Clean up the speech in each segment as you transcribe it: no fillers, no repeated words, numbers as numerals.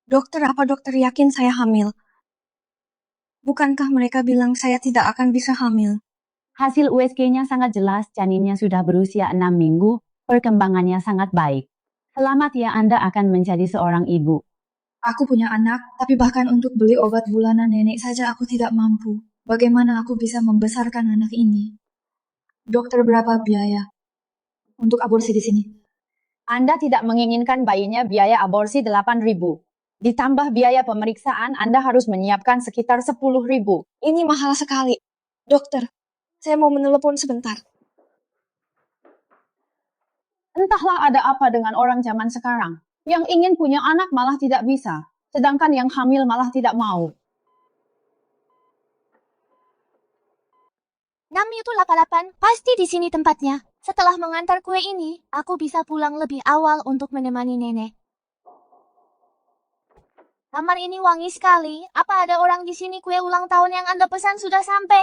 Dokter, apa dokter yakin saya hamil? Bukankah mereka bilang saya tidak akan bisa hamil? Hasil USG-nya sangat jelas, janinnya sudah berusia 6 minggu, perkembangannya sangat baik. Selamat ya, Anda akan menjadi seorang ibu. Aku punya anak, tapi bahkan untuk beli obat bulanan nenek saja aku tidak mampu. Bagaimana aku bisa membesarkan anak ini? Dokter, berapa biaya untuk aborsi di sini? Anda tidak menginginkan bayinya, biaya aborsi 8.000. Ditambah biaya pemeriksaan, Anda harus menyiapkan sekitar 10.000. Ini mahal sekali. Dokter, saya mau menelepon sebentar. Entahlah ada apa dengan orang zaman sekarang. Yang ingin punya anak malah tidak bisa, sedangkan yang hamil malah tidak mau. Itu 88, pasti di sini tempatnya. Setelah mengantar kue ini, aku bisa pulang lebih awal untuk menemani nenek. Kamar ini wangi sekali. Apa ada orang di sini? Kue ulang tahun yang Anda pesan sudah sampai.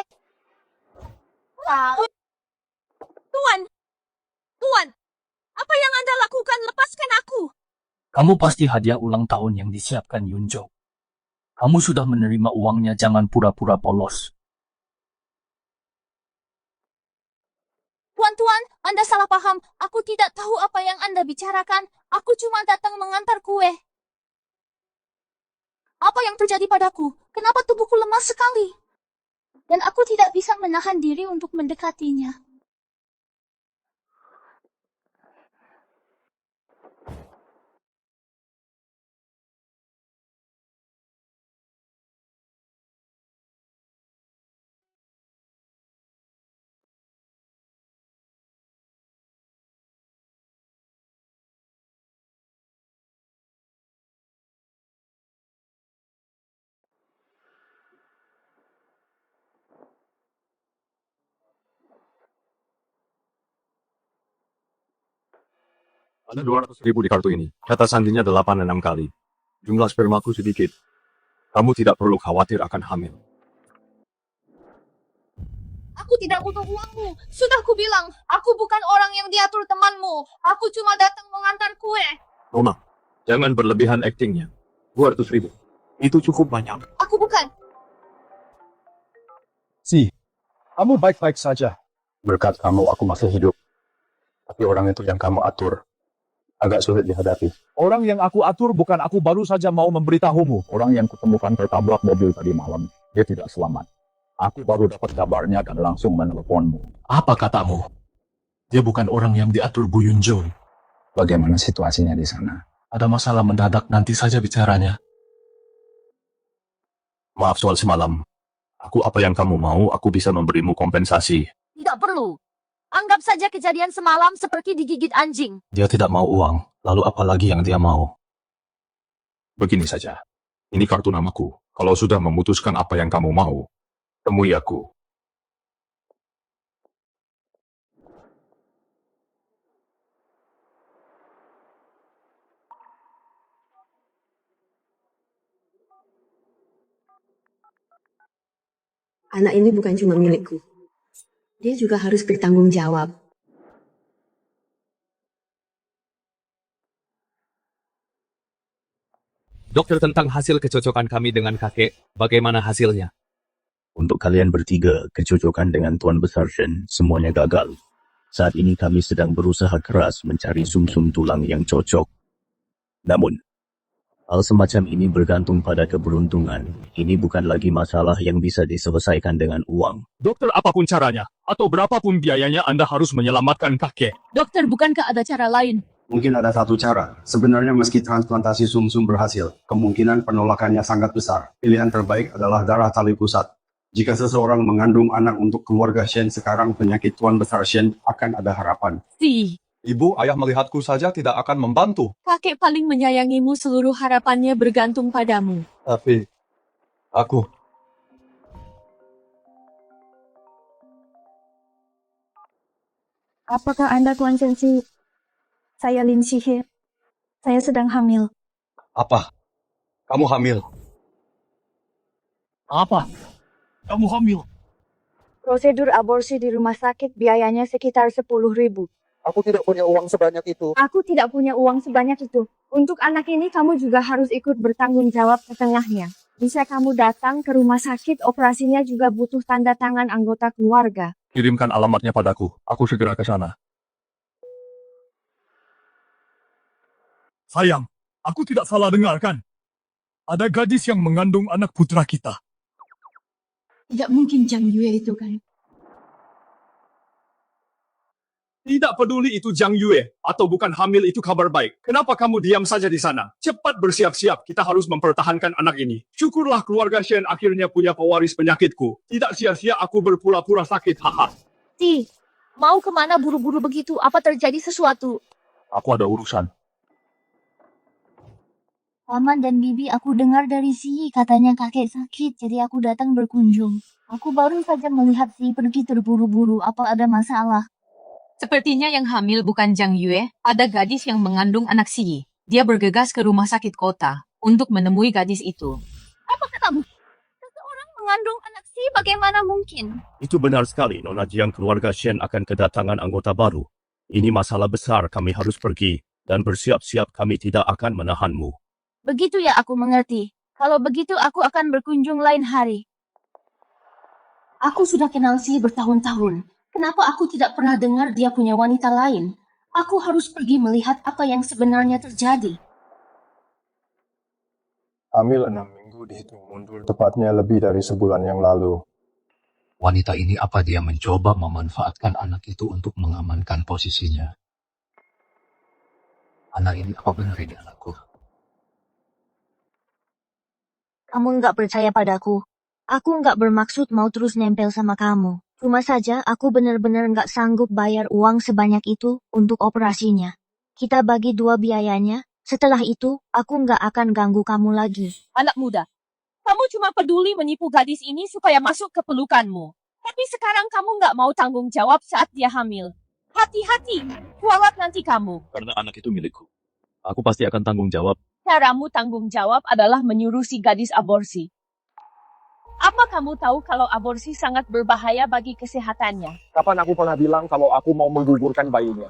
Tuan, apa yang Anda lakukan? Lepaskan aku. Kamu pasti hadiah ulang tahun yang disiapkan Yunjo. Kamu sudah menerima uangnya, jangan pura-pura polos. Tuan, Anda salah paham. Aku tidak tahu apa yang Anda bicarakan. Aku cuma datang mengantar kue. Apa yang terjadi padaku? Kenapa tubuhku lemas sekali? Dan aku tidak bisa menahan diri untuk mendekatinya. Ada 200.000 di kartu ini. Kata sandinya 86 kali. Jumlah spermaku sedikit. Kamu tidak perlu khawatir akan hamil. Aku tidak butuh uangmu. Sudah kubilang, aku bukan orang yang diatur temanmu. Aku cuma datang mengantar kue. Nona, jangan berlebihan aktingnya. 200.000. Itu cukup banyak. Aku bukan. Si, kamu baik-baik saja. Berkat kamu aku masih hidup. Tapi orang itu yang kamu atur agak sulit dihadapi. Orang yang aku atur bukan aku, baru saja mau memberitahumu. Orang yang kutemukan tertabrak mobil tadi malam, dia tidak selamat. Aku baru dapat kabarnya dan langsung meneleponmu. Apa katamu? Dia bukan orang yang diatur Bu Yunjo. Bagaimana situasinya di sana? Ada masalah mendadak, nanti saja bicaranya. Maaf soal semalam. Aku apa yang kamu mau, aku bisa memberimu kompensasi. Tidak perlu. Anggap saja kejadian semalam seperti digigit anjing. Dia tidak mau uang, lalu apa lagi yang dia mau? Begini saja. Ini kartu namaku. Kalau sudah memutuskan apa yang kamu mau, temui aku. Anak ini bukan cuma milikku. Dia juga harus bertanggung jawab. Dokter, tentang hasil kecocokan kami dengan kakek, bagaimana hasilnya? Untuk kalian bertiga, kecocokan dengan Tuan Besar Shen semuanya gagal. Saat ini kami sedang berusaha keras mencari sumsum tulang yang cocok. Namun, hal semacam ini bergantung pada keberuntungan. Ini bukan lagi masalah yang bisa diselesaikan dengan uang. Dokter, apapun caranya, atau berapapun biayanya, Anda harus menyelamatkan kakek. Dokter, bukankah ada cara lain? Mungkin ada satu cara. Sebenarnya meski transplantasi sumsum berhasil, kemungkinan penolakannya sangat besar. Pilihan terbaik adalah darah tali pusat. Jika seseorang mengandung anak untuk keluarga Shen sekarang, penyakit Tuan Besar Shen akan ada harapan. Ibu, ayah melihatku saja tidak akan membantu. Kakek paling menyayangimu, seluruh harapannya bergantung padamu. Tapi, aku... Apakah Anda Tuan Sensi? Saya Lin Shihe. Saya sedang hamil. Apa? Kamu hamil? Apa? Kamu hamil? Prosedur aborsi di rumah sakit biayanya sekitar 10.000. Aku tidak punya uang sebanyak itu. Aku tidak punya uang sebanyak itu. Untuk anak ini kamu juga harus ikut bertanggung jawab setengahnya. Bisa kamu datang ke rumah sakit, operasinya juga butuh tanda tangan anggota keluarga. Kirimkan alamatnya padaku. Aku segera ke sana. Sayang, aku tidak salah dengar kan? Ada gadis yang mengandung anak putra kita. Tidak mungkin Zhang Yue itu kan? Tidak peduli itu Zhang Yue atau bukan hamil, itu kabar baik. Kenapa kamu diam saja di sana? Cepat bersiap-siap, kita harus mempertahankan anak ini. Syukurlah keluarga Shen akhirnya punya pewaris penyakitku. Tidak sia-sia aku berpura-pura sakit, haha. Ti, mau kemana buru-buru begitu? Apa terjadi sesuatu? Aku ada urusan. Paman dan bibi, aku dengar dari Si katanya kakek sakit, jadi aku datang berkunjung. Aku baru saja melihat Si pergi terburu-buru. Apa ada masalah? Sepertinya yang hamil bukan Zhang Yue, ada gadis yang mengandung anak Si. Dia bergegas ke rumah sakit kota untuk menemui gadis itu. Apa katamu? Seseorang mengandung anak Si, bagaimana mungkin? Itu benar sekali, Nona Jiang. Keluarga Shen akan kedatangan anggota baru. Ini masalah besar, kami harus pergi. Dan bersiap-siap, kami tidak akan menahanmu. Begitu ya, aku mengerti. Kalau begitu aku akan berkunjung lain hari. Aku sudah kenal Si bertahun-tahun. Kenapa aku tidak pernah dengar dia punya wanita lain? Aku harus pergi melihat apa yang sebenarnya terjadi. Hamil 6 minggu dihitung mundur tepatnya lebih dari sebulan yang lalu. Wanita ini apa dia mencoba memanfaatkan anak itu untuk mengamankan posisinya? Anak ini apa benar ini anakku? Kamu nggak percaya padaku. Aku nggak bermaksud mau terus nempel sama kamu. Cuma saja aku benar-benar nggak sanggup bayar uang sebanyak itu untuk operasinya. Kita bagi 2 biayanya. Setelah itu, aku nggak akan ganggu kamu lagi. Anak muda, kamu cuma peduli menipu gadis ini supaya masuk ke pelukanmu. Tapi sekarang kamu nggak mau tanggung jawab saat dia hamil. Hati-hati, kualat nanti kamu. Karena anak itu milikku. Aku pasti akan tanggung jawab. Caramu tanggung jawab adalah menyuruh si gadis aborsi. Apa kamu tahu kalau aborsi sangat berbahaya bagi kesehatannya? Kapan aku pernah bilang kalau aku mau menggugurkan bayinya?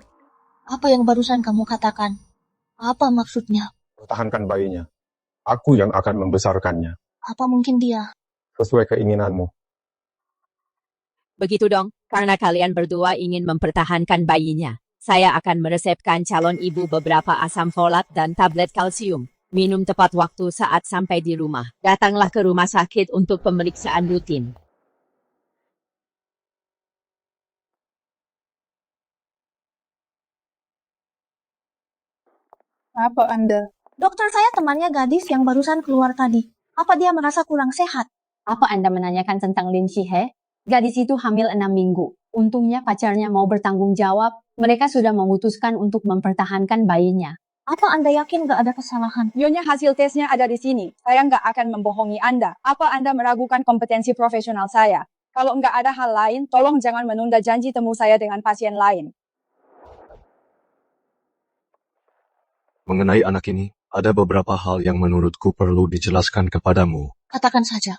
Apa yang barusan kamu katakan? Apa maksudnya? Pertahankan bayinya. Aku yang akan membesarkannya. Apa mungkin dia? Sesuai keinginanmu. Begitu dong, karena kalian berdua ingin mempertahankan bayinya. Saya akan meresepkan calon ibu beberapa asam folat dan tablet kalsium. Minum tepat waktu saat sampai di rumah. Datanglah ke rumah sakit untuk pemeriksaan rutin. Apa Anda? Dokter, saya temannya gadis yang barusan keluar tadi. Apa dia merasa kurang sehat? Apa Anda menanyakan tentang Lin Shihe? Gadis itu hamil 6 minggu. Untungnya pacarnya mau bertanggung jawab. Mereka sudah memutuskan untuk mempertahankan bayinya. Apa Anda yakin nggak ada kesalahan? Nyonya, hasil tesnya ada di sini. Saya nggak akan membohongi Anda. Apa Anda meragukan kompetensi profesional saya? Kalau nggak ada hal lain, tolong jangan menunda janji temu saya dengan pasien lain. Mengenai anak ini, ada beberapa hal yang menurutku perlu dijelaskan kepadamu. Katakan saja.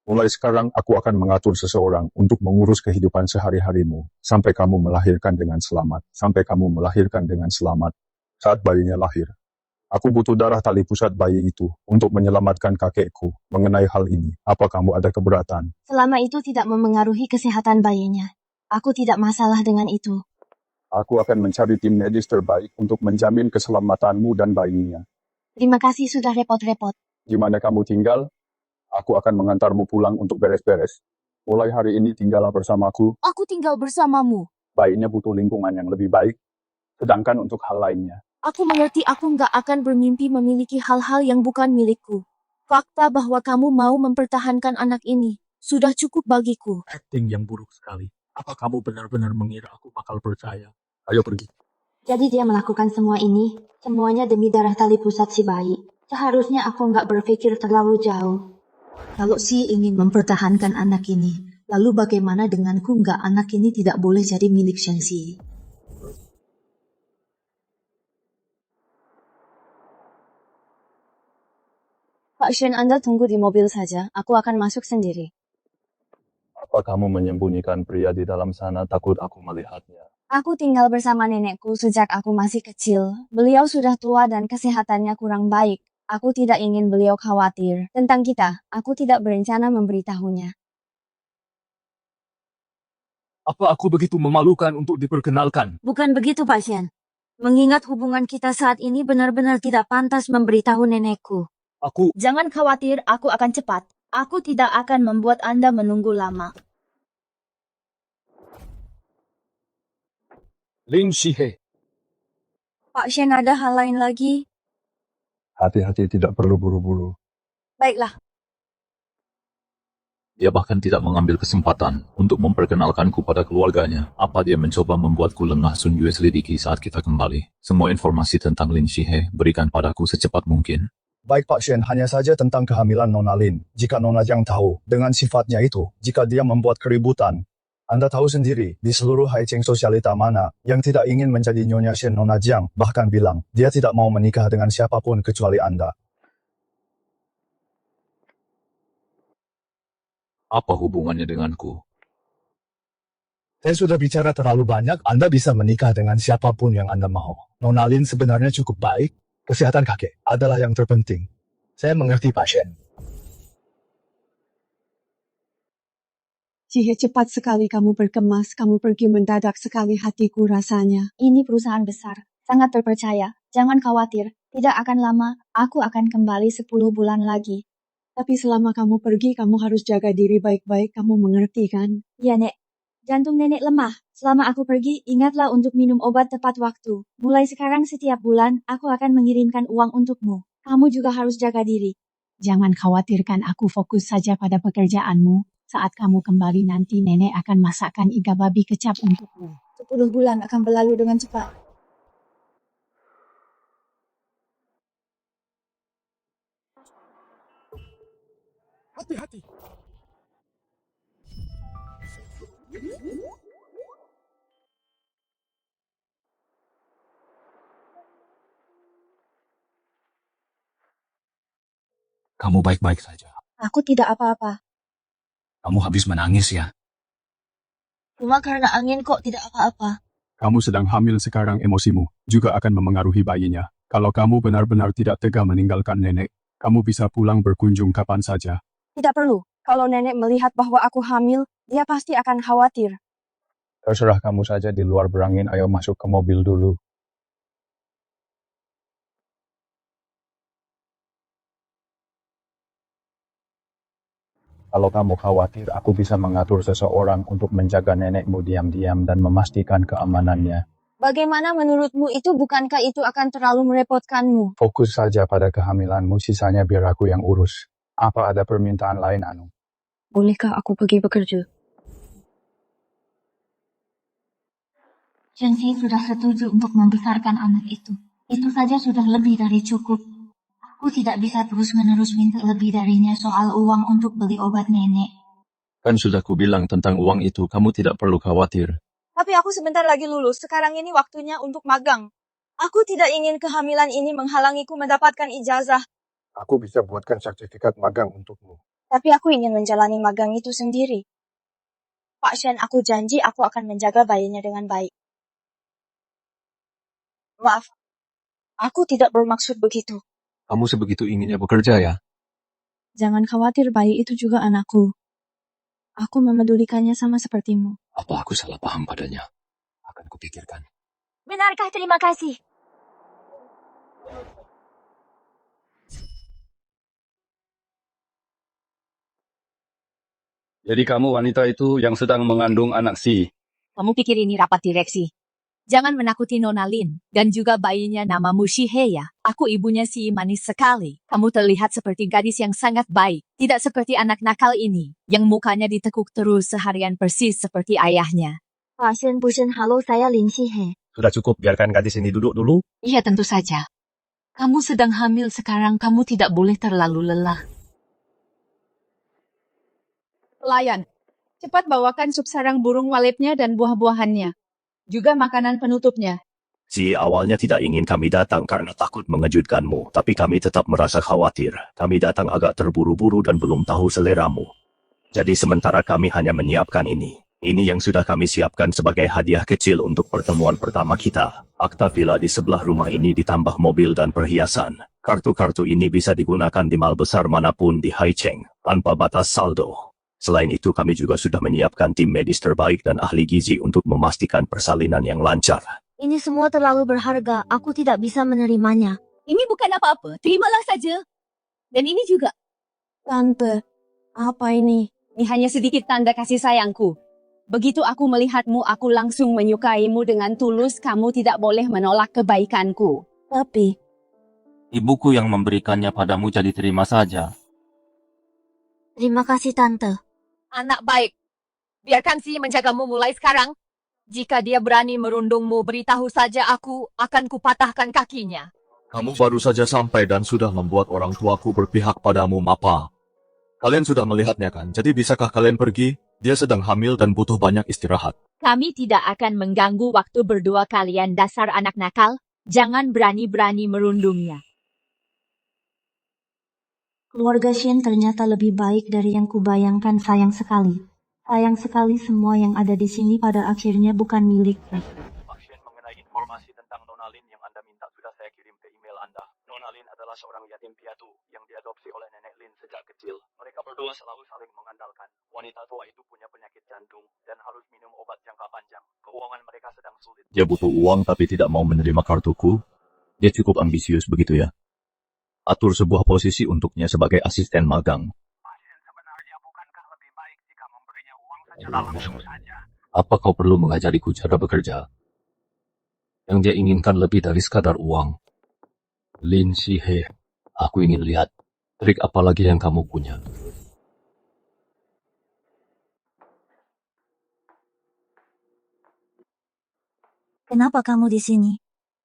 Mulai sekarang aku akan mengatur seseorang untuk mengurus kehidupan sehari-harimu. Sampai kamu melahirkan dengan selamat. Sampai kamu melahirkan dengan selamat. Saat bayinya lahir, aku butuh darah tali pusat bayi itu untuk menyelamatkan kakekku. Mengenai hal ini, apa kamu ada keberatan? Selama itu tidak memengaruhi kesehatan bayinya. Aku tidak masalah dengan itu. Aku akan mencari tim medis terbaik untuk menjamin keselamatanmu dan bayinya. Terima kasih sudah repot-repot. Di mana kamu tinggal, aku akan mengantarmu pulang untuk beres-beres. Mulai hari ini tinggallah bersamaku. Aku tinggal bersamamu. Bayinya butuh lingkungan yang lebih baik. Sedangkan untuk hal lainnya, Aku mengerti aku nggak akan bermimpi memiliki hal-hal yang bukan milikku. Fakta bahwa kamu mau mempertahankan anak ini sudah cukup bagiku. Acting yang buruk sekali. Apa kamu benar-benar mengira aku bakal percaya? Ayo pergi. Jadi dia melakukan semua ini, semuanya demi darah tali pusat si bayi. Seharusnya aku nggak berpikir terlalu jauh. Kalau Si ingin mempertahankan anak ini, lalu bagaimana denganku nggak anak ini tidak boleh jadi milik Shen Si? Pak Shen, Anda tunggu di mobil saja. Aku akan masuk sendiri. apa kamu menyembunyikan pria di dalam sana takut aku melihatnya? Aku tinggal bersama nenekku sejak aku masih kecil. Beliau sudah tua dan kesehatannya kurang baik. Aku tidak ingin beliau khawatir tentang kita. Aku tidak berencana memberitahunya. Apa aku begitu memalukan untuk diperkenalkan? Bukan begitu, Pak Shen. Mengingat hubungan kita saat ini benar-benar tidak pantas memberitahu nenekku. Aku... Jangan khawatir, aku akan cepat. Aku tidak akan membuat Anda menunggu lama. Lin Shihe, Pak Shen, ada hal lain lagi? hati-hati, tidak perlu buru-buru. Baiklah. Dia bahkan tidak mengambil kesempatan untuk memperkenalkanku pada keluarganya. Apa dia mencoba membuatku lengah? Sun Yue selidiki saat kita kembali. Semua informasi tentang Lin Shihe berikan padaku secepat mungkin. Baik Pak Shen, hanya saja tentang kehamilan Nona Lin. Jika Nona yang tahu, dengan sifatnya itu, jika dia membuat keributan, Anda tahu sendiri, di seluruh Haicheng sosialita mana yang tidak ingin menjadi Nyonya Shen Nona Jiang, bahkan bilang, dia tidak mau menikah dengan siapapun kecuali Anda. Apa hubungannya denganku? Saya sudah bicara terlalu banyak, Anda bisa menikah dengan siapapun yang Anda mau. Nona Lin sebenarnya cukup baik, kesehatan kakek adalah yang terpenting. Saya mengerti Pak Shen. Shihe, cepat sekali kamu berkemas, kamu pergi mendadak sekali hatiku rasanya. Ini perusahaan besar, sangat terpercaya. Jangan khawatir, tidak akan lama, aku akan kembali 10 bulan lagi. Tapi selama kamu pergi, kamu harus jaga diri baik-baik, kamu mengerti kan? Ya, Nek. Jantung nenek lemah. Selama aku pergi, ingatlah untuk minum obat tepat waktu. Mulai sekarang setiap bulan, aku akan mengirimkan uang untukmu. Kamu juga harus jaga diri. Jangan khawatirkan, aku fokus saja pada pekerjaanmu. Saat kamu kembali nanti, nenek akan masakkan iga babi kecap untukmu. 10 bulan akan berlalu dengan cepat. Hati-hati. Kamu baik-baik saja. Aku tidak apa-apa. Kamu habis menangis ya? Cuma karena angin kok tidak apa-apa. Kamu sedang hamil sekarang, emosimu juga akan memengaruhi bayinya. Kalau kamu benar-benar tidak tega meninggalkan nenek, kamu bisa pulang berkunjung kapan saja. Tidak perlu. Kalau nenek melihat bahwa aku hamil, dia pasti akan khawatir. Terserah kamu saja di luar berangin, ayo masuk ke mobil dulu. Kalau kamu khawatir, aku bisa mengatur seseorang untuk menjaga nenekmu diam-diam dan memastikan keamanannya. Bagaimana menurutmu itu? Bukankah itu akan terlalu merepotkanmu? Fokus saja pada kehamilanmu, sisanya biar aku yang urus. Apa ada permintaan lain, Anu? Bolehkah aku pergi bekerja? Chen Xi sudah setuju untuk membesarkan anak itu. Itu saja sudah lebih dari cukup. Aku tidak bisa terus-menerus minta lebih darinya soal uang untuk beli obat nenek. Kan sudah kubilang tentang uang itu, kamu tidak perlu khawatir. Tapi aku sebentar lagi lulus. Sekarang ini waktunya untuk magang. Aku tidak ingin kehamilan ini menghalangiku mendapatkan ijazah. Aku bisa buatkan sertifikat magang untukmu. Tapi aku ingin menjalani magang itu sendiri. Pak Shen, aku janji aku akan menjaga bayinya dengan baik. Maaf, aku tidak bermaksud begitu. Kamu sebegitu inginnya bekerja ya? Jangan khawatir, bayi itu juga anakku. Aku memedulikannya sama sepertimu. Apa aku salah paham padanya? Akan kupikirkan. Benarkah? Terima kasih. Jadi kamu wanita itu yang sedang mengandung anak Si. Kamu pikir ini rapat direksi? Jangan menakuti Nona Lin. Dan juga bayinya namamu Shihe ya. Aku ibunya si manis sekali. Kamu terlihat seperti gadis yang sangat baik. Tidak seperti anak nakal ini. Yang mukanya ditekuk terus seharian persis seperti ayahnya. Pak Shen, Bu Shen, halo, saya Lin Shihe. Sudah cukup, biarkan gadis ini duduk dulu. Iya, tentu saja. Kamu sedang hamil sekarang, kamu tidak boleh terlalu lelah. Pelayan, cepat bawakan sup sarang burung walipnya dan buah-buahannya. Juga makanan penutupnya. Si awalnya tidak ingin kami datang karena takut mengejutkanmu, tapi kami tetap merasa khawatir. Kami datang agak terburu-buru dan belum tahu seleramu. Jadi sementara kami hanya menyiapkan ini. Ini yang sudah kami siapkan sebagai hadiah kecil untuk pertemuan pertama kita. Akta villa di sebelah rumah ini ditambah mobil dan perhiasan. Kartu-kartu ini bisa digunakan di mal besar manapun di Haicheng, tanpa batas saldo. Selain itu kami juga sudah menyiapkan tim medis terbaik dan ahli gizi untuk memastikan persalinan yang lancar. Ini semua terlalu berharga. Aku tidak bisa menerimanya. Ini bukan apa-apa, terimalah saja. Dan ini juga. Tante, apa ini? Ini hanya sedikit tanda kasih sayangku. Begitu aku melihatmu, aku langsung menyukaimu dengan tulus. Kamu tidak boleh menolak kebaikanku. Tapi, Ibuku yang memberikannya padamu, jadi terima saja. Terima kasih, Tante. Anak baik. Biarkan Si menjagamu mulai sekarang. Jika dia berani merundungmu, beritahu saja aku akan kupatahkan kakinya. Kamu baru saja sampai dan sudah membuat orang tuaku berpihak padamu, Mapa. Kalian sudah melihatnya kan? Jadi bisakah kalian pergi? Dia sedang hamil dan butuh banyak istirahat. Kami tidak akan mengganggu waktu berdua kalian dasar anak nakal. Jangan berani-berani merundungnya. keluarga Shen ternyata lebih baik dari yang kubayangkan. Sayang sekali. Sayang sekali semua yang ada di sini pada akhirnya bukan milikku. Pak Shen, mengenai informasi tentang Nona Lin yang Anda minta sudah saya kirim ke email Anda. Nona Lin adalah seorang yatim piatu yang diadopsi oleh nenek Lin sejak kecil. Mereka berdua selalu saling mengandalkan. Wanita tua itu punya penyakit jantung dan harus minum obat jangka panjang. Keuangan mereka sedang sulit. Dia butuh uang tapi tidak mau menerima kartuku. Dia cukup ambisius begitu ya. Atur sebuah posisi untuknya sebagai asisten magang. Apa kau perlu mengajariku cara bekerja? Yang dia inginkan lebih dari sekadar uang. Lin Shihe, aku ingin lihat trik apa lagi yang kamu punya. Kenapa kamu di sini?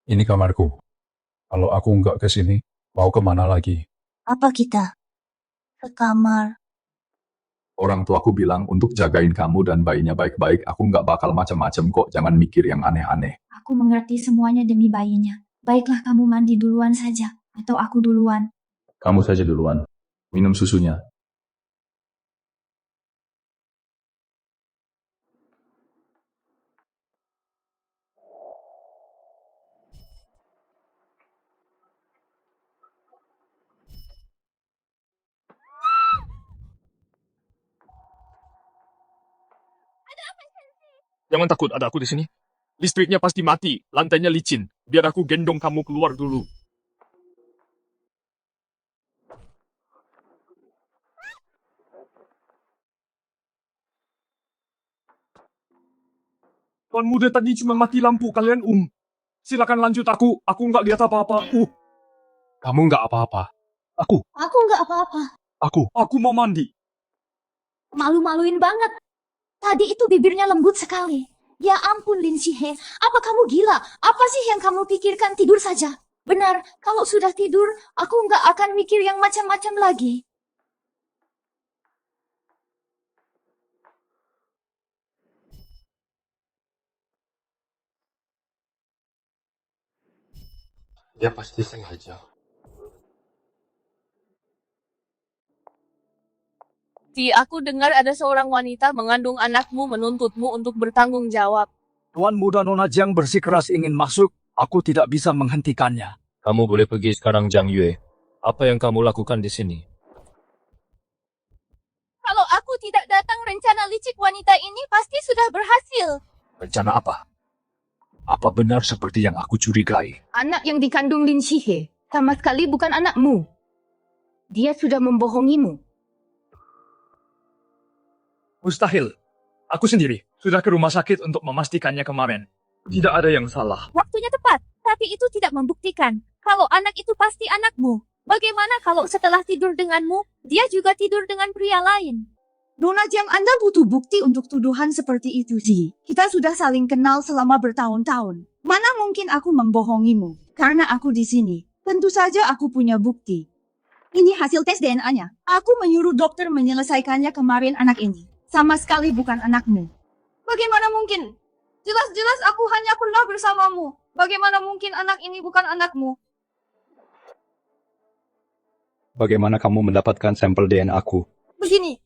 Ini kamarku. Kalau aku nggak ke sini, mau kemana lagi? Apa kita? Sekamar. Orang tuaku bilang untuk jagain kamu dan bayinya baik-baik. Aku nggak bakal macam-macam kok. Jangan mikir yang aneh-aneh. Aku mengerti semuanya demi bayinya. Baiklah kamu mandi duluan saja. Atau aku duluan. Kamu saja duluan. Minum susunya. Jangan takut, ada aku di sini. Listriknya pasti mati, lantainya licin. Biar aku gendong kamu keluar dulu. Tuan muda tadi cuma mati lampu, kalian Silakan lanjut aku nggak lihat apa-apa. Kamu nggak apa-apa. Aku nggak apa-apa. Aku mau mandi. Malu-maluin banget. Tadi itu bibirnya lembut sekali. Ya ampun Lin Shihe, apa kamu gila? Apa sih yang kamu pikirkan? Tidur saja. Benar, kalau sudah tidur, aku nggak akan mikir yang macam-macam lagi. Dia pasti sengaja. Si, aku dengar ada seorang wanita mengandung anakmu menuntutmu untuk bertanggung jawab. Tuan muda Nona Jiang bersikeras ingin masuk. Aku tidak bisa menghentikannya. Kamu boleh pergi sekarang, Zhang Yue. Apa yang kamu lakukan di sini? Kalau aku tidak datang, rencana licik wanita ini pasti sudah berhasil. Rencana apa? Apa benar seperti yang aku curigai? Anak yang dikandung Lin Shihe sama sekali bukan anakmu. Dia sudah membohongimu. Mustahil. Aku sendiri sudah ke rumah sakit untuk memastikannya kemarin. Tidak ada yang salah. Waktunya tepat, tapi itu tidak membuktikan kalau anak itu pasti anakmu. Bagaimana kalau setelah tidur denganmu, dia juga tidur dengan pria lain? Nona Jiang, Anda butuh bukti untuk tuduhan seperti itu sih. Kita sudah saling kenal selama bertahun-tahun. Mana mungkin aku membohongimu? Karena aku di sini. Tentu saja aku punya bukti. Ini hasil tes DNA-nya. Aku menyuruh dokter menyelesaikannya kemarin anak ini. Sama sekali bukan anakmu. Bagaimana mungkin? Jelas-jelas aku hanya pernah bersamamu. Bagaimana mungkin anak ini bukan anakmu? Bagaimana kamu mendapatkan sampel DNA aku? Begini.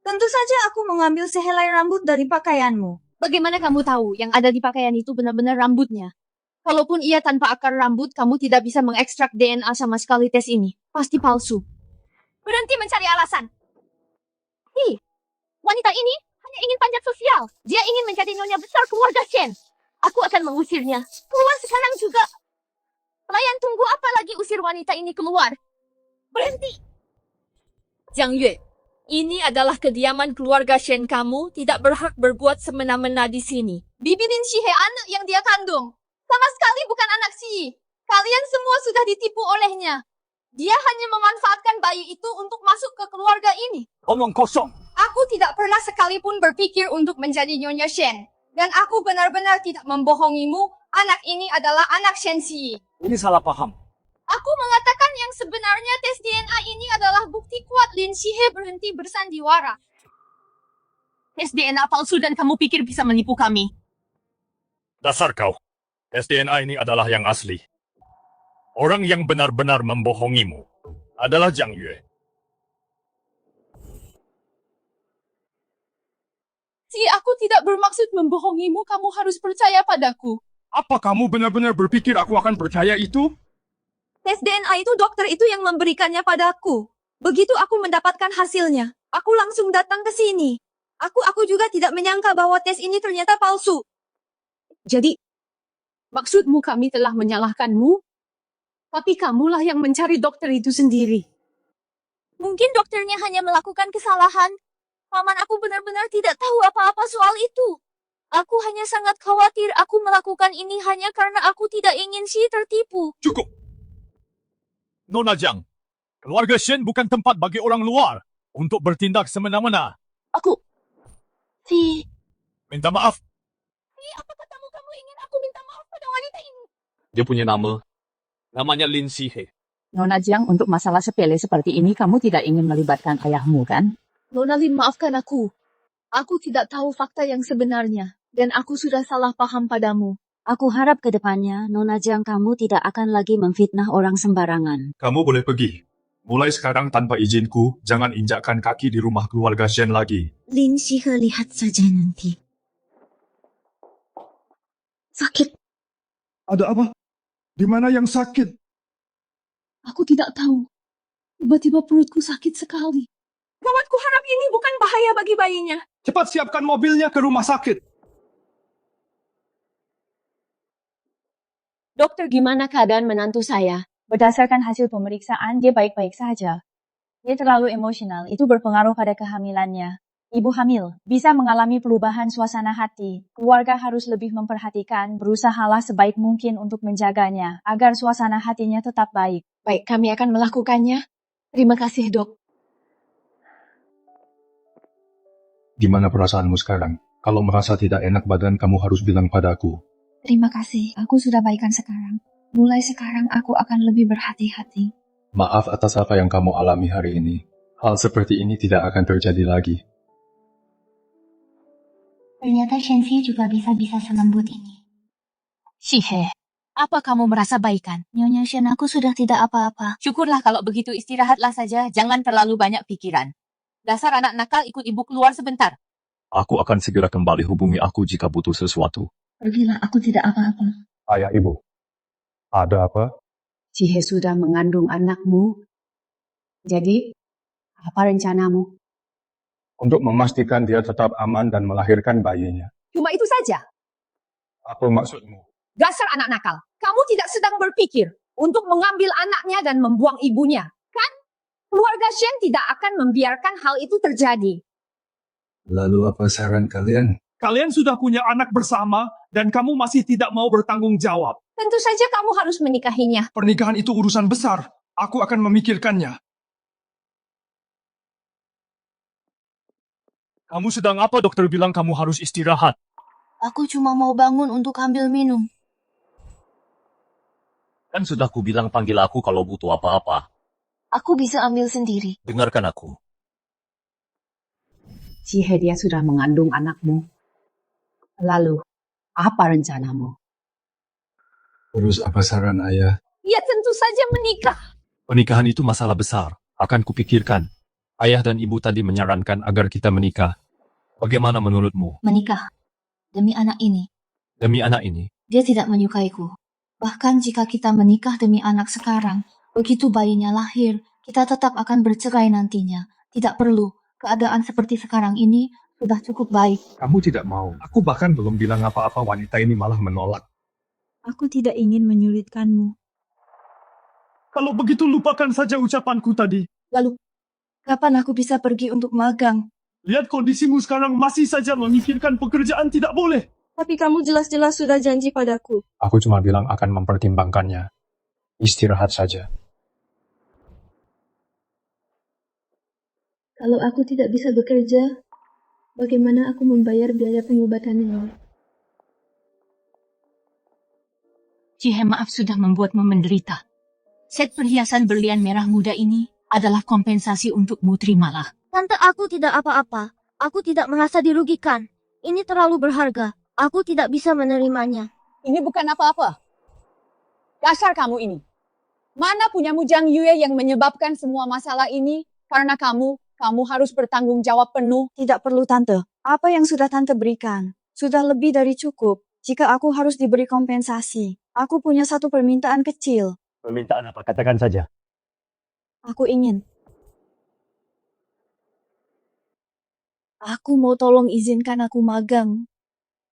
Tentu saja aku mengambil sehelai rambut dari pakaianmu. Bagaimana kamu tahu yang ada di pakaian itu benar-benar rambutnya? Kalaupun ia tanpa akar rambut, kamu tidak bisa mengekstrak DNA sama sekali tes ini. Pasti palsu. Berhenti mencari alasan. Wanita ini hanya ingin panjat sosial. Dia ingin menjadi nyonya besar keluarga Shen. Aku akan mengusirnya. Keluar sekarang juga. Pelayan tunggu apa lagi usir wanita ini keluar? Berhenti. Jiang Yue, ini adalah kediaman keluarga Shen. Kamu tidak berhak berbuat semena-mena di sini. Bibi Lin Xihe anak yang dia kandung. Sama sekali bukan anak Xi. Kalian semua sudah ditipu olehnya. Dia hanya memanfaatkan bayi itu untuk masuk ke keluarga ini. Omong kosong. Aku tidak pernah sekalipun berpikir untuk menjadi Nyonya Shen. Dan aku benar-benar tidak membohongimu. Anak ini adalah anak Shen Xi. Ini salah paham. Aku mengatakan yang sebenarnya tes DNA ini adalah bukti kuat Lin Xihe berhenti bersandiwara. Tes DNA palsu dan kamu pikir bisa menipu kami. Dasar kau. Tes DNA ini adalah yang asli. Orang yang benar-benar membohongimu adalah Jiang Yue. Aku tidak bermaksud membohongimu, kamu harus percaya padaku. Apa kamu benar-benar berpikir aku akan percaya itu? Tes DNA itu dokter itu yang memberikannya padaku. Begitu aku mendapatkan hasilnya, aku langsung datang ke sini. Aku juga tidak menyangka bahwa tes ini ternyata palsu. Jadi, maksudmu kami telah menyalahkanmu? Tapi kamulah yang mencari dokter itu sendiri. Mungkin dokternya hanya melakukan kesalahan. Paman aku benar-benar tidak tahu apa-apa soal itu. Aku hanya sangat khawatir aku melakukan ini hanya karena aku tidak ingin Xi tertipu. Cukup. Nona Jiang, keluarga Shen bukan tempat bagi orang luar untuk bertindak semena-mena. Fi, Minta maaf. Apa katamu kamu ingin aku minta maaf pada wanita ini? Dia punya nama. Namanya Lin Xihe. Nona Jiang, untuk masalah sepele seperti ini kamu tidak ingin melibatkan ayahmu, kan? Nona Lin, maafkan aku. Aku tidak tahu fakta yang sebenarnya. Dan aku sudah salah paham padamu. aku harap ke depannya Nona Jiang kamu tidak akan lagi memfitnah orang sembarangan. Kamu boleh pergi. Mulai sekarang tanpa izinku, jangan injakkan kaki di rumah keluarga Shen lagi. Lin Xihe, lihat saja nanti. Sakit. Ada apa? Di mana yang sakit? Aku tidak tahu. Tiba-tiba perutku sakit sekali. Gawatku harap ini bukan bahaya bagi bayinya. Cepat siapkan mobilnya ke rumah sakit. Dokter, gimana keadaan menantu saya? Berdasarkan hasil pemeriksaan, dia baik-baik saja. Dia terlalu emosional, itu berpengaruh pada kehamilannya. Ibu hamil bisa mengalami perubahan suasana hati. Keluarga harus lebih memperhatikan, berusahalah sebaik mungkin untuk menjaganya, agar suasana hatinya tetap baik. Baik, kami akan melakukannya. Terima kasih, dok. Gimana perasaanmu sekarang? Kalau merasa tidak enak badan, kamu harus bilang padaku. Terima kasih, aku sudah baikan sekarang. Mulai sekarang aku akan lebih berhati-hati. Maaf atas apa yang kamu alami hari ini. Hal seperti ini tidak akan terjadi lagi. Ternyata Shenxi juga bisa selembut ini. Xihe, apa kamu merasa baikan? Nyonya Shen, aku sudah tidak apa-apa. Syukurlah kalau begitu, istirahatlah saja, jangan terlalu banyak pikiran. Dasar anak nakal, ikut ibu keluar sebentar. Aku akan segera kembali, hubungi aku jika butuh sesuatu. Pergilah, aku tidak apa-apa. Ayah, ibu. Ada apa? Xihe sudah mengandung anakmu. Jadi, apa rencanamu? Untuk memastikan dia tetap aman dan melahirkan bayinya. Cuma itu saja. Apa maksudmu? Dasar anak nakal, kamu tidak sedang berpikir untuk mengambil anaknya dan membuang ibunya, kan? Keluarga Shen tidak akan membiarkan hal itu terjadi. Lalu apa saran kalian? Kalian sudah punya anak bersama dan kamu masih tidak mau bertanggung jawab. Tentu saja kamu harus menikahinya. Pernikahan itu urusan besar. Aku akan memikirkannya. Kamu sedang apa? Dokter bilang kamu harus istirahat. Aku cuma mau bangun untuk ambil minum. Kan sudah kubilang panggil aku kalau butuh apa-apa. Aku bisa ambil sendiri. Dengarkan aku. Xihe, dia sudah mengandung anakmu. Lalu, apa rencanamu? Terus apa saran ayah? Ya tentu saja menikah. Pernikahan itu masalah besar. Akan kupikirkan. Ayah dan ibu tadi menyarankan agar kita menikah. Bagaimana menurutmu? Menikah. Demi anak ini. Demi anak ini, Dia tidak menyukaiku. Bahkan jika kita menikah demi anak sekarang, begitu bayinya lahir, kita tetap akan bercerai nantinya. Tidak perlu. Keadaan seperti sekarang ini sudah cukup baik. Kamu tidak mau. Aku bahkan belum bilang apa-apa, wanita ini malah menolak. Aku tidak ingin menyulitkanmu. Kalau begitu lupakan saja ucapanku tadi. Lalu, kapan aku bisa pergi untuk magang? Lihat kondisimu sekarang, masih saja memikirkan pekerjaan tidak boleh. Tapi kamu jelas-jelas sudah janji padaku. Aku cuma bilang akan mempertimbangkannya. Istirahat saja. Kalau aku tidak bisa bekerja, bagaimana aku membayar biaya pengobatan ini? Cihe, maaf sudah membuatmu menderita. Set perhiasan berlian merah muda ini adalah kompensasi untukmu, terimalah. Tante, aku tidak apa-apa. Aku tidak merasa dirugikan. Ini terlalu berharga. Aku tidak bisa menerimanya. Ini bukan apa-apa. Dasar kamu ini. Mana punyamu Zhang Yue yang menyebabkan semua masalah ini? Karena kamu harus bertanggung jawab penuh. Tidak perlu, Tante. Apa yang sudah Tante berikan sudah lebih dari cukup. Jika aku harus diberi kompensasi, aku punya satu permintaan kecil. Permintaan apa? Katakan saja. Aku mau tolong izinkan aku magang.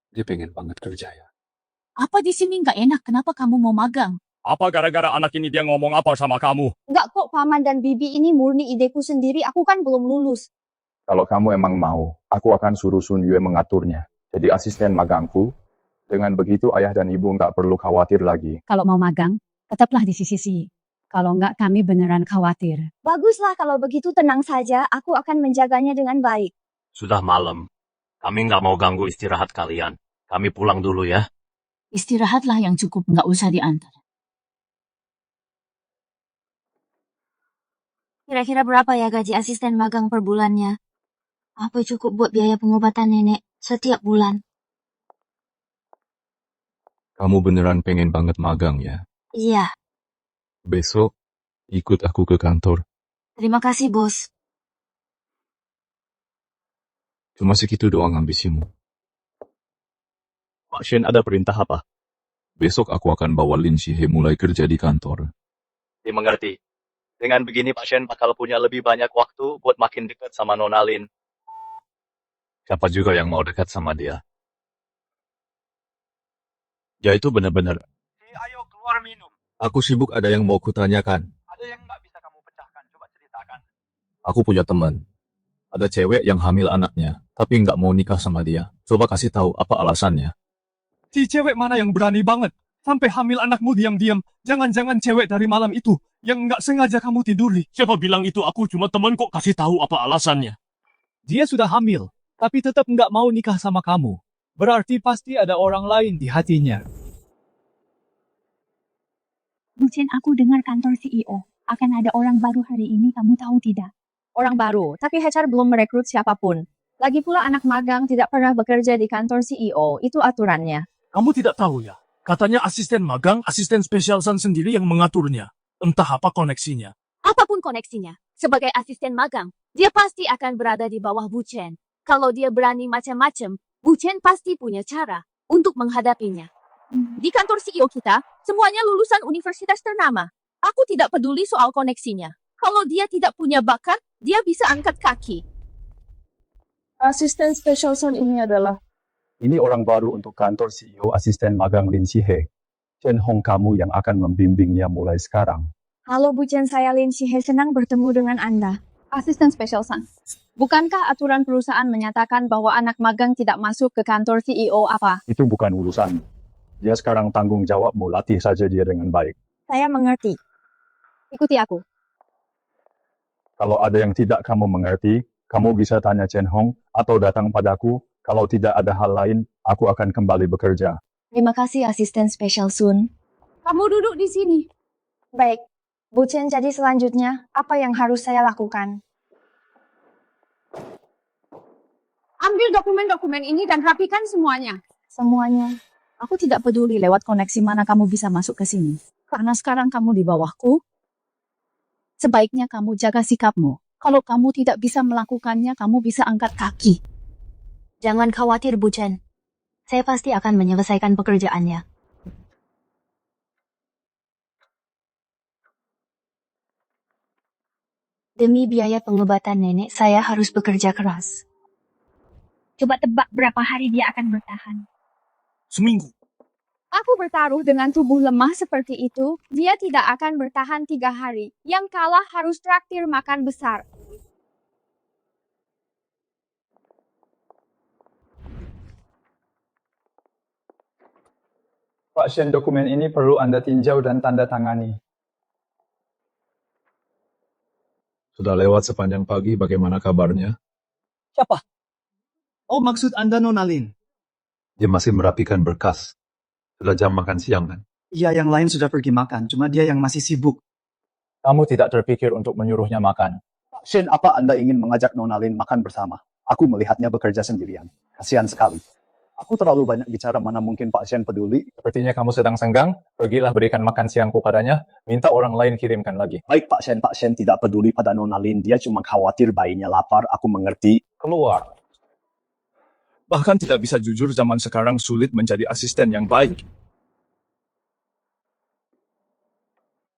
dia pengen banget kerja ya. Apa di sini nggak enak? Kenapa kamu mau magang? Apa gara-gara anak ini dia ngomong apa sama kamu? Enggak kok, Paman dan Bibi, ini murni ideku sendiri. Aku kan belum lulus. Kalau kamu emang mau, aku akan suruh Sun Yue mengaturnya. Jadi asisten magangku. Dengan begitu ayah dan ibu nggak perlu khawatir lagi. Kalau mau magang, tetaplah di sisi. Kalau nggak, kami beneran khawatir. Baguslah kalau begitu, tenang saja. Aku akan menjaganya dengan baik. Sudah malam. Kami nggak mau ganggu istirahat kalian. Kami pulang dulu ya. Istirahatlah yang cukup, nggak usah diantar. Kira-kira berapa ya gaji asisten magang per bulannya? Apa cukup buat biaya pengobatan nenek setiap bulan? Kamu beneran pengen banget magang ya? Iya, Besok, ikut aku ke kantor. terima kasih bos. Cuma segitu doang ambisimu. Pak Shen ada perintah apa? Besok aku akan bawa Lin Shihe mulai kerja di kantor. Dimengerti. Dengan begini Pak Shen bakal punya lebih banyak waktu buat makin dekat sama Nona Lin. Siapa juga yang mau dekat sama dia? Ya itu benar-benar. Ayo keluar minum. Aku sibuk, ada yang mau kutanyakan. Ada yang nggak bisa kamu pecahkan, coba ceritakan. Aku punya teman. Ada cewek yang hamil anaknya, tapi nggak mau nikah sama dia. Coba kasih tahu apa alasannya. Si cewek mana yang berani banget? Sampai hamil anakmu diam-diam. Jangan-jangan cewek dari malam itu yang nggak sengaja kamu tiduri. Siapa bilang itu? Aku cuma teman kok, kasih tahu apa alasannya. Dia sudah hamil, tapi tetap nggak mau nikah sama kamu. Berarti pasti ada orang lain di hatinya. Bucin, aku dengar kantor CEO. Akan ada orang baru hari ini, kamu tahu tidak? Orang baru, tapi HR belum merekrut siapapun. Lagi pula anak magang tidak pernah bekerja di kantor CEO. Itu aturannya. Kamu tidak tahu ya? Katanya asisten magang, asisten spesial San sendiri yang mengaturnya. Entah apa koneksinya. Apapun koneksinya, sebagai asisten magang, dia pasti akan berada di bawah Buchen. Kalau dia berani macam-macam, Buchen pasti punya cara untuk menghadapinya. Di kantor CEO kita, semuanya lulusan universitas ternama. Aku tidak peduli soal koneksinya. Kalau dia tidak punya bakat, dia bisa angkat kaki. Asisten Special Son ini adalah Ini orang baru untuk kantor CEO asisten magang Lin Shihe. Chen Hong kamu yang akan membimbingnya mulai sekarang. Halo Buchen, saya Lin Shihe, senang bertemu dengan Anda. Asisten Special Son. Bukankah aturan perusahaan menyatakan bahwa anak magang tidak masuk ke kantor CEO apa? Itu bukan urusan. Dia sekarang tanggung jawabmu, latih saja dia dengan baik. Saya mengerti. Ikuti aku. Kalau ada yang tidak kamu mengerti, kamu bisa tanya Chen Hong atau datang padaku. Kalau tidak ada hal lain, aku akan kembali bekerja. Terima kasih Asisten Special Sun. Kamu duduk di sini. Baik. Buchen, jadi selanjutnya, apa yang harus saya lakukan? Ambil dokumen-dokumen ini dan rapikan semuanya. Semuanya. Aku tidak peduli lewat koneksi mana kamu bisa masuk ke sini. Karena sekarang kamu di bawahku, sebaiknya kamu jaga sikapmu. Kalau kamu tidak bisa melakukannya, kamu bisa angkat kaki. Jangan khawatir, Bu Chen. Saya pasti akan menyelesaikan pekerjaannya. Demi biaya pengobatan nenek, saya harus bekerja keras. Coba tebak berapa hari dia akan bertahan. Seminggu. Aku bertaruh dengan tubuh lemah seperti itu, dia tidak akan bertahan 3 hari. Yang kalah harus traktir makan besar. Pak Shen, dokumen ini perlu Anda tinjau dan tanda tangani. Sudah lewat sepanjang pagi, bagaimana kabarnya? Siapa? Oh, maksud Anda Nona Lin? Dia masih merapikan berkas. Sudah jam makan siang kan? Iya, yang lain sudah pergi makan, cuma dia yang masih sibuk. Kamu tidak terpikir untuk menyuruhnya makan? Pak Shen, apa Anda ingin mengajak Nona Lin makan bersama? Aku melihatnya bekerja sendirian. Kasihan sekali. Aku terlalu banyak bicara, mana mungkin Pak Shen peduli. Sepertinya kamu sedang senggang. Pergilah berikan makan siangku padanya. Minta orang lain kirimkan lagi. Baik Pak Shen tidak peduli pada Nona Lin. Dia cuma khawatir bayinya lapar, aku mengerti. Keluar. Bahkan tidak bisa jujur, zaman sekarang sulit menjadi asisten yang baik.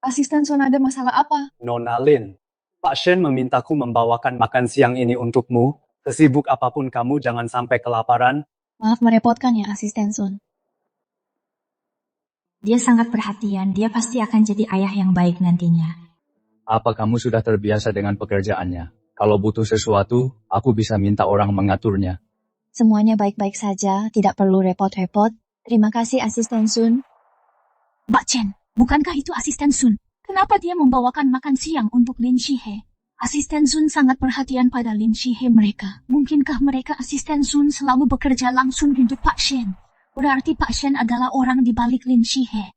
Asisten Sun, ada masalah apa? Nona Lin, Pak Shen memintaku membawakan makan siang ini untukmu. Sesibuk apapun kamu, jangan sampai kelaparan. Maaf merepotkan ya, Asisten Sun. Dia sangat perhatian, dia pasti akan jadi ayah yang baik nantinya. Apa kamu sudah terbiasa dengan pekerjaannya? Kalau butuh sesuatu, aku bisa minta orang mengaturnya. Semuanya baik-baik saja, tidak perlu repot-repot. Terima kasih, Asisten Sun. Mbak Chen, bukankah itu Asisten Sun? Kenapa dia membawakan makan siang untuk Lin Shihe? Asisten Sun sangat perhatian pada Lin Shihe mereka. Mungkinkah mereka Asisten Sun selalu bekerja langsung untuk Pak Shen? Berarti Pak Shen adalah orang di balik Lin Shihe.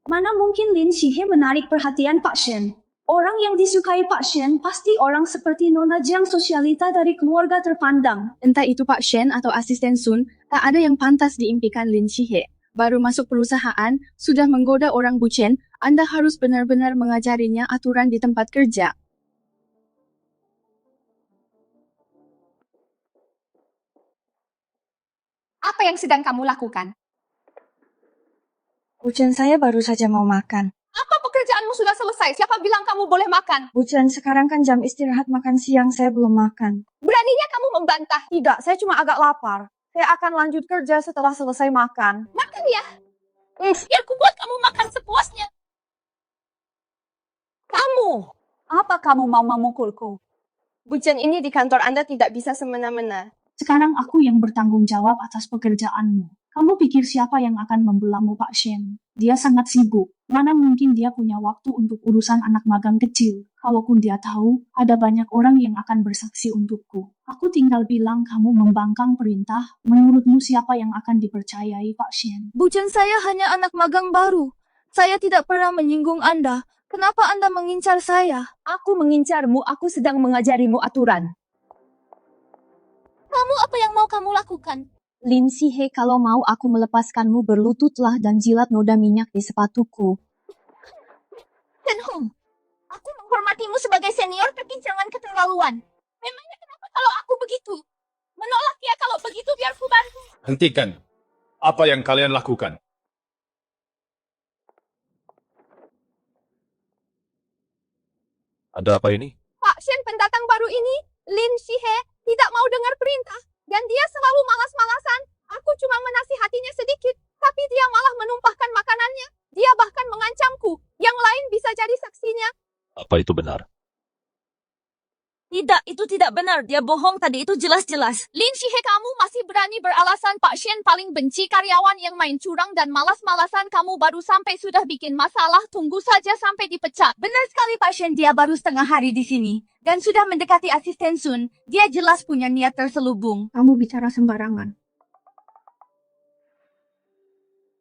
Mana mungkin Lin Shihe menarik perhatian Pak Shen? Orang yang disukai Pak Shen pasti orang seperti Nona Jiang, sosialita dari keluarga terpandang. Entah itu Pak Shen atau Asisten Sun, tak ada yang pantas diimpikan Lin Shihe. Baru masuk perusahaan, sudah menggoda orang Bu Chen, Anda harus benar-benar mengajarinya aturan di tempat kerja. Apa yang sedang kamu lakukan? Bu Chen, saya baru saja mau makan. Apa pekerjaanmu sudah selesai? Siapa bilang kamu boleh makan? Bu Chen, sekarang kan jam istirahat makan siang, saya belum makan. Beraninya kamu membantah. Tidak, saya cuma agak lapar. Saya akan lanjut kerja setelah selesai makan. Makan ya. Biar ku buat kamu makan sepuasnya. Kamu! Apa kamu mau memukulku? Bu Chen, ini di kantor Anda tidak bisa semena-mena. Sekarang aku yang bertanggung jawab atas pekerjaanmu. Kamu pikir siapa yang akan membelamu Pak Shen? Dia sangat sibuk. Mana mungkin dia punya waktu untuk urusan anak magang kecil. Kalaupun dia tahu, ada banyak orang yang akan bersaksi untukku. Aku tinggal bilang kamu membangkang perintah. Menurutmu siapa yang akan dipercayai Pak Shen? Bu Chen, saya hanya anak magang baru. Saya tidak pernah menyinggung Anda. Kenapa Anda mengincar saya? Aku mengincarmu, aku sedang mengajarimu aturan. Kamu apa yang mau kamu lakukan? Lin Shihe, kalau mau aku melepaskanmu, berlututlah dan jilat noda minyak di sepatuku. Chen Hong, aku menghormatimu sebagai senior, tapi jangan keterlaluan. Memangnya kenapa kalau aku begitu? Menolak ya kalau begitu, biar ku bantu. Hentikan. Apa yang kalian lakukan? Ada apa ini? Pak Shen, pendatang baru ini, Lin Shihe, tidak mau dengar perintah. Dan dia selalu malas-malasan. Aku cuma menasihatinya sedikit, tapi dia malah menumpahkan makanannya. Dia bahkan mengancamku. Yang lain bisa jadi saksinya. Apa itu benar? Tidak, itu tidak benar. Dia bohong tadi, itu jelas-jelas. Lin Shihe, kamu masih berani beralasan Pak Shen paling benci karyawan yang main curang dan malas-malasan. Kamu baru sampai sudah bikin masalah. Tunggu saja sampai dipecat. Benar sekali Pak Shen, dia baru setengah hari di sini. Dan sudah mendekati Asisten Sun. Dia jelas punya niat terselubung. Kamu bicara sembarangan.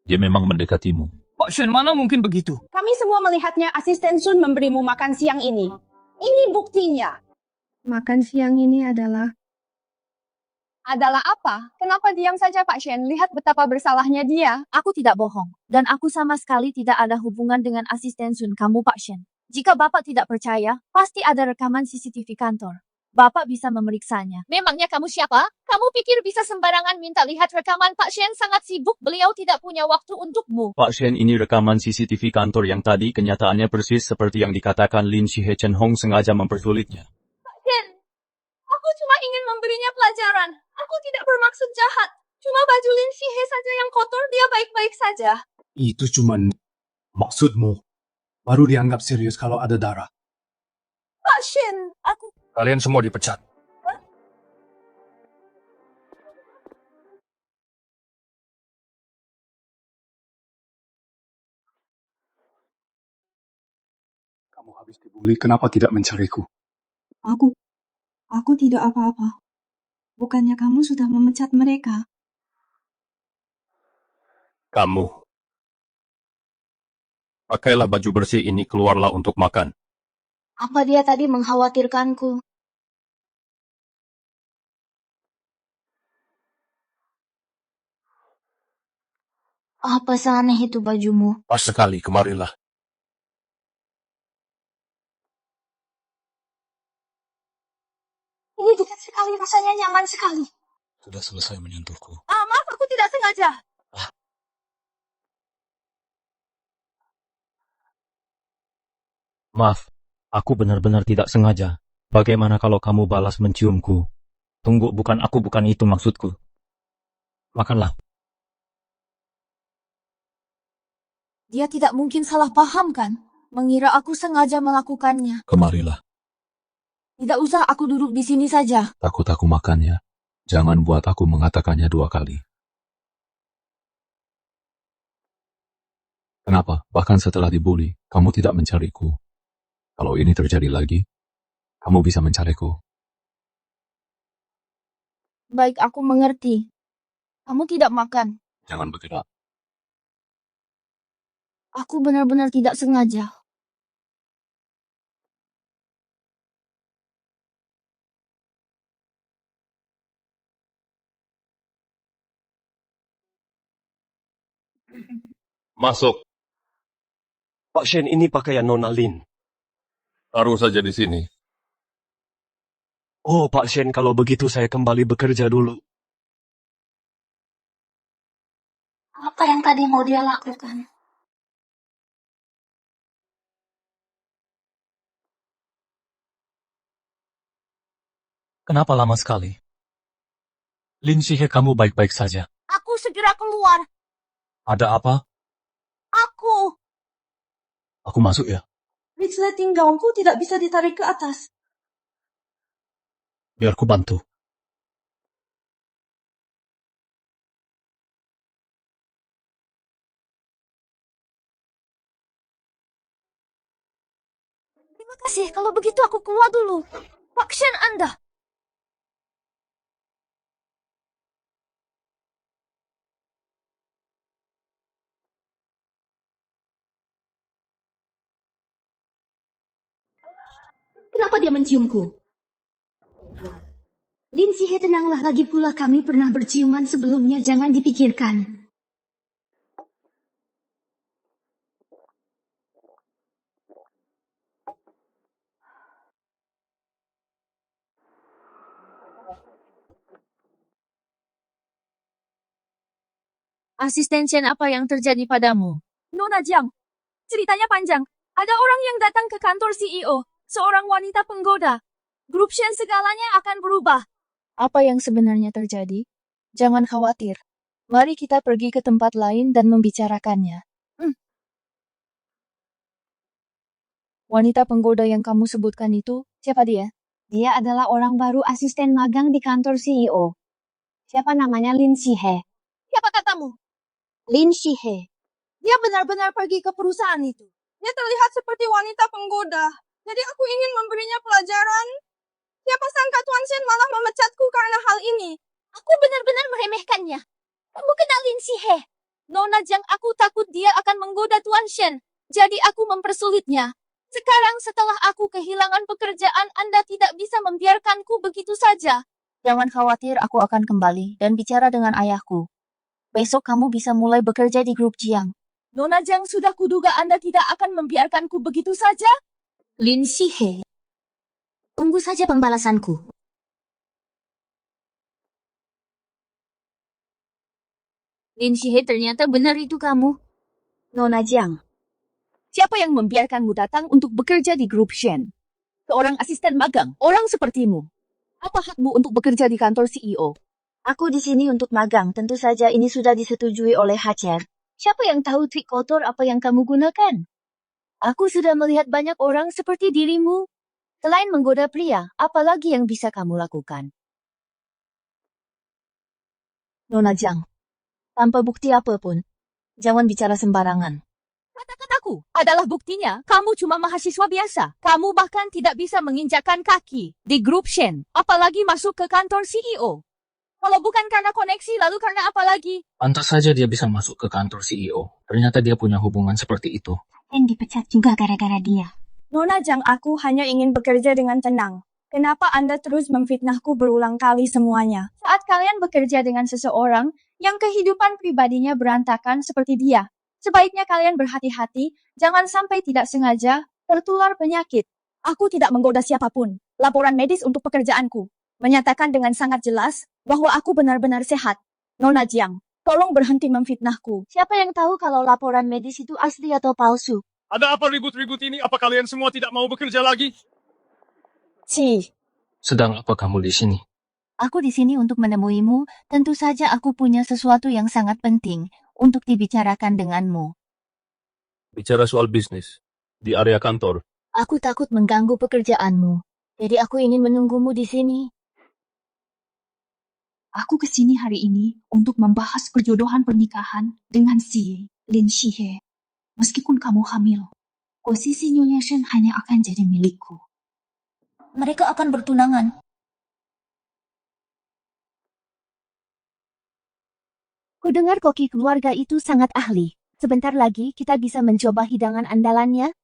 Dia memang mendekatimu. Pak Shen, mana mungkin begitu? Kami semua melihatnya Asisten Sun memberimu makan siang ini. Ini buktinya. Makan siang ini adalah Adalah apa? Kenapa diam saja Pak Shen? Lihat betapa bersalahnya dia. Aku tidak bohong, dan aku sama sekali tidak ada hubungan dengan asisten Sun kamu Pak Shen. Jika Bapak tidak percaya, pasti ada rekaman CCTV kantor. Bapak bisa memeriksanya. Memangnya kamu siapa? Kamu pikir bisa sembarangan minta lihat rekaman Pak Shen sangat sibuk, beliau tidak punya waktu untukmu. Pak Shen, ini rekaman CCTV kantor yang tadi kenyataannya persis seperti yang dikatakan Lin Shihe Chen Hong sengaja mempersulitnya. Pak Shen, aku cuma ingin memberinya pelajaran. Aku tidak bermaksud jahat. Cuma baju Lin Shihe saja yang kotor, dia baik-baik saja. Itu cuman maksudmu. Baru dianggap serius kalau ada darah. Pak Shen, aku... Kalian semua dipecat. Kamu habis dibully, kenapa tidak mencariku? Aku tidak apa-apa. Bukannya kamu sudah memecat mereka? Kamu. Pakailah baju bersih ini, keluarlah untuk makan. Apa dia tadi mengkhawatirkanku? Apa seaneh itu bajumu? Pas sekali, kemarilah. Ini dekat sekali, rasanya nyaman sekali. Sudah selesai menyentuhku. Maaf, aku tidak sengaja. Maaf, aku benar-benar tidak sengaja. Bagaimana kalau kamu balas menciumku? Tunggu, bukan itu maksudku. Makanlah. Dia tidak mungkin salah paham kan? Mengira aku sengaja melakukannya. Kemarilah. Tidak usah, aku duduk di sini saja. Takut aku makannya. Jangan buat aku mengatakannya 2 kali. Kenapa? Bahkan setelah dibully, kamu tidak mencariku. Kalau ini terjadi lagi, kamu bisa mencariku. Baik, aku mengerti. Kamu tidak makan. Jangan bergerak. Aku benar-benar tidak sengaja. Masuk. Pak Shen, ini pakaian Nona Lin. Taruh saja di sini. Oh, Pak Shen, kalau begitu saya kembali bekerja dulu. Apa yang tadi mau dia lakukan? Kenapa lama sekali? Lin Shihe, kamu baik-baik saja. Aku segera keluar. Ada apa? Aku masuk ya? Resleting gaunku tidak bisa ditarik ke atas. Biar ku bantu. Terima kasih, kalau begitu aku keluar dulu. Pak Shen, Anda. Kenapa dia menciumku? Lin Shihe, tenanglah, lagi pula kami pernah berciuman sebelumnya, jangan dipikirkan. Asisten Chen, apa yang terjadi padamu? Nona Jiang, ceritanya panjang. Ada orang yang datang ke kantor CEO, seorang wanita penggoda. Grup Shen segalanya akan berubah. Apa yang sebenarnya terjadi? Jangan khawatir. Mari kita pergi ke tempat lain dan membicarakannya. Wanita penggoda yang kamu sebutkan itu, siapa dia? Dia adalah orang baru asisten magang di kantor CEO. Siapa namanya? Lin Shihe. Siapa katamu? Lin Shihe. Dia benar-benar pergi ke perusahaan itu. Dia terlihat seperti wanita penggoda. Jadi aku ingin memberinya pelajaran. Siapa sangka Tuan Shen malah memecatku karena hal ini. Aku benar-benar meremehkannya. Kamu kenal Lin Shihe? Nona Jiang, aku takut dia akan menggoda Tuan Shen. Jadi aku mempersulitnya. Sekarang setelah aku kehilangan pekerjaan, Anda tidak bisa membiarkanku begitu saja. Jangan khawatir, aku akan kembali dan bicara dengan ayahku. Besok kamu bisa mulai bekerja di grup Jiang. Nona Jiang, sudah kuduga Anda tidak akan membiarkanku begitu saja. Lin Shihe, tunggu saja pembalasanku. Lin Shihe, ternyata benar itu kamu. Nona Jiang, siapa yang membiarkanmu datang untuk bekerja di grup Shen? Seorang asisten magang, orang sepertimu. Apa hakmu untuk bekerja di kantor CEO? Aku di sini untuk magang. Tentu saja ini sudah disetujui oleh HR. Siapa yang tahu trik kotor apa yang kamu gunakan? Aku sudah melihat banyak orang seperti dirimu. Selain menggoda pria, apa lagi yang bisa kamu lakukan? Nona Jiang, tanpa bukti apapun, jangan bicara sembarangan. Kata-kataku adalah buktinya. Kamu cuma mahasiswa biasa. Kamu bahkan tidak bisa menginjakkan kaki di grup Shen. Apalagi masuk ke kantor CEO. Kalau bukan karena koneksi, lalu karena apa lagi? Pantas saja dia bisa masuk ke kantor CEO. Ternyata dia punya hubungan seperti itu. Dan dipecat juga gara-gara dia. Nona Jiang, aku hanya ingin bekerja dengan tenang. Kenapa Anda terus memfitnahku berulang kali semuanya? Saat kalian bekerja dengan seseorang yang kehidupan pribadinya berantakan seperti dia, sebaiknya kalian berhati-hati, jangan sampai tidak sengaja tertular penyakit. Aku tidak menggoda siapapun. Laporan medis untuk pekerjaanku menyatakan dengan sangat jelas bahwa aku benar-benar sehat. Nona Jiang, tolong berhenti memfitnahku. Siapa yang tahu kalau laporan medis itu asli atau palsu? Ada apa ribut-ribut ini? Apa kalian semua tidak mau bekerja lagi? Sedang apa kamu di sini? Aku di sini untuk menemuimu. Tentu saja aku punya sesuatu yang sangat penting untuk dibicarakan denganmu. Bicara soal bisnis. Di area kantor. Aku takut mengganggu pekerjaanmu. Jadi aku ingin menunggumu di sini. Aku ke sini hari ini untuk membahas perjodohan pernikahan dengan si Lin Shihe. Meskipun kamu hamil, posisi Nyonya Shen hanya akan jadi milikku. Mereka akan bertunangan. Kudengar koki keluarga itu sangat ahli. Sebentar lagi kita bisa mencoba hidangan andalannya.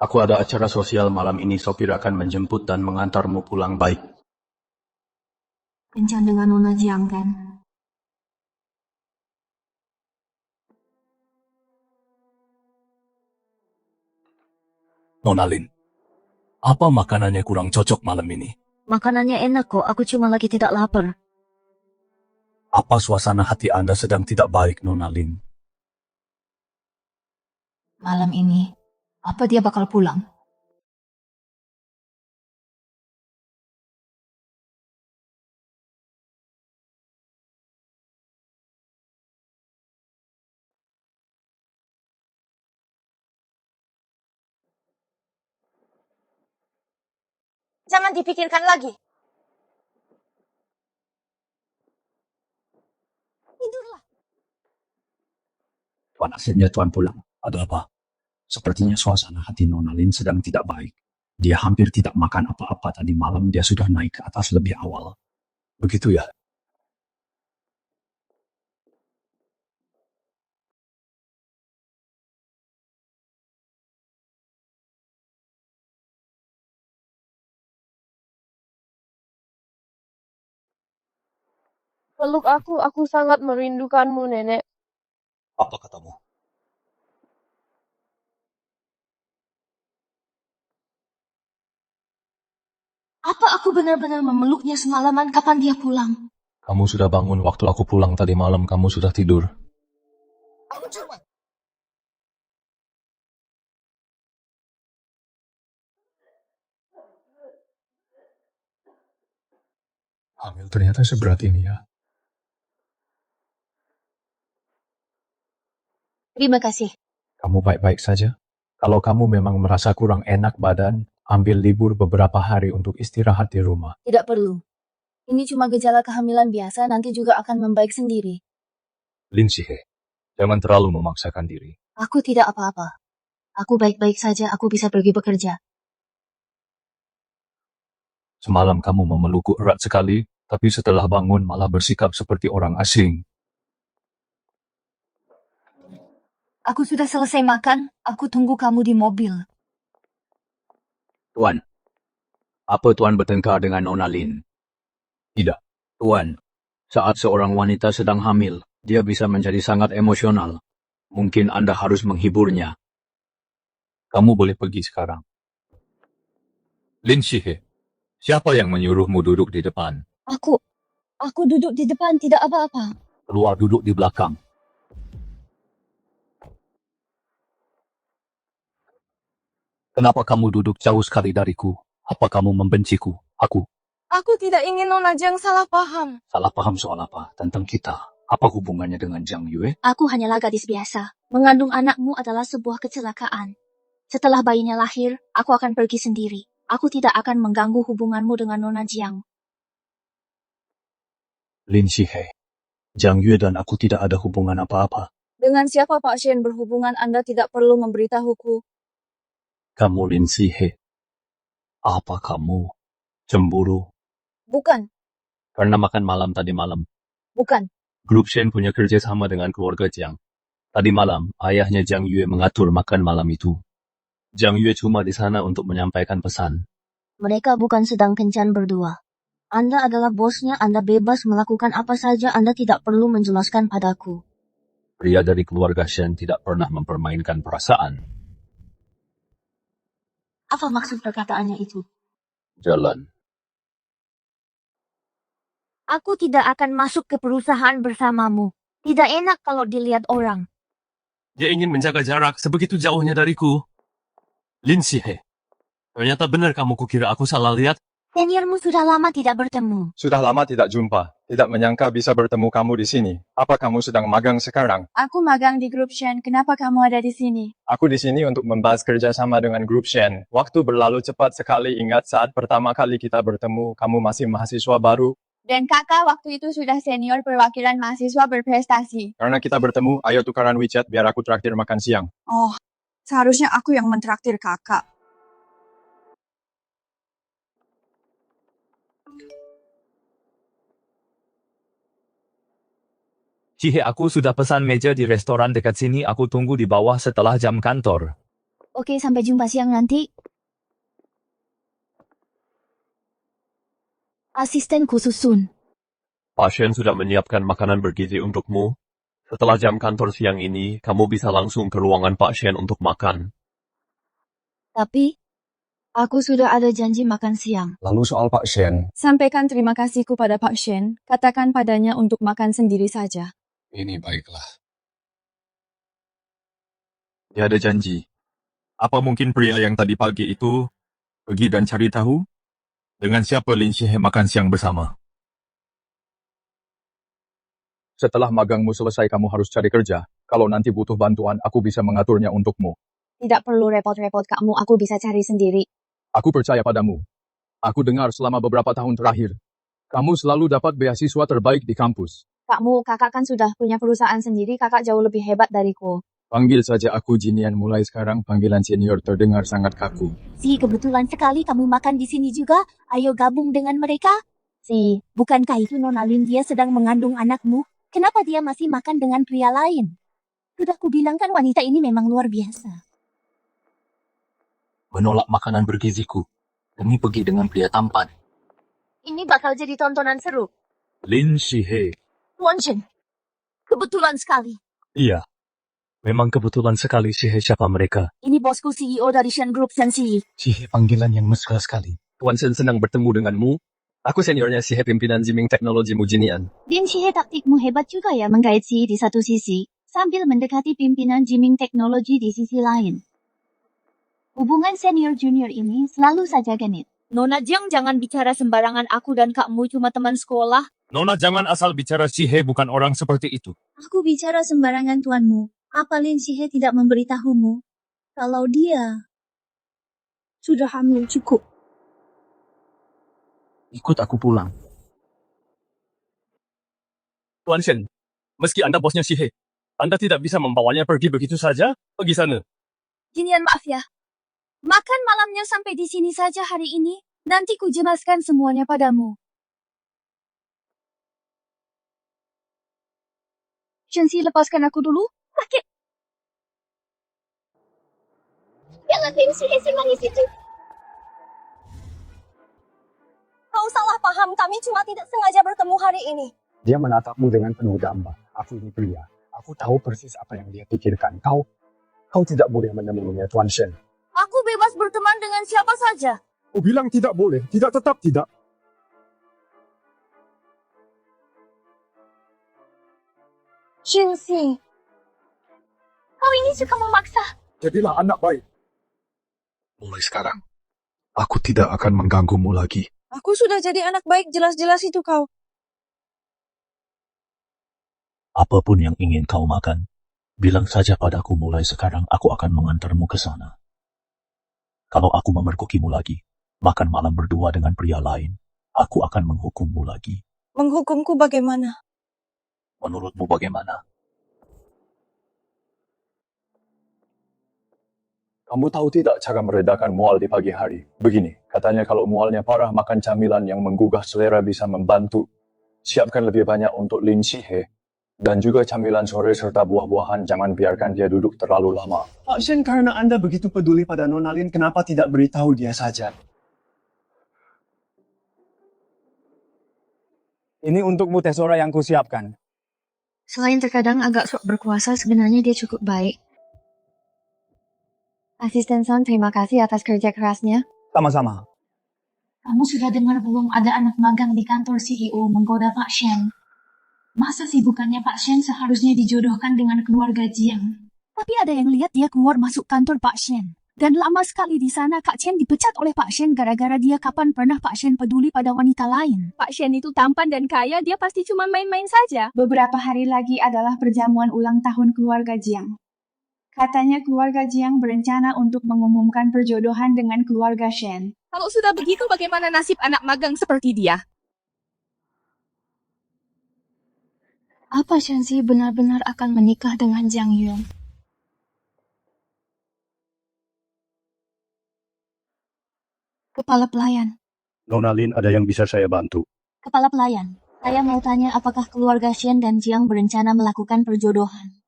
Aku ada acara sosial malam ini. Sopir akan menjemput dan mengantarmu pulang baik. Kencan dengan Nona Jiang kan? Nona Lin, apa makanannya kurang cocok malam ini? Makanannya enak kok, aku cuma lagi tidak lapar. Apa suasana hati Anda sedang tidak baik, Nona Lin? Malam ini, apa dia bakal pulang? Jangan dipikirkan lagi. Tidurlah. Tuan, akhirnya Tuan pulang. Ada apa? Sepertinya suasana hati Nona Lin sedang tidak baik. Dia hampir tidak makan apa-apa tadi malam. Dia sudah naik ke atas lebih awal. Begitu ya? Peluk aku sangat merindukanmu, Nenek. Apa katamu? Apa aku benar-benar memeluknya semalaman kapan dia pulang? Kamu sudah bangun waktu aku pulang tadi malam. Kamu sudah tidur. Aku cuma... Hamil ternyata seberat ini ya. Terima kasih. Kamu baik-baik saja? Kalau kamu memang merasa kurang enak badan, ambil libur beberapa hari untuk istirahat di rumah. Tidak perlu. Ini cuma gejala kehamilan biasa, nanti juga akan membaik sendiri. Lin Shihe, jangan terlalu memaksakan diri. Aku tidak apa-apa. Aku baik-baik saja, aku bisa pergi bekerja. Semalam kamu memelukku erat sekali, tapi setelah bangun malah bersikap seperti orang asing. Aku sudah selesai makan, aku tunggu kamu di mobil. Tuan, apa Tuan bertengkar dengan Nona Lin? Tidak, Tuan. Saat seorang wanita sedang hamil, dia bisa menjadi sangat emosional. Mungkin Anda harus menghiburnya. Kamu boleh pergi sekarang. Lin Shihe, siapa yang menyuruhmu duduk di depan? Aku duduk di depan tidak apa-apa. Keluar duduk di belakang. Kenapa kamu duduk jauh sekali dariku? Apa kamu membenciku? Aku tidak ingin Nona Jiang salah paham. Salah paham soal apa? Tentang kita. Apa hubungannya dengan Jiang Yue? Aku hanyalah gadis biasa. Mengandung anakmu adalah sebuah kecelakaan. Setelah bayinya lahir, aku akan pergi sendiri. Aku tidak akan mengganggu hubunganmu dengan Nona Jiang. Lin Shihe, Jiang Yue dan aku tidak ada hubungan apa-apa. Dengan siapa Pak Shen berhubungan Anda tidak perlu memberitahuku. Kamu Lin Shihe. Apa kamu cemburu? Bukan, Karena makan malam tadi malam. bukan. Grup Shen punya kerjasama dengan keluarga Jiang. Tadi malam, ayahnya Jiang Yue mengatur makan malam itu. Jiang Yue cuma di sana untuk menyampaikan pesan. Mereka bukan sedang kencan berdua. Anda adalah bosnya, Anda bebas melakukan apa saja, Anda tidak perlu menjelaskan padaku. Pria dari keluarga Shen tidak pernah mempermainkan perasaan. Apa maksud perkataannya itu? Jalan. Aku tidak akan masuk ke perusahaan bersamamu. Tidak enak kalau dilihat orang. Dia ingin menjaga jarak sebegitu jauhnya dariku. Lin Shihe, ternyata benar kamu kukira aku salah lihat. Seniormu sudah lama tidak bertemu. Sudah lama tidak jumpa. Tidak menyangka bisa bertemu kamu di sini. Apa kamu sedang magang sekarang? Aku magang di grup Shen. Kenapa kamu ada di sini? Aku di sini untuk membahas kerjasama dengan grup Shen. Waktu berlalu cepat sekali. Ingat saat pertama kali kita bertemu, kamu masih mahasiswa baru. Dan kakak waktu itu sudah senior perwakilan mahasiswa berprestasi. Karena kita bertemu, ayo tukaran WeChat biar aku traktir makan siang. Oh, seharusnya aku yang mentraktir kakak. Shihe, aku sudah pesan meja di restoran dekat sini. Aku tunggu di bawah setelah jam kantor. Oke, sampai jumpa siang nanti. Asisten khusus Sun. Pak Shen sudah menyiapkan makanan bergizi untukmu. Setelah jam kantor siang ini, kamu bisa langsung ke ruangan Pak Shen untuk makan. Tapi, aku sudah ada janji makan siang. Lalu soal Pak Shen, Sampaikan terima kasihku pada Pak Shen. Katakan padanya untuk makan sendiri saja. Ini baiklah. Dia ada janji. Apa mungkin pria yang tadi pagi itu pergi dan cari tahu? Dengan siapa Lin Shihe makan siang bersama? setelah magangmu selesai kamu harus cari kerja. Kalau nanti butuh bantuan, aku bisa mengaturnya untukmu. Tidak perlu repot-repot kamu, aku bisa cari sendiri. Aku percaya padamu. Aku dengar selama beberapa tahun terakhir, kamu selalu dapat beasiswa terbaik di kampus. Kakak kan sudah punya perusahaan sendiri, kakak jauh lebih hebat dariku. Panggil saja aku Jinian, mulai sekarang panggilan senior terdengar sangat kaku. Si, kebetulan sekali kamu makan di sini juga. Ayo gabung dengan mereka. Si, bukankah itu Nona Lin dia sedang mengandung anakmu? Kenapa dia masih makan dengan pria lain? Sudah kubilang kan wanita ini memang luar biasa. Menolak makanan bergiziku demi pergi dengan pria tampan. Ini bakal jadi tontonan seru. Lin Shihe. Tuan Shen, kebetulan sekali. Iya. Memang kebetulan sekali Shihe siapa mereka. Ini bosku CEO dari Shen Group Sensi. Shihe panggilan yang mesra sekali. Tuan Shen senang bertemu denganmu. Aku seniornya Shihe pimpinan Jiming Teknologi Mujinian. Lin Shihe, taktikmu hebat juga ya menggait Si di satu sisi, sambil mendekati pimpinan Jiming Teknologi di sisi lain. Hubungan senior-junior ini selalu saja genit. Nona Jiang, jangan bicara sembarangan, aku dan kakmu cuma teman sekolah. Nona jangan asal bicara, Shihe bukan orang seperti itu. Aku bicara sembarangan tuanmu. Apa Lin Shihe tidak memberitahumu kalau dia sudah hamil cukup? Ikut aku pulang. Tuan Shen, meski Anda bosnya Shihe, Anda tidak bisa membawanya pergi begitu saja? Pergi sana. Jinian, maaf ya. Makan malamnya sampai di sini saja hari ini. Nanti ku jelaskan semuanya padamu. Shensi, lepaskan aku dulu. Sakit. Jangan Lin Shihe semanis itu. Kau salah paham, kami cuma tidak sengaja bertemu hari ini. Dia menatapmu dengan penuh damba. Aku ini pria. Aku tahu persis apa yang dia pikirkan. Kau tidak boleh menemuinya, Tuan Shen. Aku bebas berteman dengan siapa saja. Kau bilang tidak boleh, tetap tidak. Shinxi, Kau ini suka memaksa. Jadilah anak baik. Mulai sekarang, aku tidak akan mengganggumu lagi. aku sudah jadi anak baik, jelas-jelas itu kau. Apapun yang ingin kau makan, bilang saja padaku mulai sekarang aku akan mengantarmu ke sana. Kalau aku memergokimu lagi, makan malam berdua dengan pria lain, aku akan menghukummu lagi. Menghukumku bagaimana? Menurutmu bagaimana? Kamu tahu tidak cara meredakan mual di pagi hari? Begini, katanya kalau mualnya parah, makan camilan yang menggugah selera bisa membantu. Siapkan lebih banyak untuk Lin Shihe. Dan juga camilan sore serta buah-buahan, jangan biarkan dia duduk terlalu lama. Pak Shen, karena Anda begitu peduli pada Nona Lin, kenapa tidak beritahu dia saja? Ini untukmu, Tesora, yang kusiapkan. Selain terkadang agak sok berkuasa, sebenarnya dia cukup baik. Asisten Son, terima kasih atas kerja kerasnya. Sama-sama. Kamu sudah dengar belum ada anak magang di kantor CEO menggoda Pak Shen? Masa sih bukannya Pak Shen seharusnya dijodohkan dengan keluarga Jiang? Tapi ada yang lihat dia keluar masuk kantor Pak Shen. Dan lama sekali di sana Kak Chen dipecat oleh Pak Shen gara-gara dia kapan pernah Pak Shen peduli pada wanita lain. Pak Shen itu tampan dan kaya, dia pasti cuma main-main saja. Beberapa hari lagi adalah perjamuan ulang tahun keluarga Jiang. Katanya keluarga Jiang berencana untuk mengumumkan perjodohan dengan keluarga Shen. Kalau sudah begitu, bagaimana nasib anak magang seperti dia? Apa Shenxi benar-benar akan menikah dengan Jiang Yun? Kepala pelayan. Nona Lin, ada yang bisa saya bantu? Kepala pelayan, saya mau tanya apakah keluarga Shen dan Jiang berencana melakukan perjodohan?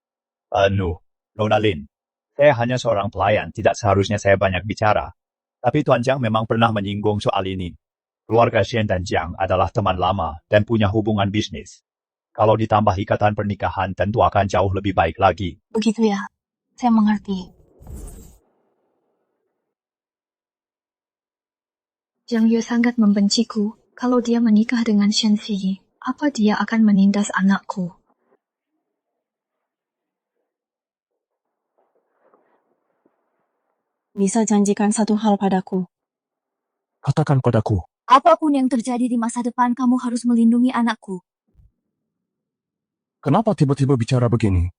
Nona Lin, saya hanya seorang pelayan, tidak seharusnya saya banyak bicara. Tapi Tuan Jiang memang pernah menyinggung soal ini. Keluarga Shen dan Jiang adalah teman lama dan punya hubungan bisnis. Kalau ditambah ikatan pernikahan, tentu akan jauh lebih baik lagi. Begitu ya, saya mengerti. Jiang Yue sangat membenciku. Kalau dia menikah dengan Shen Xi, apa dia akan menindas anakku? Bisa janjikan satu hal padaku. Katakan padaku. Apapun yang terjadi di masa depan, kamu harus melindungi anakku. Kenapa tiba-tiba bicara begini?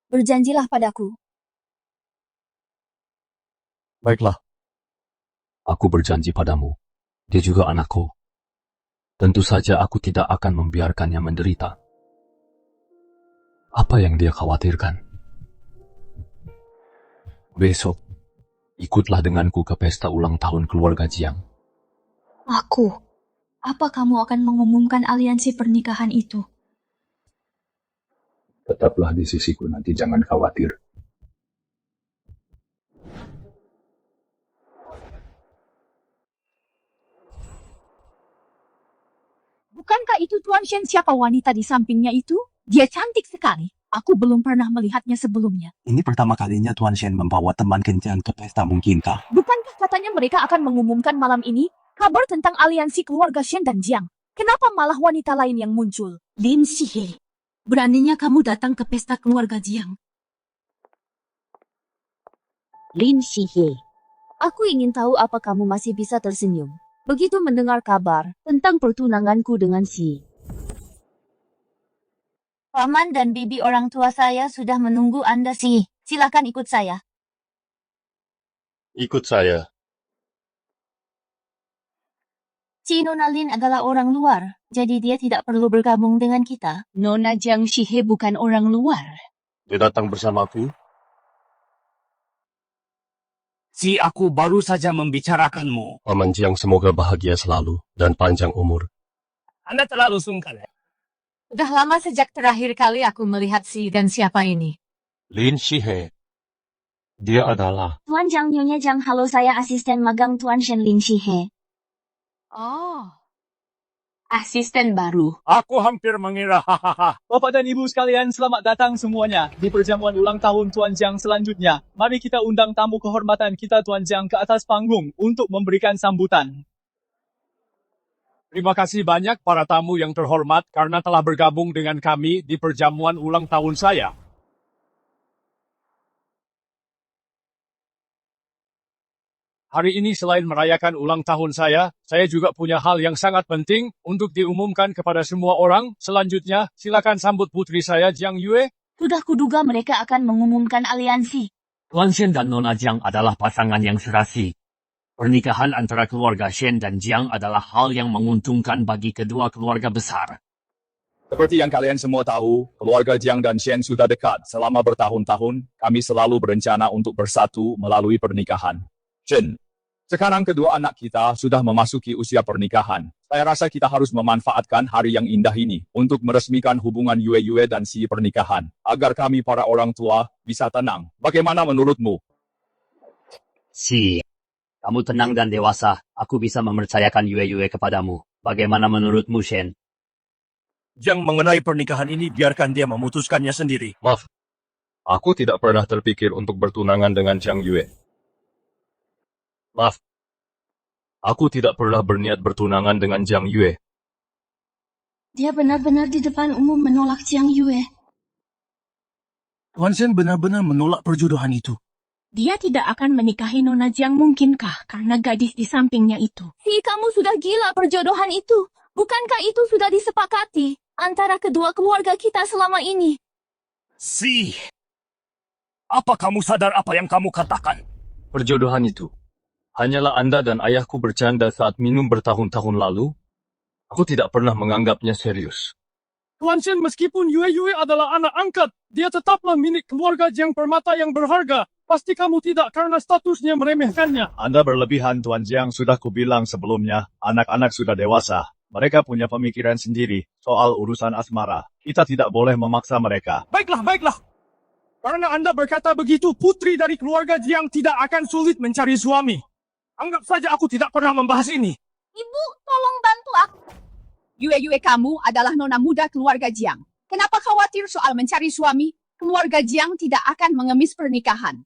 Berjanjilah padaku. Baiklah. Aku berjanji padamu. Dia juga anakku. Tentu saja aku tidak akan membiarkannya menderita. Apa yang dia khawatirkan? Besok, ikutlah denganku ke pesta ulang tahun keluarga Jiang. Aku? Apa kamu akan mengumumkan aliansi pernikahan itu? Tetaplah di sisiku nanti, jangan khawatir. Bukankah itu Tuan Shen? Siapa wanita di sampingnya itu? Dia cantik sekali. Aku belum pernah melihatnya sebelumnya. Ini pertama kalinya Tuan Shen membawa teman kencan ke pesta, mungkinkah? Bukankah katanya mereka akan mengumumkan malam ini kabar tentang aliansi keluarga Shen dan Jiang? Kenapa malah wanita lain yang muncul? Lin Shihe, beraninya kamu datang ke pesta keluarga Jiang. Lin Shihe, aku ingin tahu apa kamu masih bisa tersenyum begitu mendengar kabar tentang pertunanganku dengan Si. Paman dan bibi orang tua saya sudah menunggu Anda, Si. Silakan ikut saya. Ikut saya. Si Nona Lin adalah orang luar, jadi dia tidak perlu bergabung dengan kita. Nona Jiang Shihe bukan orang luar. Dia datang bersamaku. Si, aku baru saja membicarakanmu. Paman Jiang semoga bahagia selalu dan panjang umur. Anda terlalu sungkan. Udah lama sejak terakhir kali aku melihat Si dan siapa ini. Lin Shihe. Dia adalah... Tuan Jiang, Nyonya Jiang, halo, saya asisten magang Tuan Shen, Lin Shihe. Oh, Asisten baru. Aku hampir mengira hahaha. Bapak dan Ibu sekalian, selamat datang semuanya di perjamuan ulang tahun Tuan Jiang selanjutnya. Mari kita undang tamu kehormatan kita Tuan Jiang ke atas panggung untuk memberikan sambutan. Terima kasih banyak para tamu yang terhormat karena telah bergabung dengan kami di perjamuan ulang tahun saya. Hari ini selain merayakan ulang tahun saya juga punya hal yang sangat penting untuk diumumkan kepada semua orang. Selanjutnya, silakan sambut putri saya, Jiang Yue. Sudah kuduga mereka akan mengumumkan aliansi. Tuan Shen dan Nona Jiang adalah pasangan yang serasi. Pernikahan antara keluarga Shen dan Jiang adalah hal yang menguntungkan bagi kedua keluarga besar. Seperti yang kalian semua tahu, keluarga Jiang dan Shen sudah dekat. Selama bertahun-tahun, kami selalu berencana untuk bersatu melalui pernikahan. Shen, sekarang kedua anak kita sudah memasuki usia pernikahan. Saya rasa kita harus memanfaatkan hari yang indah ini untuk meresmikan hubungan Yue dan Si pernikahan, agar kami para orang tua bisa tenang. Bagaimana menurutmu? Si, kamu tenang dan dewasa. Aku bisa mempercayakan Yue kepadamu. Bagaimana menurutmu, Shen? Yang mengenai pernikahan ini, biarkan dia memutuskannya sendiri. Maaf, aku tidak pernah terpikir untuk bertunangan dengan Jiang Yue. Maaf, aku tidak pernah berniat bertunangan dengan Jiang Yue. Dia benar-benar di depan umum menolak Jiang Yue. Tuan Shen benar-benar menolak perjodohan itu. Dia tidak akan menikahi Nona Jiang mungkinkah karena gadis di sampingnya itu? Si, kamu sudah gila perjodohan itu. Bukankah itu sudah disepakati antara kedua keluarga kita selama ini? Si, apa kamu sadar apa yang kamu katakan? Perjodohan itu hanyalah Anda dan ayahku bercanda saat minum bertahun-tahun lalu. Aku tidak pernah menganggapnya serius. Tuan Shen, meskipun Yue adalah anak angkat, dia tetaplah milik keluarga Jiang Permata yang berharga. Pasti kamu tidak karena statusnya meremehkannya. Anda berlebihan, Tuan Jiang. Sudah kubilang sebelumnya, anak-anak sudah dewasa. Mereka punya pemikiran sendiri soal urusan asmara. Kita tidak boleh memaksa mereka. Baiklah. Karena Anda berkata begitu, putri dari keluarga Jiang tidak akan sulit mencari suami. Anggap saja aku tidak pernah membahas ini. Ibu, tolong bantu aku. Yue kamu adalah nona muda keluarga Jiang. Kenapa khawatir soal mencari suami? Keluarga Jiang tidak akan mengemis pernikahan.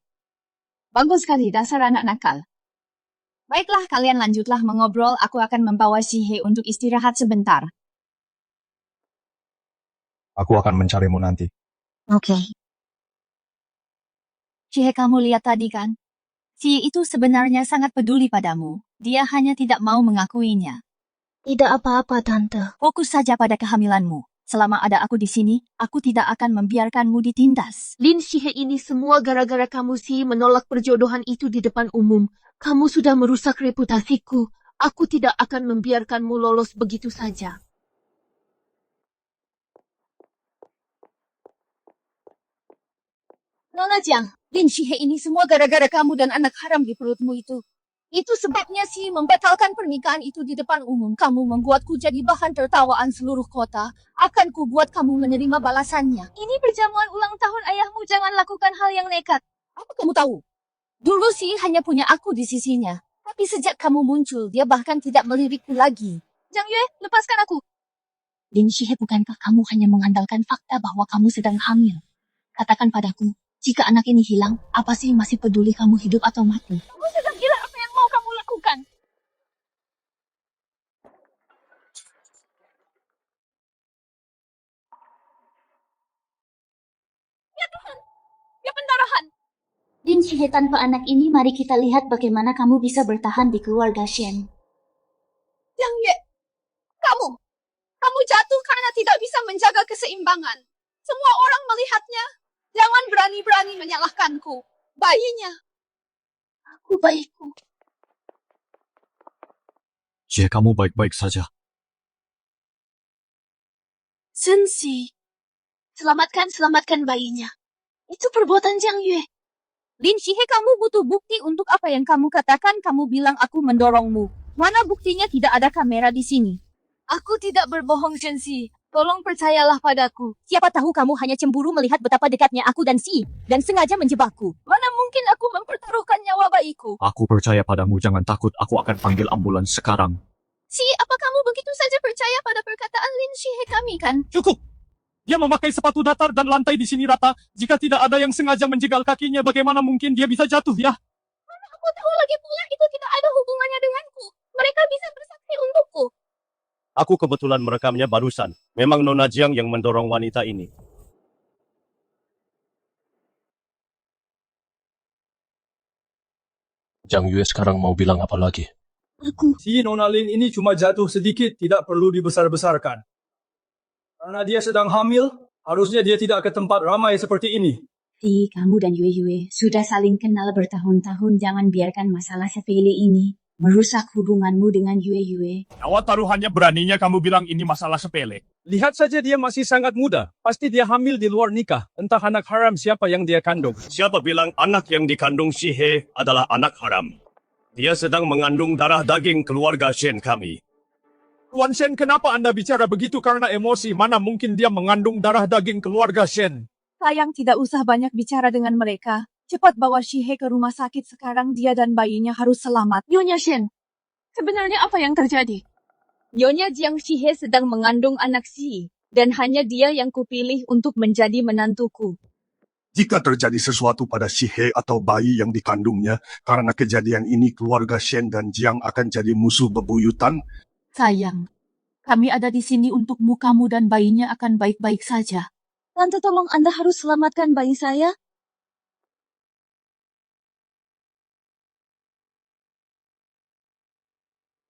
Bagus sekali, dasar anak nakal. Baiklah, kalian lanjutlah mengobrol. Aku akan membawa Shihe untuk istirahat sebentar. Aku akan mencarimu nanti. Oke. Shihe, kamu lihat tadi kan? Si itu sebenarnya sangat peduli padamu. Dia hanya tidak mau mengakuinya. Tidak apa-apa, Tante. Fokus saja pada kehamilanmu. Selama ada aku di sini, aku tidak akan membiarkanmu ditindas. Lin Shihe ini semua gara-gara kamu sih menolak perjodohan itu di depan umum. Kamu sudah merusak reputasiku. Aku tidak akan membiarkanmu lolos begitu saja. Nona Jiang, Lin Shihe ini semua gara-gara kamu dan anak haram di perutmu itu. Itu sebabnya sih membatalkan pernikahan itu di depan umum. Kamu membuatku jadi bahan tertawaan seluruh kota. Akan kubuat kamu menerima balasannya. Ini perjamuan ulang tahun ayahmu, jangan lakukan hal yang nekat. Apa kamu tahu? Dulu sih hanya punya aku di sisinya. Tapi sejak kamu muncul, dia bahkan tidak melirikku lagi. Jiang Yue, lepaskan aku. Lin Shihe, bukankah kamu hanya mengandalkan fakta bahwa kamu sedang hamil? Katakan padaku, jika anak ini hilang, apa sih masih peduli kamu hidup atau mati? Kamu sudah gila, apa yang mau kamu lakukan? Ya Tuhan, ya pendarahan. Lin Shihe, tanpa anak ini, mari kita lihat bagaimana kamu bisa bertahan di keluarga Shen. Jiang Yue, kamu jatuh karena tidak bisa menjaga keseimbangan. Semua orang melihatnya. Jangan berani-berani menyalahkanku. Bayinya. Aku baikku. Jie, kamu baik-baik saja. Sensi. Selamatkan bayinya. Itu perbuatan Jiang Yue. Lin Shihe, kamu butuh bukti untuk apa yang kamu katakan. Kamu bilang aku mendorongmu. Mana buktinya? Tidak ada kamera di sini. Aku tidak berbohong, Sensi. Tolong percayalah padaku. Siapa tahu kamu hanya cemburu melihat betapa dekatnya aku dan Si, dan sengaja menjebakku. Mana mungkin aku mempertaruhkan nyawa bayiku? Aku percaya padamu, jangan takut. Aku akan panggil ambulans sekarang. Si, apa kamu begitu saja percaya pada perkataan Lin Shihe kami kan? Cukup! Dia memakai sepatu datar dan lantai di sini rata. Jika tidak ada yang sengaja menjegal kakinya, bagaimana mungkin dia bisa jatuh ya? Mana aku tahu lagi pula itu tidak ada hubungannya denganku. Mereka bisa bersaksi untukku. Aku kebetulan merekamnya barusan. Memang Nona Jiang yang mendorong wanita ini. Jiang Yue sekarang mau bilang apa lagi? Si Nona Lin ini cuma jatuh sedikit, tidak perlu dibesar-besarkan. Karena dia sedang hamil, harusnya dia tidak ke tempat ramai seperti ini. Si, kamu dan Yue sudah saling kenal bertahun-tahun. Jangan biarkan masalah sepele ini merusak hubunganmu dengan Yue. Awal taruhannya beraninya kamu bilang ini masalah sepele. Lihat saja dia masih sangat muda. Pasti dia hamil di luar nikah. Entah anak haram siapa yang dia kandung. Siapa bilang anak yang dikandung Shihe adalah anak haram? Dia sedang mengandung darah daging keluarga Shen kami. Tuan Shen, kenapa Anda bicara begitu karena emosi? Mana mungkin dia mengandung darah daging keluarga Shen? Sayang, tidak usah banyak bicara dengan mereka. Cepat bawa Shihe ke rumah sakit sekarang. Dia dan bayinya harus selamat. Nyonya Shen, sebenarnya apa yang terjadi? Nyonya Jiang Shihe sedang mengandung anak Si, dan hanya dia yang kupilih untuk menjadi menantuku. Jika terjadi sesuatu pada Shihe atau bayi yang dikandungnya, karena kejadian ini keluarga Shen dan Jiang akan jadi musuh bebuyutan. Sayang, kami ada di sini untukmu, kamu dan bayinya akan baik-baik saja. Tante, tolong Anda harus selamatkan bayi saya.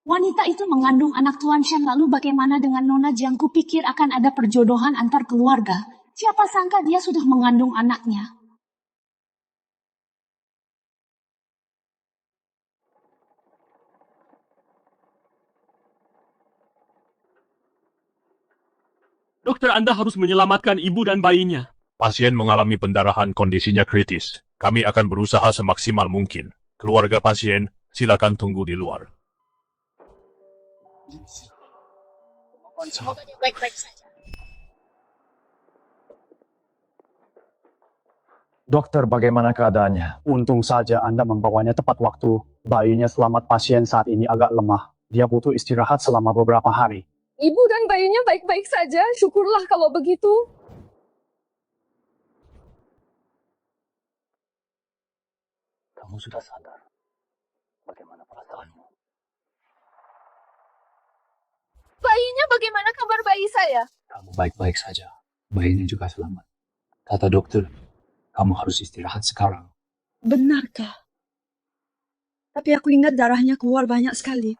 Wanita itu mengandung anak Tuan Shen, lalu bagaimana dengan Nona Jiang? Kupikir akan ada perjodohan antar keluarga. Siapa sangka dia sudah mengandung anaknya. Dokter, Anda harus menyelamatkan ibu dan bayinya. Pasien mengalami pendarahan, kondisinya kritis. Kami akan berusaha semaksimal mungkin. Keluarga pasien, silakan tunggu di luar. Semoga dia baik-baik saja. Dokter, bagaimana keadaannya? Untung saja Anda membawanya tepat waktu. Bayinya selamat. Pasien saat ini agak lemah. Dia butuh istirahat selama beberapa hari. Ibu dan bayinya baik-baik saja. Syukurlah kalau begitu. Kamu sudah sadar bagaimana perasaanmu? Bayinya bagaimana kabar bayi saya? Kamu baik-baik saja. Bayinya juga selamat. Kata dokter, kamu harus istirahat sekarang. Benarkah? Tapi aku ingat darahnya keluar banyak sekali.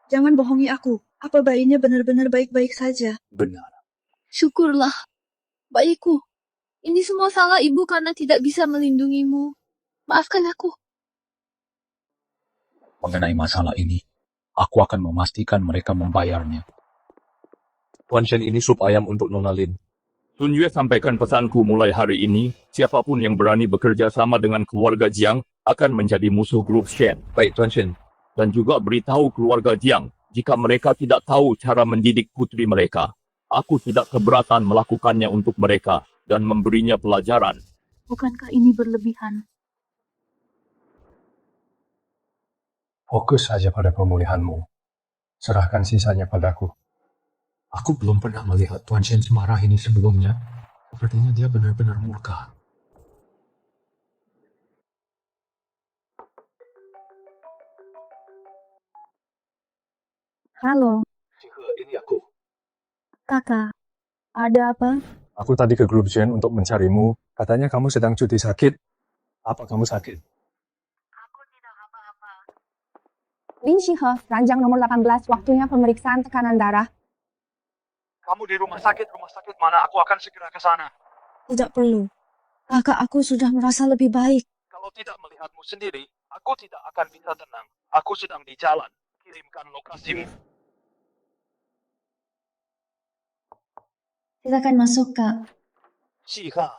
Jangan bohongi aku. Apa bayinya benar-benar baik-baik saja? Benar. Syukurlah, bayiku. Ini semua salah ibu karena tidak bisa melindungimu. Maafkan aku. Mengenai masalah ini, aku akan memastikan mereka membayarnya. Tuan Shen, ini sup ayam untuk Nona Lin. Sun Yue sampaikan pesanku mulai hari ini, siapapun yang berani bekerja sama dengan keluarga Jiang akan menjadi musuh grup Shen. Baik, Tuan Shen. Dan juga beritahu keluarga Jiang, jika mereka tidak tahu cara mendidik putri mereka, aku tidak keberatan melakukannya untuk mereka dan memberinya pelajaran. Bukankah ini berlebihan? Fokus saja pada pemulihanmu. Serahkan sisanya padaku. Aku belum pernah melihat Tuan Shen semarah ini sebelumnya. Sepertinya dia benar-benar murka. Halo, Ini aku. kakak. Ada apa? Aku tadi ke grup Jen untuk mencarimu. Katanya kamu sedang cuti sakit. Apa kamu sakit? Lin Shihe, ranjang nomor 18, waktunya pemeriksaan tekanan darah. Kamu di rumah sakit mana? Aku akan segera ke sana. Tidak perlu. Kakak aku sudah merasa lebih baik. Kalau tidak melihatmu sendiri, aku tidak akan bisa tenang. Aku sedang di jalan. Kirimkan lokasimu. Silakan masuk, Kak. Shiha.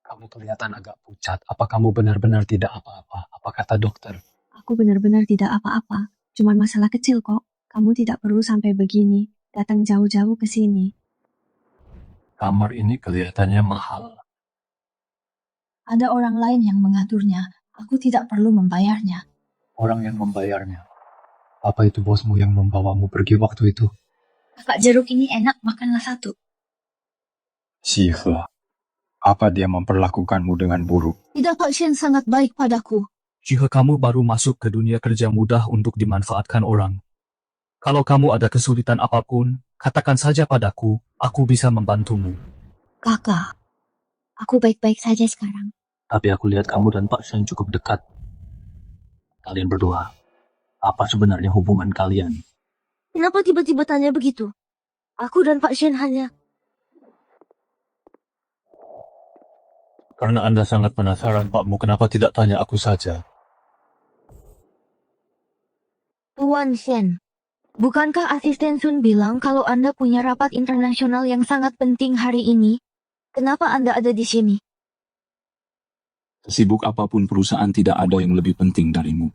Kamu kelihatan agak pucat. Apa kamu benar-benar tidak apa-apa? Apa kata dokter? Aku benar-benar tidak apa-apa. Cuma masalah kecil kok. Kamu tidak perlu sampai begini. Datang jauh-jauh ke sini. Kamar ini kelihatannya mahal. Ada orang lain yang mengaturnya. Aku tidak perlu membayarnya. Orang yang membayarnya. Apa itu bosmu yang membawamu pergi waktu itu? Kakak jeruk ini enak, makanlah satu. Shihe, apa dia memperlakukanmu dengan buruk? Tidak, Pak Shen sangat baik padaku. Jika kamu baru masuk ke dunia kerja mudah untuk dimanfaatkan orang. Kalau kamu ada kesulitan apapun, katakan saja padaku, aku bisa membantumu. Kakak, aku baik-baik saja sekarang. Tapi aku lihat kamu dan Pak Shen cukup dekat. Kalian berdua, apa sebenarnya hubungan kalian? Kenapa tiba-tiba tanya begitu? Aku dan Pak Shen hanya... Karena Anda sangat penasaran, Pakmu, kenapa tidak tanya aku saja? Tuan Shen, bukankah asisten Sun bilang kalau Anda punya rapat internasional yang sangat penting hari ini? Kenapa Anda ada di sini? Sibuk apapun perusahaan tidak ada yang lebih penting darimu.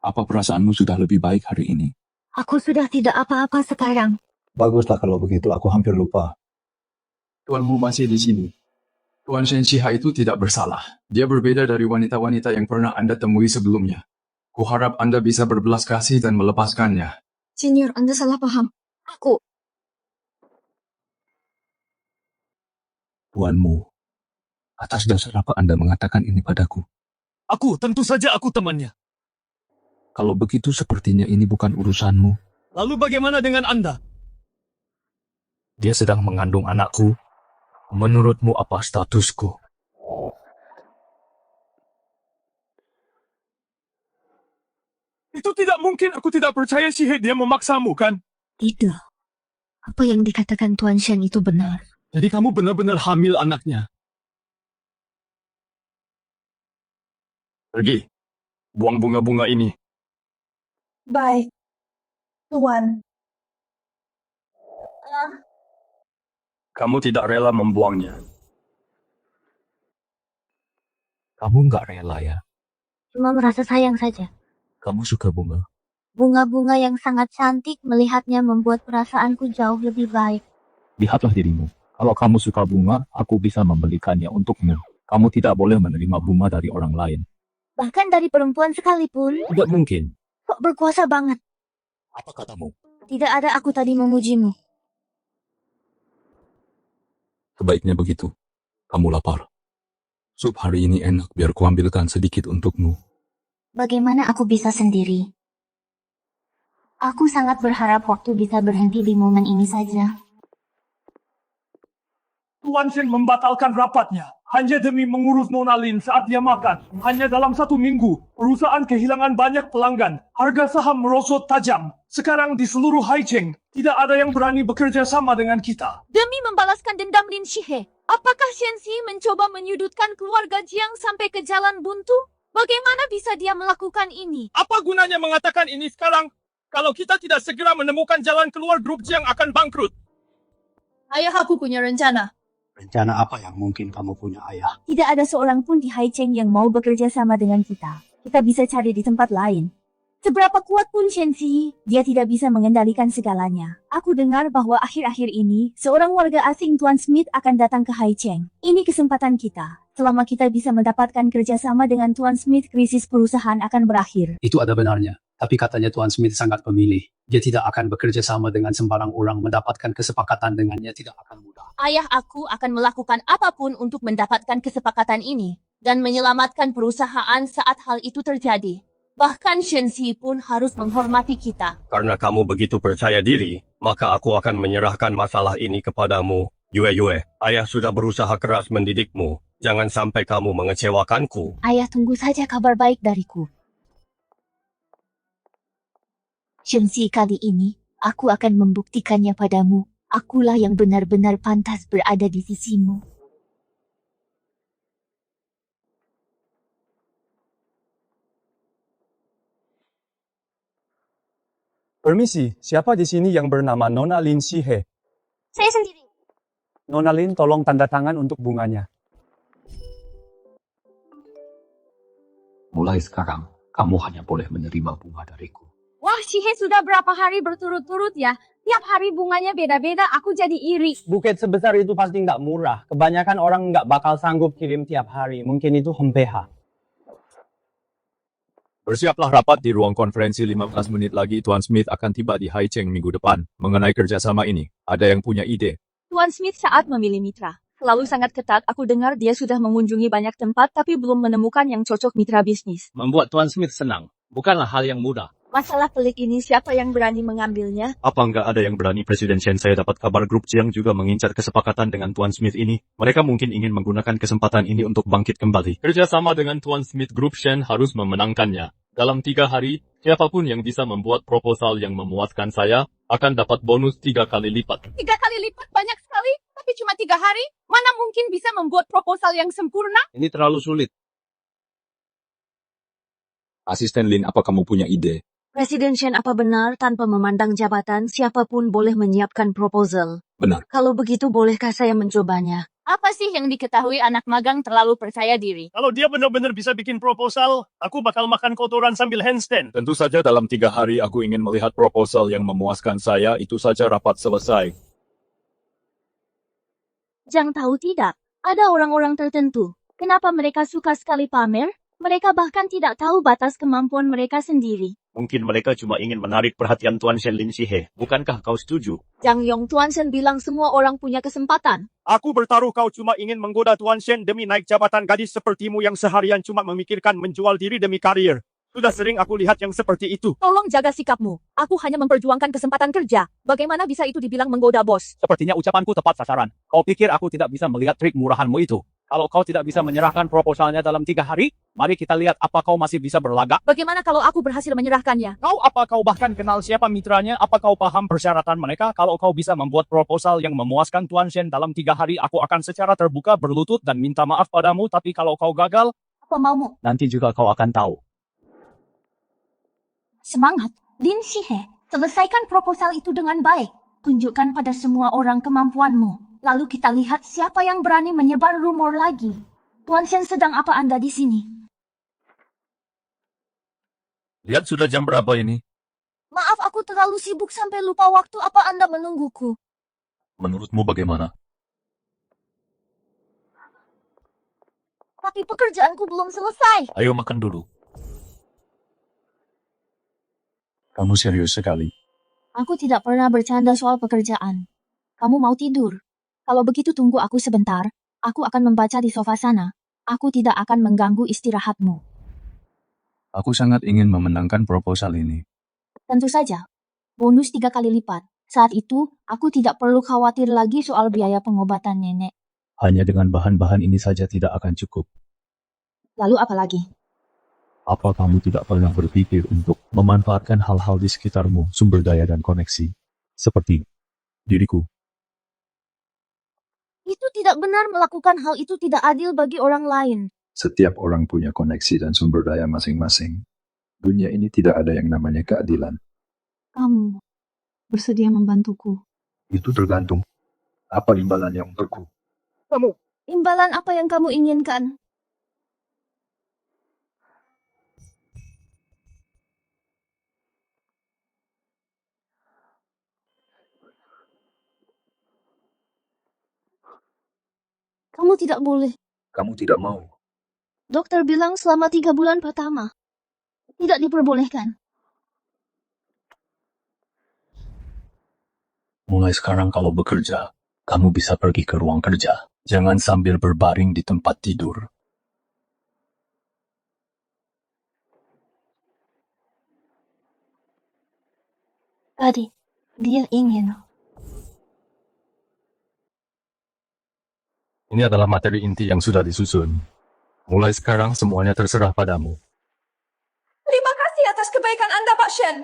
Apa perasaanmu sudah lebih baik hari ini? Aku sudah tidak apa-apa sekarang. Baguslah kalau begitu, aku hampir lupa. Tuanmu masih di sini. Tuan Shen Shiha itu tidak bersalah. Dia berbeda dari wanita-wanita yang pernah Anda temui sebelumnya. Kuharap Anda bisa berbelas kasih dan melepaskannya. Senior, Anda salah paham. Aku... Tuanmu, atas dasar apa Anda mengatakan ini padaku? Tentu saja aku temannya. Kalau begitu sepertinya ini bukan urusanmu. Lalu bagaimana dengan Anda? Dia sedang mengandung anakku. Menurutmu apa statusku? Itu tidak mungkin, aku tidak percaya Shihe dia memaksamu, kan? Tidak. Apa yang dikatakan Tuan Shen itu benar. Jadi kamu benar-benar hamil anaknya. Pergi. Buang bunga-bunga ini. Baik, Tuan. Kamu tidak rela membuangnya. Kamu nggak rela ya? Cuma merasa sayang saja. Kamu suka bunga? Bunga-bunga yang sangat cantik melihatnya membuat perasaanku jauh lebih baik. Lihatlah dirimu. Kalau kamu suka bunga, aku bisa membelikannya untukmu. Kamu tidak boleh menerima bunga dari orang lain. Bahkan dari perempuan sekalipun. Tidak mungkin. Kok berkuasa banget. Apa katamu? Tidak ada, aku tadi memujimu. Sebaiknya begitu. Kamu lapar. Sup hari ini enak, biar kuambilkan sedikit untukmu. Bagaimana aku bisa sendiri? Aku sangat berharap waktu bisa berhenti di momen ini saja. Tuan Shen membatalkan rapatnya hanya demi mengurus Nona Lin saat dia makan. Hanya dalam 1 minggu, perusahaan kehilangan banyak pelanggan. Harga saham merosot tajam. Sekarang di seluruh Haicheng, tidak ada yang berani bekerja sama dengan kita. Demi membalaskan dendam Lin Shihe, apakah Shenxi mencoba menyudutkan keluarga Jiang sampai ke jalan buntu? Bagaimana bisa dia melakukan ini? Apa gunanya mengatakan ini sekarang? Kalau kita tidak segera menemukan jalan keluar, grup Jiang akan bangkrut. Ayah, aku punya rencana. Rencana apa yang mungkin kamu punya, ayah? Tidak ada seorang pun di Haicheng yang mau bekerja sama dengan kita. Kita bisa cari di tempat lain. Seberapa kuat pun Shenxi, dia tidak bisa mengendalikan segalanya. Aku dengar bahwa akhir-akhir ini, seorang warga asing Tuan Smith akan datang ke Haicheng. Ini kesempatan kita. Selama kita bisa mendapatkan kerjasama dengan Tuan Smith, krisis perusahaan akan berakhir. Itu ada benarnya. Tapi katanya Tuan Smith sangat pemilih. Dia tidak akan bekerja sama dengan sembarang orang, mendapatkan kesepakatan dengannya tidak akan mudah. Ayah aku akan melakukan apapun untuk mendapatkan kesepakatan ini dan menyelamatkan perusahaan saat hal itu terjadi. Bahkan Shenxi pun harus menghormati kita. Karena kamu begitu percaya diri, maka aku akan menyerahkan masalah ini kepadamu. Yue, ayah sudah berusaha keras mendidikmu. Jangan sampai kamu mengecewakanku. Ayah, tunggu saja kabar baik dariku. Shenxi, kali ini, aku akan membuktikannya padamu. Akulah yang benar-benar pantas berada di sisimu. Permisi, siapa di sini yang bernama Nona Lin Shihe? Saya sendiri. Nona Lin, tolong tanda tangan untuk bunganya. Mulai sekarang, kamu hanya boleh menerima bunga dariku. Wah, Shihe sudah berapa hari berturut-turut ya? Tiap hari bunganya beda-beda, aku jadi iri. Buket sebesar itu pasti nggak murah. Kebanyakan orang nggak bakal sanggup kirim tiap hari. Mungkin itu hempeha. Bersiaplah rapat di ruang konferensi 15 menit lagi. Tuan Smith akan tiba di Haicheng minggu depan. Mengenai kerjasama ini, ada yang punya ide? Tuan Smith saat memilih mitra selalu sangat ketat. Aku dengar dia sudah mengunjungi banyak tempat tapi belum menemukan yang cocok mitra bisnis. Membuat Tuan Smith senang bukanlah hal yang mudah. Masalah pelik ini siapa yang berani mengambilnya? Apa enggak ada yang berani? Presiden Chen, saya dapat kabar grup Jiang juga mengincar kesepakatan dengan Tuan Smith ini. Mereka mungkin ingin menggunakan kesempatan ini untuk bangkit kembali. Kerjasama dengan Tuan Smith, grup Shen harus memenangkannya. Dalam 3 hari, siapapun yang bisa membuat proposal yang memuaskan saya akan dapat bonus 3 kali lipat. 3 kali lipat banyak sekali, tapi cuma 3 hari. Mana mungkin bisa membuat proposal yang sempurna? Ini terlalu sulit. Asisten Lin, apa kamu punya ide? Presiden Chen, apa benar tanpa memandang jabatan siapapun boleh menyiapkan proposal? Benar. Kalau begitu bolehkah saya mencobanya? Apa sih yang diketahui anak magang terlalu percaya diri? Kalau dia benar-benar bisa bikin proposal, aku bakal makan kotoran sambil handstand. Tentu saja dalam 3 hari aku ingin melihat proposal yang memuaskan saya. Itu saja rapat selesai. Jang tahu tidak, ada orang-orang tertentu. Kenapa mereka suka sekali pamer? Mereka bahkan tidak tahu batas kemampuan mereka sendiri. Mungkin mereka cuma ingin menarik perhatian Tuan Shen Lin Sihe. Bukankah kau setuju? Jang Yong, Tuan Shen bilang semua orang punya kesempatan. Aku bertaruh kau cuma ingin menggoda Tuan Shen demi naik jabatan. Gadis sepertimu yang seharian cuma memikirkan menjual diri demi karir. Sudah sering aku lihat yang seperti itu. Tolong jaga sikapmu. Aku hanya memperjuangkan kesempatan kerja. Bagaimana bisa itu dibilang menggoda bos? Sepertinya ucapanku tepat sasaran. Kau pikir aku tidak bisa melihat trik murahanmu itu? Kalau kau tidak bisa menyerahkan proposalnya dalam 3 hari, mari kita lihat apa kau masih bisa berlagak. Bagaimana kalau aku berhasil menyerahkannya? Apa kau bahkan kenal siapa mitranya? Apa kau paham persyaratan mereka? Kalau kau bisa membuat proposal yang memuaskan Tuan Shen dalam 3 hari, aku akan secara terbuka berlutut dan minta maaf padamu. Tapi kalau kau gagal, Apa maumu? nanti juga kau akan tahu. Semangat, Lin Sihe. Selesaikan proposal itu dengan baik. Tunjukkan pada semua orang kemampuanmu. Lalu kita lihat siapa yang berani menyebar rumor lagi. Tuan Shen, sedang apa Anda di sini? Lihat sudah jam berapa ini? Maaf, aku terlalu sibuk sampai lupa waktu. Apa Anda menungguku? Menurutmu bagaimana? Tapi pekerjaanku belum selesai. Ayo makan dulu. Kamu serius sekali? Aku tidak pernah bercanda soal pekerjaan. Kamu mau tidur? Kalau begitu tunggu aku sebentar. Aku akan membaca di sofa sana. Aku tidak akan mengganggu istirahatmu. Aku sangat ingin memenangkan proposal ini. Tentu saja. Bonus 3 kali lipat. Saat itu, aku tidak perlu khawatir lagi soal biaya pengobatan nenek. Hanya dengan bahan-bahan ini saja tidak akan cukup. Lalu apa lagi? Apa kamu tidak pernah berpikir untuk memanfaatkan hal-hal di sekitarmu, sumber daya dan koneksi? Seperti diriku. Itu tidak benar, melakukan hal itu tidak adil bagi orang lain. Setiap orang punya koneksi dan sumber daya masing-masing. Dunia ini tidak ada yang namanya keadilan. Kamu bersedia membantuku? Itu tergantung. Apa imbalannya untukku? Imbalan apa yang kamu inginkan? Kamu tidak boleh. Kamu tidak mau. Dokter bilang selama 3 bulan pertama. Tidak diperbolehkan. Mulai sekarang kalau bekerja, kamu bisa pergi ke ruang kerja. Jangan sambil berbaring di tempat tidur. Tadi, dia ingin. Ini adalah materi inti yang sudah disusun. Mulai sekarang semuanya terserah padamu. Terima kasih atas kebaikan Anda, Pak Shen.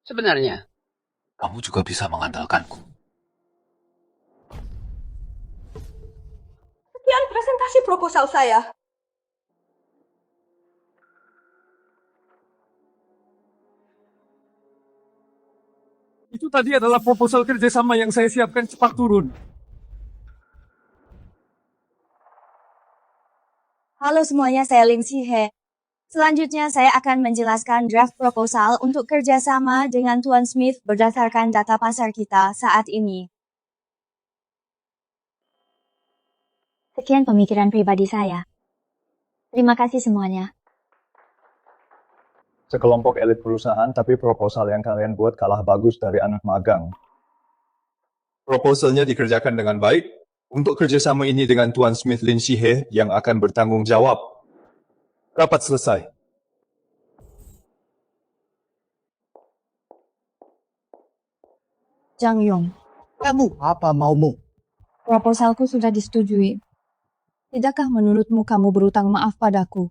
Sebenarnya, kamu juga bisa mengandalkanku. Sekian presentasi proposal saya. Itu tadi adalah proposal kerjasama yang saya siapkan cepat turun. Halo semuanya, saya Lin Sihe. Selanjutnya saya akan menjelaskan draft proposal untuk kerjasama dengan Tuan Smith berdasarkan data pasar kita saat ini. Sekian pemikiran pribadi saya. Terima kasih semuanya. Sekelompok elit perusahaan, tapi proposal yang kalian buat kalah bagus dari anak magang. Proposalnya dikerjakan dengan baik. Untuk kerjasama ini dengan Tuan Smith Lin Sihe yang akan bertanggung jawab. Rapat selesai. Jang Yong, Kamu apa maumu? proposalku sudah disetujui. Tidakkah menurutmu kamu berutang maaf padaku?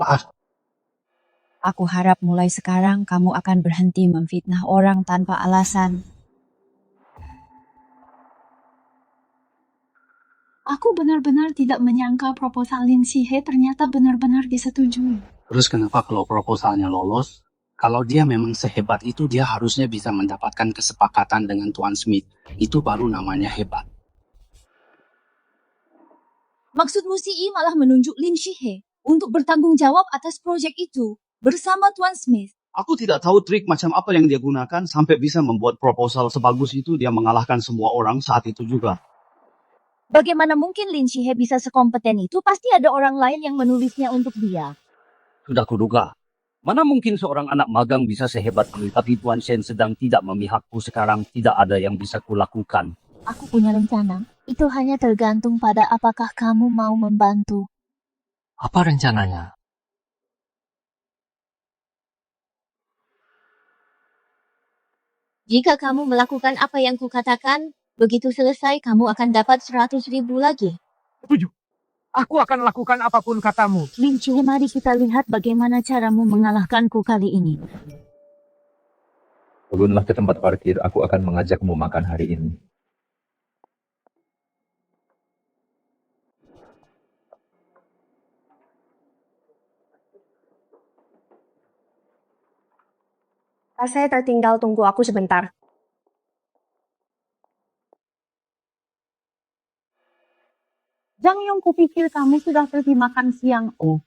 Maaf. Aku harap mulai sekarang kamu akan berhenti memfitnah orang tanpa alasan. Aku benar-benar tidak menyangka proposal Lin Sihe ternyata benar-benar disetujui. Terus kenapa kalau proposalnya lolos? Kalau dia memang sehebat itu, dia harusnya bisa mendapatkan kesepakatan dengan Tuan Smith. Itu baru namanya hebat. Maksudmu CE malah menunjuk Lin Sihe untuk bertanggung jawab atas proyek itu bersama Tuan Smith. Aku tidak tahu trik macam apa yang dia gunakan sampai bisa membuat proposal sebagus itu. Dia mengalahkan semua orang saat itu juga. Bagaimana mungkin Lin Sihe bisa sekompeten itu? Pasti ada orang lain yang menulisnya untuk dia. Sudah kuduga. Mana mungkin seorang anak magang bisa sehebat ini, tapi Tuan Shen sedang tidak memihakku sekarang, tidak ada yang bisa kulakukan. Aku punya rencana. Itu hanya tergantung pada apakah kamu mau membantu. Apa rencananya? Jika kamu melakukan apa yang kukatakan, begitu selesai kamu akan dapat 100.000 lagi. Setuju. Aku akan lakukan apapun katamu. Lin Sihe, mari kita lihat bagaimana caramu mengalahkanku kali ini. Turunlah ke tempat parkir, aku akan mengajakmu makan hari ini. Tas saya tertinggal, tunggu aku sebentar. Jang Yong, kupikir kamu sudah pergi makan siang. Oh,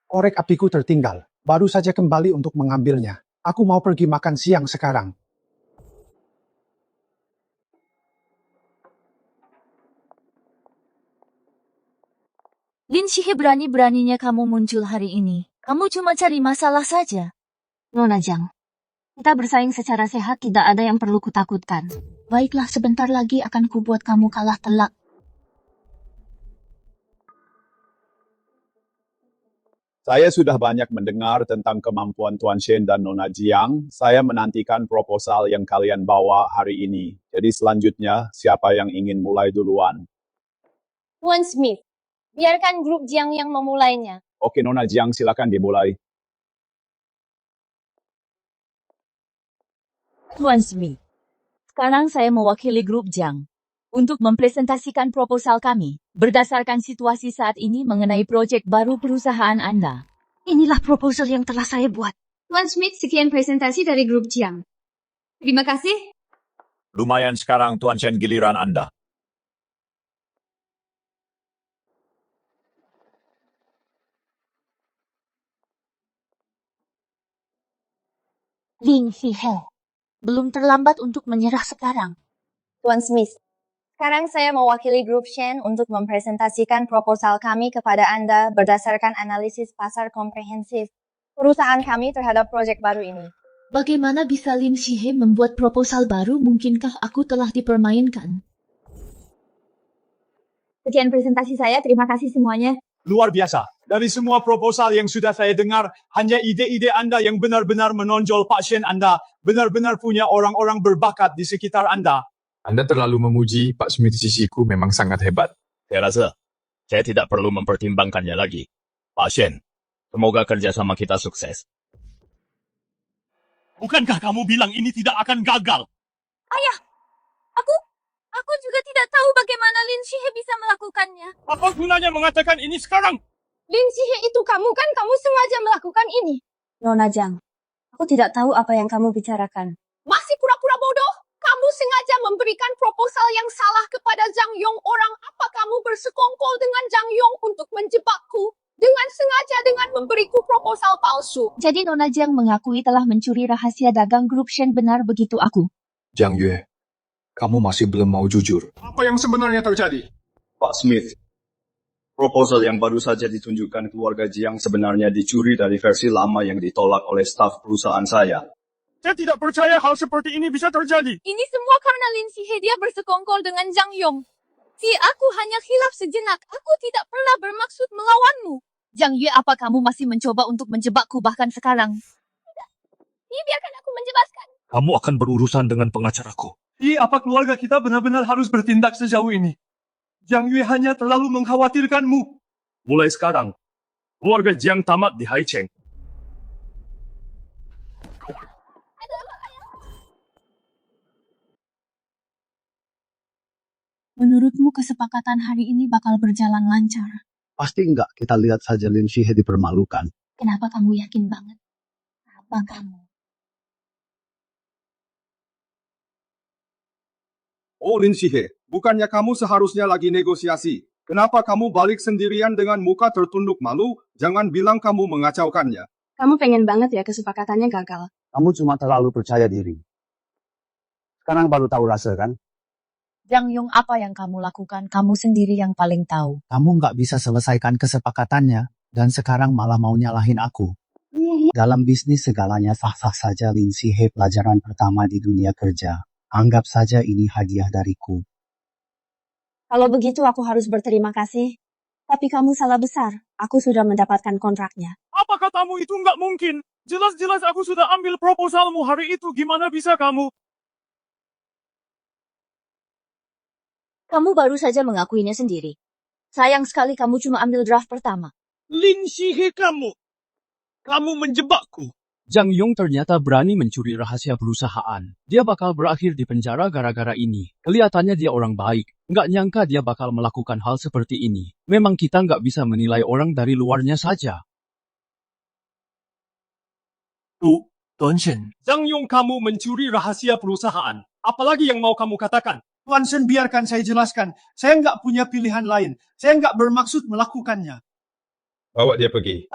korek apiku tertinggal. Baru saja kembali untuk mengambilnya. Aku mau pergi makan siang sekarang. Lin Sihe, berani-beraninya kamu muncul hari ini. Kamu cuma cari masalah saja. Nona Jang, kita bersaing secara sehat, tidak ada yang perlu kutakutkan. Baiklah, sebentar lagi akan kubuat kamu kalah telak. Saya sudah banyak mendengar tentang kemampuan Tuan Shen dan Nona Jiang. Saya menantikan proposal yang kalian bawa hari ini. Jadi selanjutnya, siapa yang ingin mulai duluan? Tuan Smith, biarkan grup Jiang yang memulainya. Oke, Nona Jiang, silakan dimulai. Tuan Smith, sekarang saya mewakili grup Jiang untuk mempresentasikan proposal kami berdasarkan situasi saat ini mengenai proyek baru perusahaan Anda. Inilah proposal yang telah saya buat. Tuan Smith, sekian presentasi dari grup Jiang. Terima kasih. Lumayan, sekarang Tuan Shen, giliran Anda. Lin Sihe, belum terlambat untuk menyerah sekarang. Tuan Smith, sekarang saya mewakili grup Shen untuk mempresentasikan proposal kami kepada Anda berdasarkan analisis pasar komprehensif perusahaan kami terhadap proyek baru ini. Bagaimana bisa Lin Sihe membuat proposal baru? Mungkinkah aku telah dipermainkan? Sekian presentasi saya, terima kasih semuanya. Luar biasa. Dari semua proposal yang sudah saya dengar, hanya ide-ide Anda yang benar-benar menonjol. Pak Shen, Anda benar-benar punya orang-orang berbakat di sekitar Anda. Anda terlalu memuji Pak Smith, sisiku memang sangat hebat. Saya rasa saya tidak perlu mempertimbangkannya lagi. Pak Shen, semoga kerjasama kita sukses. Bukankah kamu bilang ini tidak akan gagal? Ayah, aku juga tidak tahu bagaimana Lin Sihe bisa melakukannya. Apa gunanya mengatakan ini sekarang? Lin Sihe, itu kamu kan? Kamu sengaja melakukan ini. Nona Jiang, aku tidak tahu apa yang kamu bicarakan. Masih pura-pura bodoh? Kamu sengaja memberikan proposal yang salah kepada Zhang Yong. Orang apa kamu bersekongkol dengan Zhang Yong untuk menjebakku? Dengan sengaja dengan memberiku proposal palsu. Jadi Nona Jiang mengakui telah mencuri rahasia dagang grup Shen, benar begitu aku? Jiang Yue, kamu masih belum mau jujur. Apa yang sebenarnya terjadi? Pak Smith, proposal yang baru saja ditunjukkan keluarga Jiang sebenarnya dicuri dari versi lama yang ditolak oleh staf perusahaan saya. Saya tidak percaya hal seperti ini bisa terjadi. Ini semua karena Lin Sihe dia bersekongkol dengan Zhang Yong. Si aku hanya khilaf sejenak. Aku tidak pernah bermaksud melawanmu. Zhang Yue, apa kamu masih mencoba untuk menjebakku bahkan sekarang? Tidak. Biarkan aku menjelaskan. Kamu akan berurusan dengan pengacaraku. Apa keluarga kita benar-benar harus bertindak sejauh ini? Jiang Yue hanya terlalu mengkhawatirkanmu. Mulai sekarang, keluarga Jiang tamat di Haicheng. Menurutmu kesepakatan hari ini bakal berjalan lancar? Pasti enggak, kita lihat saja Lin Sihe dipermalukan. Kenapa kamu yakin banget? Apa kamu? Oh Lin Sihe, bukannya kamu seharusnya lagi negosiasi? Kenapa kamu balik sendirian dengan muka tertunduk malu? Jangan bilang kamu mengacaukannya. Kamu pengen banget ya kesepakatannya gagal. Kamu cuma terlalu percaya diri. Sekarang baru tahu rasa kan? Zhang Yong, apa yang kamu lakukan? Kamu sendiri yang paling tahu. Kamu nggak bisa selesaikan kesepakatannya, dan sekarang malah mau nyalahin aku. Dalam bisnis segalanya sah-sah saja. Lin Sihe pelajaran pertama di dunia kerja. Anggap saja ini hadiah dariku. Kalau begitu aku harus berterima kasih. Tapi kamu salah besar. Aku sudah mendapatkan kontraknya. Apa katamu itu nggak mungkin? Jelas-jelas aku sudah ambil proposalmu hari itu. Gimana bisa kamu? Kamu baru saja mengakuinya sendiri. Sayang sekali kamu cuma ambil draft pertama. Lin Sihe, kamu menjebakku. Zhang Yong ternyata berani mencuri rahasia perusahaan. Dia bakal berakhir di penjara gara-gara ini. Kelihatannya dia orang baik. Nggak nyangka dia bakal melakukan hal seperti ini. Memang kita nggak bisa menilai orang dari luarnya saja. Tuan Shen. Zhang Yong, kamu mencuri rahasia perusahaan. Apalagi yang mau kamu katakan? Tuan Shen, biarkan saya jelaskan. Saya nggak punya pilihan lain. Saya nggak bermaksud melakukannya. Bawa dia pergi.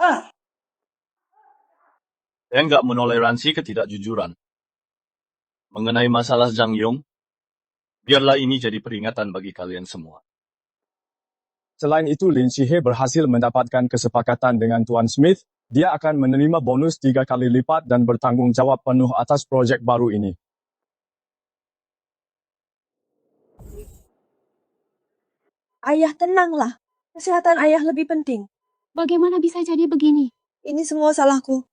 Saya nggak menoleransi ketidakjujuran. Mengenai masalah Zhang Yong, biarlah ini jadi peringatan bagi kalian semua. Selain itu, Lin Sihe berhasil mendapatkan kesepakatan dengan Tuan Smith. Dia akan menerima bonus 3 kali lipat dan bertanggung jawab penuh atas proyek baru ini. Ayah, tenanglah. Kesehatan ayah lebih penting. Bagaimana bisa jadi begini? Ini semua salahku.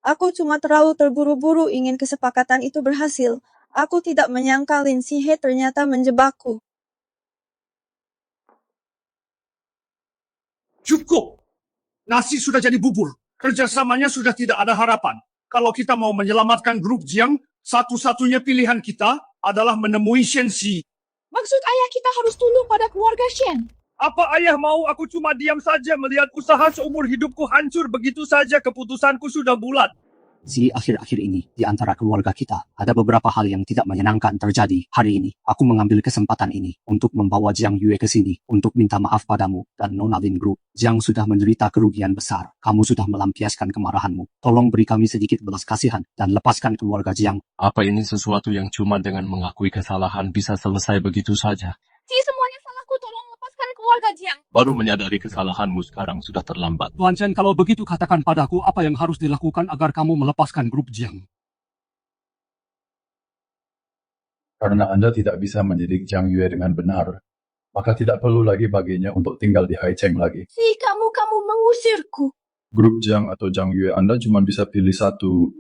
Aku cuma terlalu terburu-buru ingin kesepakatan itu berhasil. Aku tidak menyangka Lin Sihe ternyata menjebakku. Cukup! Nasi sudah jadi bubur. Kerjasamanya sudah tidak ada harapan. Kalau kita mau menyelamatkan grup Jiang, satu-satunya pilihan kita adalah menemui Shen Xi. Maksud ayah kita harus tunduk pada keluarga Shen. Apa ayah mau aku cuma diam saja melihat usaha seumur hidupku hancur begitu saja? Keputusanku sudah bulat. Si akhir-akhir ini, di antara keluarga kita, ada beberapa hal yang tidak menyenangkan terjadi. Hari ini, aku mengambil kesempatan ini untuk membawa Jiang Yue ke sini untuk minta maaf padamu dan Nona Lin Group. Jiang sudah menderita kerugian besar. Kamu sudah melampiaskan kemarahanmu. Tolong beri kami sedikit belas kasihan dan lepaskan keluarga Jiang. Apa ini sesuatu yang cuma dengan mengakui kesalahan bisa selesai begitu saja? Si semuanya salahku, tolong lepaskan keluarga Jiang. Baru menyadari kesalahanmu sekarang sudah terlambat. Tuan Shen, kalau begitu katakan padaku apa yang harus dilakukan agar kamu melepaskan grup Jiang. Karena Anda tidak bisa mendidik Jiang Yue dengan benar, maka tidak perlu lagi baginya untuk tinggal di Haicheng lagi. Si kamu mengusirku. Grup Jiang atau Jiang Yue, Anda cuma bisa pilih satu.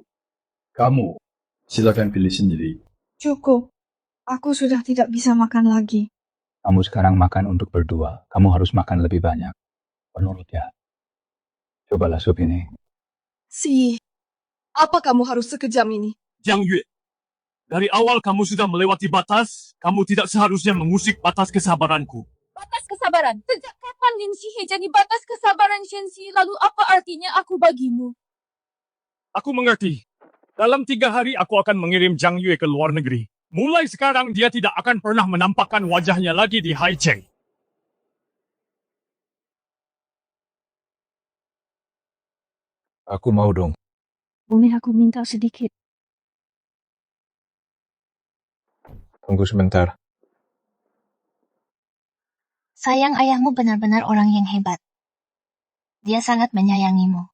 Kamu, silakan pilih sendiri. Cukup. Aku sudah tidak bisa makan lagi. Kamu sekarang makan untuk berdua. Kamu harus makan lebih banyak. Penurut ya. Cobalah sup ini. Si, apa kamu harus sekejam ini? Jiang Yue, dari awal kamu sudah melewati batas. Kamu tidak seharusnya mengusik batas kesabaranku. Batas kesabaran? Sejak kapan Lin Sihe jadi batas kesabaran Shen Xi? Lalu apa artinya aku bagimu? Aku mengerti. Dalam 3 hari aku akan mengirim Jiang Yue ke luar negeri. Mulai sekarang dia tidak akan pernah menampakkan wajahnya lagi di Haicheng. Aku mau dong. Boleh aku minta sedikit? Tunggu sebentar. Sayang, ayahmu benar-benar orang yang hebat. Dia sangat menyayangimu.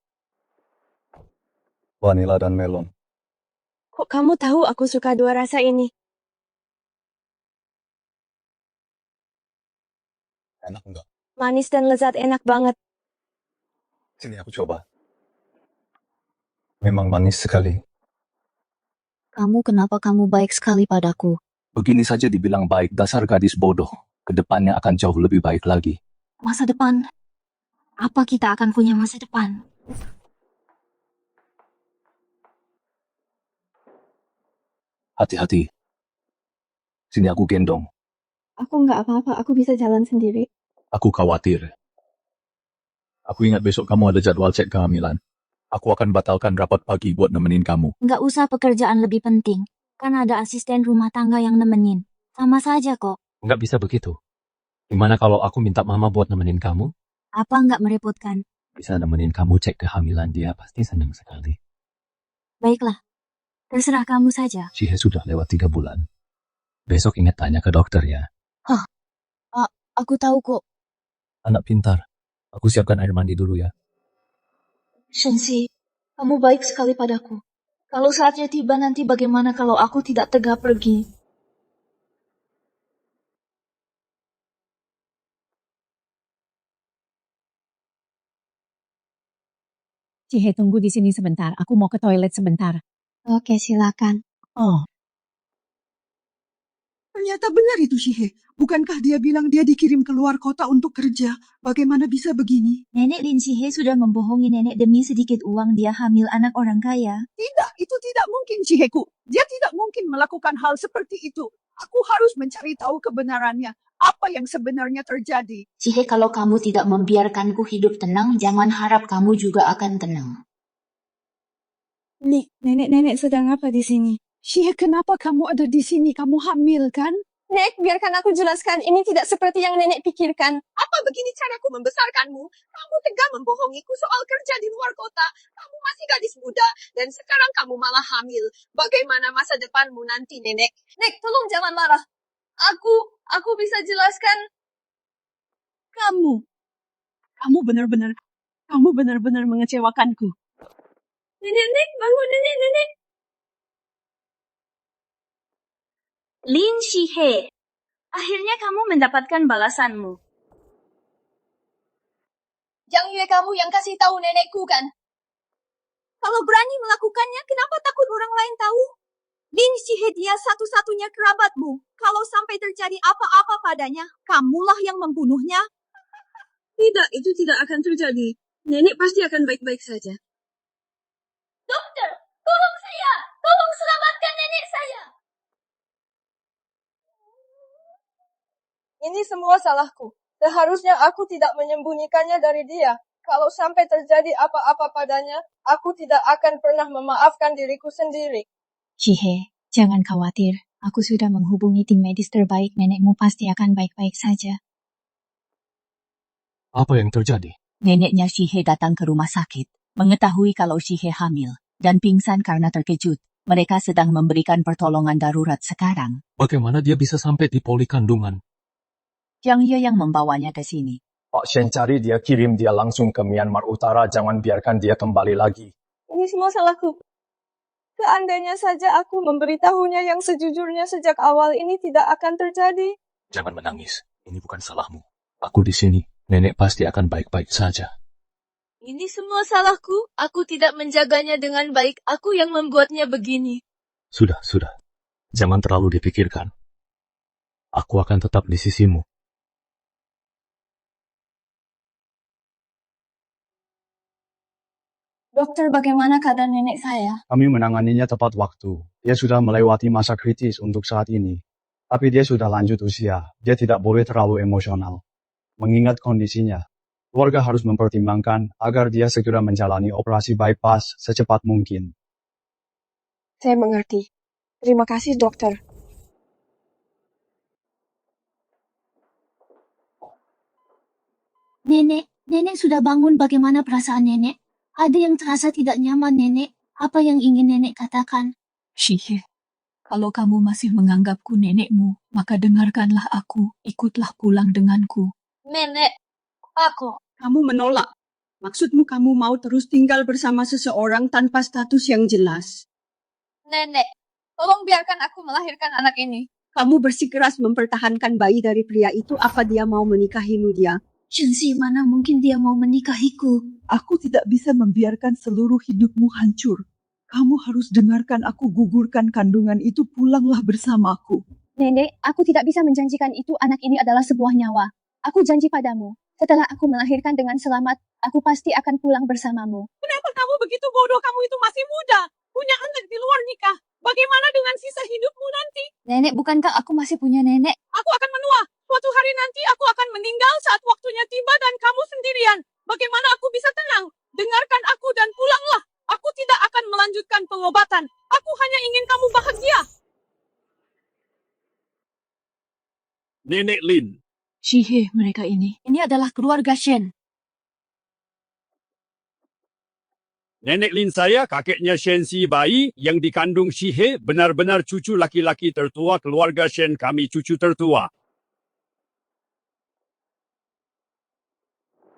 Vanila dan melon. Kok kamu tahu aku suka dua rasa ini? Enak enggak? Manis dan lezat, enak banget. Sini aku coba. Memang manis sekali. Kenapa kamu baik sekali padaku? Begini saja dibilang baik, dasar gadis bodoh. Kedepannya akan jauh lebih baik lagi. Masa depan? Apa kita akan punya masa depan? Hati-hati. Sini aku gendong. Aku nggak apa-apa, aku bisa jalan sendiri. Aku khawatir. Aku ingat besok kamu ada jadwal cek kehamilan. Aku akan batalkan rapat pagi buat nemenin kamu. Nggak usah, pekerjaan lebih penting. Kan ada asisten rumah tangga yang nemenin. Sama saja kok. Nggak bisa begitu. Gimana kalau aku minta mama buat nemenin kamu? Apa nggak merepotkan? Bisa nemenin kamu cek kehamilan, dia pasti senang sekali. Baiklah. Terserah kamu saja. Shihe sudah lewat 3 bulan. Besok ingat tanya ke dokter ya. Hah? Aku tahu kok. Anak pintar. Aku siapkan air mandi dulu ya. Shensi, kamu baik sekali padaku. Kalau saatnya tiba nanti bagaimana kalau aku tidak tega pergi? Cihe, tunggu di sini sebentar. Aku mau ke toilet sebentar. Oke, silakan. Oh, Ternyata benar itu Shihe. Bukankah dia bilang dia dikirim keluar kota untuk kerja? Bagaimana bisa begini? Nenek Lin Shihe sudah membohongi nenek demi sedikit uang dia hamil anak orang kaya. Tidak, itu tidak mungkin Shiheku. Dia tidak mungkin melakukan hal seperti itu. Aku harus mencari tahu kebenarannya. Apa yang sebenarnya terjadi? Shihe, kalau kamu tidak membiarkanku hidup tenang, jangan harap kamu juga akan tenang. Nih, nenek-nenek sedang apa di sini? Shihe, kenapa kamu ada di sini? Kamu hamil kan? Nek, biarkan aku jelaskan. Ini tidak seperti yang nenek pikirkan. Apa begini caraku membesarkanmu? Kamu tega membohongiku soal kerja di luar kota. Kamu masih gadis muda, dan sekarang kamu malah hamil. Bagaimana masa depanmu nanti, nenek? Nek, tolong jangan marah. Aku bisa jelaskan. Kamu benar-benar mengecewakanku. Nenek, bangun nenek. Lin Shihe, akhirnya kamu mendapatkan balasanmu. Jiang Yue kamu yang kasih tahu nenekku kan? Kalau berani melakukannya, kenapa takut orang lain tahu? Lin Shihe dia satu-satunya kerabatmu. Kalau sampai terjadi apa-apa padanya, kamulah yang membunuhnya. Tidak, itu tidak akan terjadi. Nenek pasti akan baik-baik saja. Dokter, tolong saya! Tolong selamatkan nenek saya! Ini semua salahku. Seharusnya aku tidak menyembunyikannya dari dia. Kalau sampai terjadi apa-apa padanya, aku tidak akan pernah memaafkan diriku sendiri. Shihe, jangan khawatir. Aku sudah menghubungi tim medis terbaik. Nenekmu pasti akan baik-baik saja. Apa yang terjadi? Neneknya Shihe datang ke rumah sakit, mengetahui kalau Shihe hamil, dan pingsan karena terkejut. Mereka sedang memberikan pertolongan darurat sekarang. Bagaimana dia bisa sampai di poli kandungan? Jiang Ye yang membawanya ke sini. Pak Shen cari dia, kirim dia langsung ke Myanmar Utara. Jangan biarkan dia kembali lagi. Ini semua salahku. Seandainya saja aku memberitahunya yang sejujurnya sejak awal, ini tidak akan terjadi. Jangan menangis. Ini bukan salahmu. Aku di sini. Nenek pasti akan baik-baik saja. Ini semua salahku. Aku tidak menjaganya dengan baik. Aku yang membuatnya begini. Sudah. Jangan terlalu dipikirkan. Aku akan tetap di sisimu. Dokter, bagaimana keadaan nenek saya? Kami menanganinya tepat waktu. Dia sudah melewati masa kritis untuk saat ini. Tapi dia sudah lanjut usia. Dia tidak boleh terlalu emosional. Mengingat kondisinya, keluarga harus mempertimbangkan agar dia segera menjalani operasi bypass secepat mungkin. Saya mengerti. Terima kasih, dokter. Nenek sudah bangun. Bagaimana perasaan nenek? Ada yang terasa tidak nyaman, nenek. Apa yang ingin nenek katakan? Shihe, kalau kamu masih menganggapku nenekmu, maka dengarkanlah aku, ikutlah pulang denganku. Nenek, aku. Kamu menolak. Maksudmu kamu mau terus tinggal bersama seseorang tanpa status yang jelas. Nenek, tolong biarkan aku melahirkan anak ini. Kamu bersikeras mempertahankan bayi dari pria itu, apa dia mau menikahimu dia? Shenxi, mana mungkin dia mau menikahiku? Aku tidak bisa membiarkan seluruh hidupmu hancur. Kamu harus dengarkan aku gugurkan kandungan itu, pulanglah bersamaku. Nenek, aku tidak bisa menjanjikan itu. Anak ini adalah sebuah nyawa. Aku janji padamu, setelah aku melahirkan dengan selamat, aku pasti akan pulang bersamamu. Kenapa kamu begitu bodoh? Kamu itu masih muda. Punya anak di luar nikah. Bagaimana dengan sisa hidupmu nanti? Nenek, bukankah aku masih punya nenek? Aku akan menua. Suatu hari nanti aku akan meninggal saat waktunya tiba dan kamu sendirian. Bagaimana aku bisa tenang? Dengarkan aku dan pulanglah. Aku tidak akan melanjutkan pengobatan. Aku hanya ingin kamu bahagia. Nenek Lin. Shihe, mereka ini. Ini adalah keluarga Shen. Nenek Lin saya, kakeknya Shen si bayi yang dikandung Shihe, benar-benar cucu laki-laki tertua keluarga Shen, kami cucu tertua.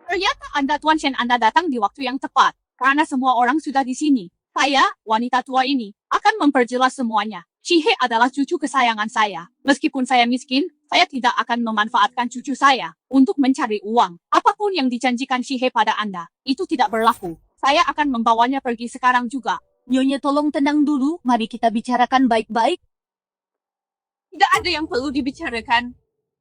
Ternyata Anda, Tuan Shen, Anda datang di waktu yang tepat. Karena semua orang sudah di sini. Saya, wanita tua ini, akan memperjelas semuanya. Shihe adalah cucu kesayangan saya. Meskipun saya miskin, saya tidak akan memanfaatkan cucu saya untuk mencari uang. Apapun yang dijanjikan Shihe pada Anda, itu tidak berlaku. Saya akan membawanya pergi sekarang juga. Nyonya, tolong tenang dulu. Mari kita bicarakan baik-baik. Tidak ada yang perlu dibicarakan.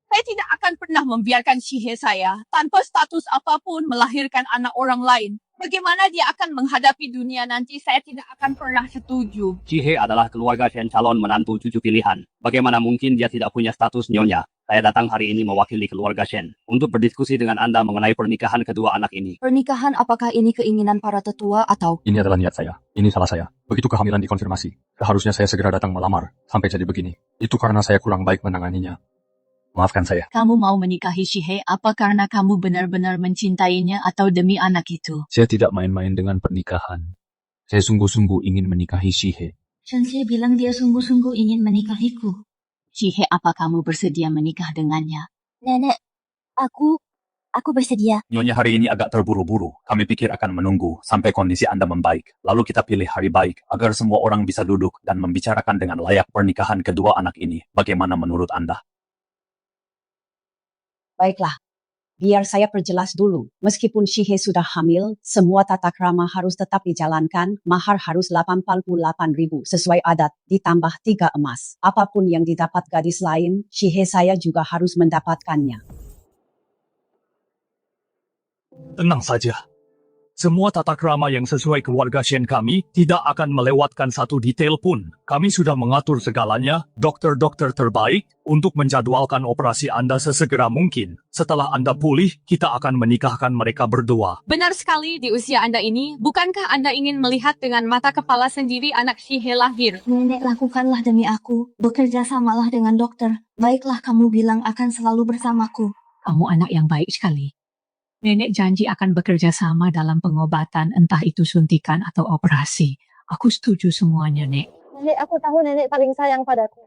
Saya tidak akan pernah membiarkan Shihe saya tanpa status apapun melahirkan anak orang lain. Bagaimana dia akan menghadapi dunia nanti, saya tidak akan pernah setuju. Shihe adalah keluarga Shen, calon menantu cucu pilihan. Bagaimana mungkin dia tidak punya status nyonya? Saya datang hari ini mewakili keluarga Shen untuk berdiskusi dengan Anda mengenai pernikahan kedua anak ini. Pernikahan, apakah ini keinginan para tetua atau... Ini adalah niat saya. Ini salah saya. Begitu kehamilan dikonfirmasi, seharusnya saya segera datang melamar. Sampai jadi begini. Itu karena saya kurang baik menanganinya. Maafkan saya. Kamu mau menikahi Shihe apa karena kamu benar-benar mencintainya atau demi anak itu? Saya tidak main-main dengan pernikahan. Saya sungguh-sungguh ingin menikahi Shihe. Shenxi bilang dia sungguh-sungguh ingin menikahiku. Shihe, apa kamu bersedia menikah dengannya? Nenek, aku bersedia. Nyonya, hari ini agak terburu-buru. Kami pikir akan menunggu sampai kondisi Anda membaik. Lalu kita pilih hari baik agar semua orang bisa duduk dan membicarakan dengan layak pernikahan kedua anak ini. Bagaimana menurut Anda? Baiklah, biar saya perjelas dulu. Meskipun Shihe sudah hamil, semua tata krama harus tetap dijalankan. Mahar harus 88.000 sesuai adat, ditambah 3 emas. Apapun yang didapat gadis lain, Shihe saya juga harus mendapatkannya. Tenang saja. Semua tata krama yang sesuai keluarga Shen kami tidak akan melewatkan satu detail pun. Kami sudah mengatur segalanya, dokter-dokter terbaik, untuk menjadwalkan operasi Anda sesegera mungkin. Setelah Anda pulih, kita akan menikahkan mereka berdua. Benar sekali di usia Anda ini, bukankah Anda ingin melihat dengan mata kepala sendiri anak Shihe lahir? Nenek, lakukanlah demi aku. Bekerja samalah dengan dokter. Baiklah, kamu bilang akan selalu bersamaku. Kamu anak yang baik sekali. Nenek janji akan bekerja sama dalam pengobatan, entah itu suntikan atau operasi. Aku setuju semuanya, Nek. Nenek, aku tahu nenek paling sayang padaku.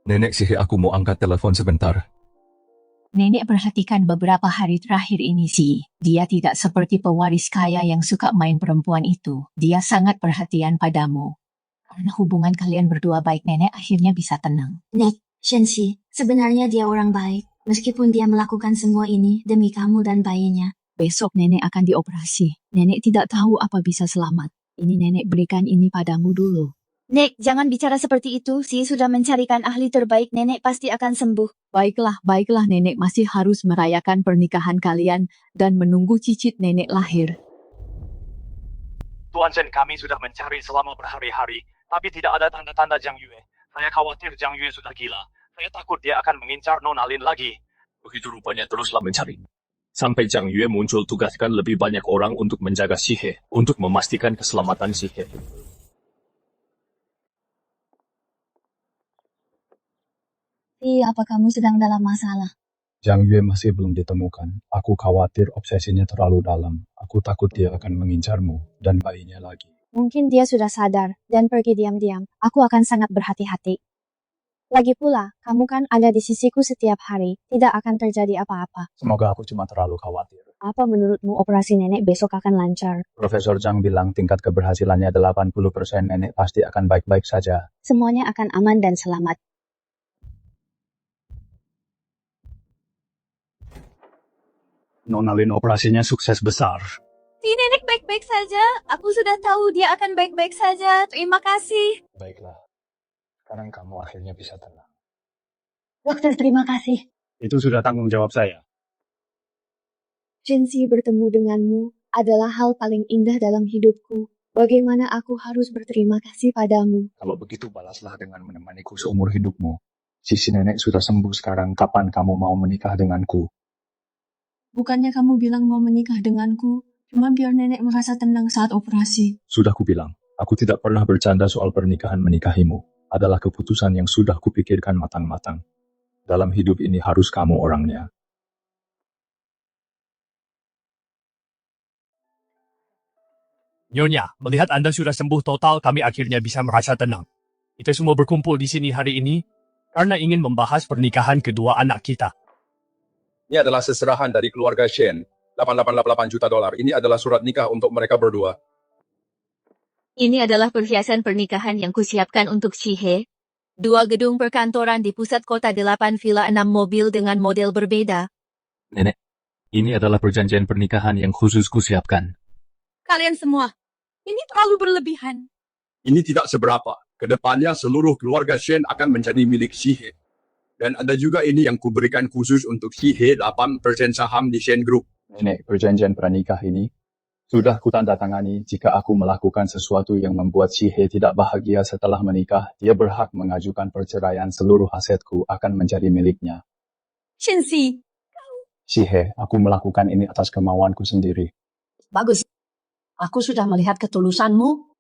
Nenek Shihe, aku mau angkat telepon sebentar. Nenek perhatikan beberapa hari terakhir ini sih. Dia tidak seperti pewaris kaya yang suka main perempuan itu. Dia sangat perhatian padamu. Karena hubungan kalian berdua baik, nenek akhirnya bisa tenang. Nek, Shenxi, sebenarnya dia orang baik. Meskipun dia melakukan semua ini demi kamu dan bayinya. Besok nenek akan dioperasi. Nenek tidak tahu apa bisa selamat. Ini nenek berikan ini padamu dulu. Nek, jangan bicara seperti itu. Si sudah mencarikan ahli terbaik. Nenek pasti akan sembuh. Baiklah, nenek masih harus merayakan pernikahan kalian dan menunggu cicit nenek lahir. Tuan Shen, kami sudah mencari selama berhari-hari, tapi tidak ada tanda-tanda Jiang Yue. Saya khawatir Jiang Yue sudah gila. Saya takut dia akan mengincar Nona Lin lagi. Begitu rupanya teruslah mencari. Sampai Zhang Yue muncul, tugaskan lebih banyak orang untuk menjaga Shihe, untuk memastikan keselamatan Shihe. Apa kamu sedang dalam masalah? Zhang Yue masih belum ditemukan. Aku khawatir obsesinya terlalu dalam. Aku takut dia akan mengincarmu dan bayinya lagi. Mungkin dia sudah sadar dan pergi diam-diam. Aku akan sangat berhati-hati. Lagi pula, kamu kan ada di sisiku setiap hari. Tidak akan terjadi apa-apa. Semoga aku cuma terlalu khawatir. Apa menurutmu operasi nenek besok akan lancar? Profesor Zhang bilang tingkat keberhasilannya 80%, nenek pasti akan baik-baik saja. Semuanya akan aman dan selamat. Nona Lin operasinya sukses besar. Si nenek baik-baik saja. Aku sudah tahu dia akan baik-baik saja. Terima kasih. Baiklah. Sekarang kamu akhirnya bisa tenang. Dokter, terima kasih. Itu sudah tanggung jawab saya. Shenxi, bertemu denganmu adalah hal paling indah dalam hidupku. Bagaimana aku harus berterima kasih padamu? Kalau begitu balaslah dengan menemaniku seumur hidupmu. Sisi nenek sudah sembuh sekarang. Kapan kamu mau menikah denganku? Bukannya kamu bilang mau menikah denganku, cuma biar nenek merasa tenang saat operasi. Sudah kubilang, aku tidak pernah bercanda soal pernikahan menikahimu. Adalah keputusan yang sudah kupikirkan matang-matang. Dalam hidup ini harus kamu orangnya. Nyonya, melihat Anda sudah sembuh total, kami akhirnya bisa merasa tenang. Kita semua berkumpul di sini hari ini karena ingin membahas pernikahan kedua anak kita. Ini adalah seserahan dari keluarga Shen. $888 juta. Ini adalah surat nikah untuk mereka berdua. Ini adalah perhiasan pernikahan yang kusiapkan untuk Shihe. 2 gedung perkantoran di pusat kota, 8 villa, 6 mobil dengan model berbeda. Nenek, ini adalah perjanjian pernikahan yang khusus kusiapkan. Kalian semua, ini terlalu berlebihan. Ini tidak seberapa. Kedepannya seluruh keluarga Shen akan menjadi milik Shihe. Dan ada juga ini yang kuberikan khusus untuk Shihe, 8% saham di Shen Group. Nenek, perjanjian pranikah ini sudah kutandatangani. Jika aku melakukan sesuatu yang membuat Shihe tidak bahagia setelah menikah, dia berhak mengajukan perceraian. Seluruh asetku akan menjadi miliknya. Shenxi, Shihe, aku melakukan ini atas kemauanku sendiri. Bagus. Aku sudah melihat ketulusanmu.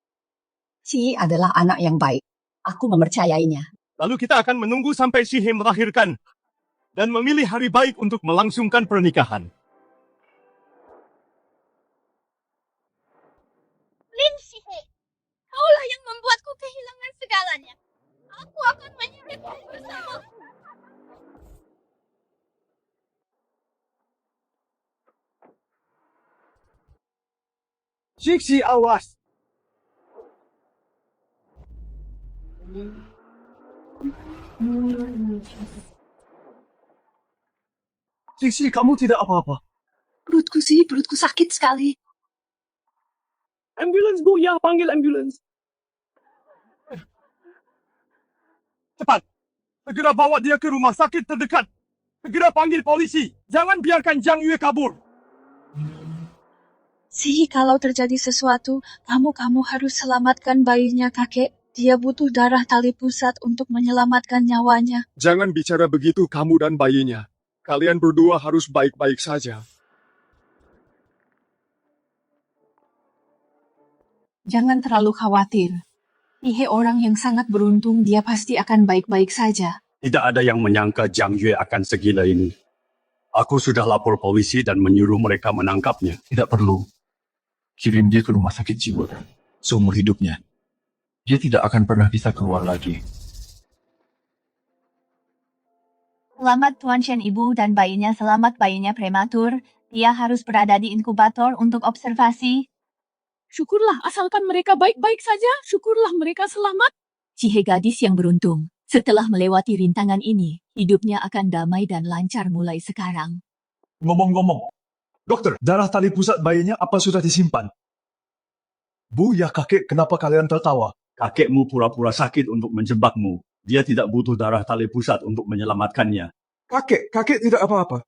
Shi adalah anak yang baik. Aku mempercayainya. Lalu kita akan menunggu sampai Shihe melahirkan dan memilih hari baik untuk melangsungkan pernikahan. Lin Shihe, kaulah yang membuatku kehilangan segalanya. Aku akan menyeret bersama. Shixi, awas! Shixi, kamu tidak apa-apa. Perutku sakit sekali. Ambulans, Bu. Ya, panggil ambulans. Cepat. Segera bawa dia ke rumah sakit terdekat. Segera panggil polisi. Jangan biarkan Zhang Yue kabur. Kalau terjadi sesuatu, kamu harus selamatkan bayinya, kakek. Dia butuh darah tali pusat untuk menyelamatkan nyawanya. Jangan bicara begitu, kamu dan bayinya. Kalian berdua harus baik-baik saja. Jangan terlalu khawatir. Shihe orang yang sangat beruntung, dia pasti akan baik-baik saja. Tidak ada yang menyangka Zhang Yue akan segila ini. Aku sudah lapor polisi dan menyuruh mereka menangkapnya. Tidak perlu. Kirim dia ke rumah sakit jiwa. Seumur hidupnya. Dia tidak akan pernah bisa keluar lagi. Selamat Tuan Shen, ibu dan bayinya selamat. Bayinya prematur. Dia harus berada di inkubator untuk observasi. Syukurlah, asalkan mereka baik-baik saja. Syukurlah mereka selamat. Shihe gadis yang beruntung. Setelah melewati rintangan ini, hidupnya akan damai dan lancar mulai sekarang. Ngomong-ngomong. Dokter, darah tali pusat bayinya apa sudah disimpan? Bu, ya kakek, kenapa kalian tertawa? Kakekmu pura-pura sakit untuk menjebakmu. Dia tidak butuh darah tali pusat untuk menyelamatkannya. Kakek tidak apa-apa.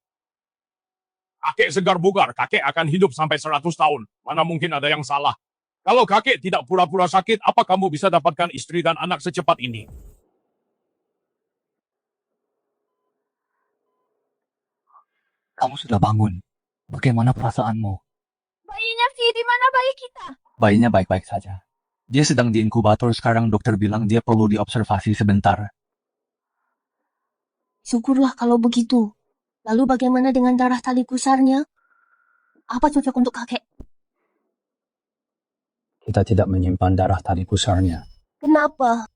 Kakek segar bugar, kakek akan hidup sampai 100 tahun. Mana mungkin ada yang salah. Kalau kakek tidak pura-pura sakit, apa kamu bisa dapatkan istri dan anak secepat ini? Kamu sudah bangun. Bagaimana perasaanmu? Bayinya Vi, di mana bayi kita? Bayinya baik-baik saja. Dia sedang di inkubator sekarang, dokter bilang dia perlu diobservasi sebentar. Syukurlah kalau begitu. Lalu bagaimana dengan darah tali pusarnya? Apa cocok untuk kakek? Kita tidak menyimpan darah tali pusarnya. Kenapa?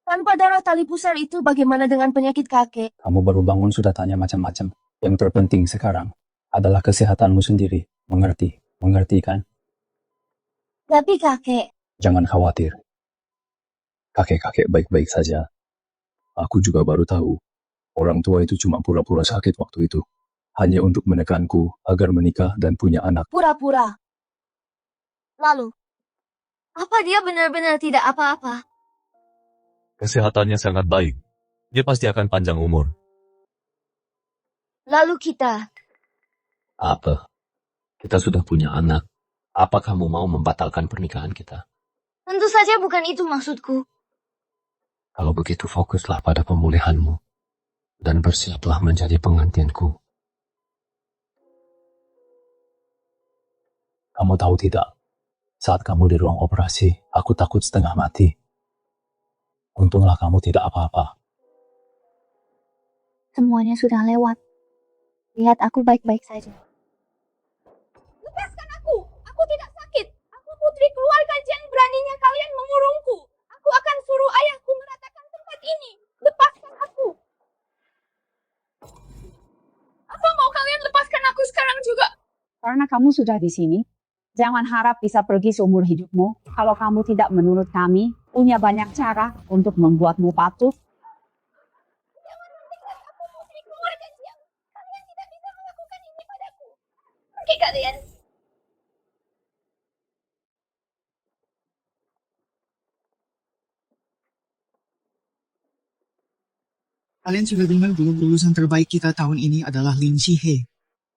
Tanpa darah tali pusar itu bagaimana dengan penyakit kakek? Kamu baru bangun sudah tanya macam-macam. Yang terpenting sekarang adalah kesehatanmu sendiri. Mengerti? Mengerti kan? Tapi kakek, Jangan khawatir. Kakek-kakek baik-baik saja. Aku juga baru tahu. Orang tua itu cuma pura-pura sakit waktu itu. Hanya untuk menekanku agar menikah dan punya anak. pura-pura. Lalu, apa dia benar-benar tidak apa-apa? Kesehatannya sangat baik. Dia pasti akan panjang umur. Lalu kita, Apa? Kita sudah punya anak. Apa kamu mau membatalkan pernikahan kita? tentu saja bukan itu maksudku. Kalau begitu fokuslah pada pemulihanmu. Dan bersiaplah menjadi pengantinku. Kamu tahu tidak? Saat kamu di ruang operasi, aku takut setengah mati. Untunglah kamu tidak apa-apa. Semuanya sudah lewat. Lihat aku baik-baik saja. Lepaskan aku! Aku tidak sakit! Aku putri keluarga Jiang, beraninya kalian mengurungku! Aku akan suruh ayahku meratakan tempat ini! Lepaskan aku! Apa mau kalian lepaskan aku sekarang juga? Karena kamu sudah di sini, jangan harap bisa pergi seumur hidupmu. Kalau kamu tidak menurut kami, punya banyak cara untuk membuatmu patuh. Aku putri keluarga Jiang. Kalian tidak bisa melakukan ini padaku. Pergi kalian! Kalian sudah dengar belum lulusan terbaik kita tahun ini adalah Lin Shihe.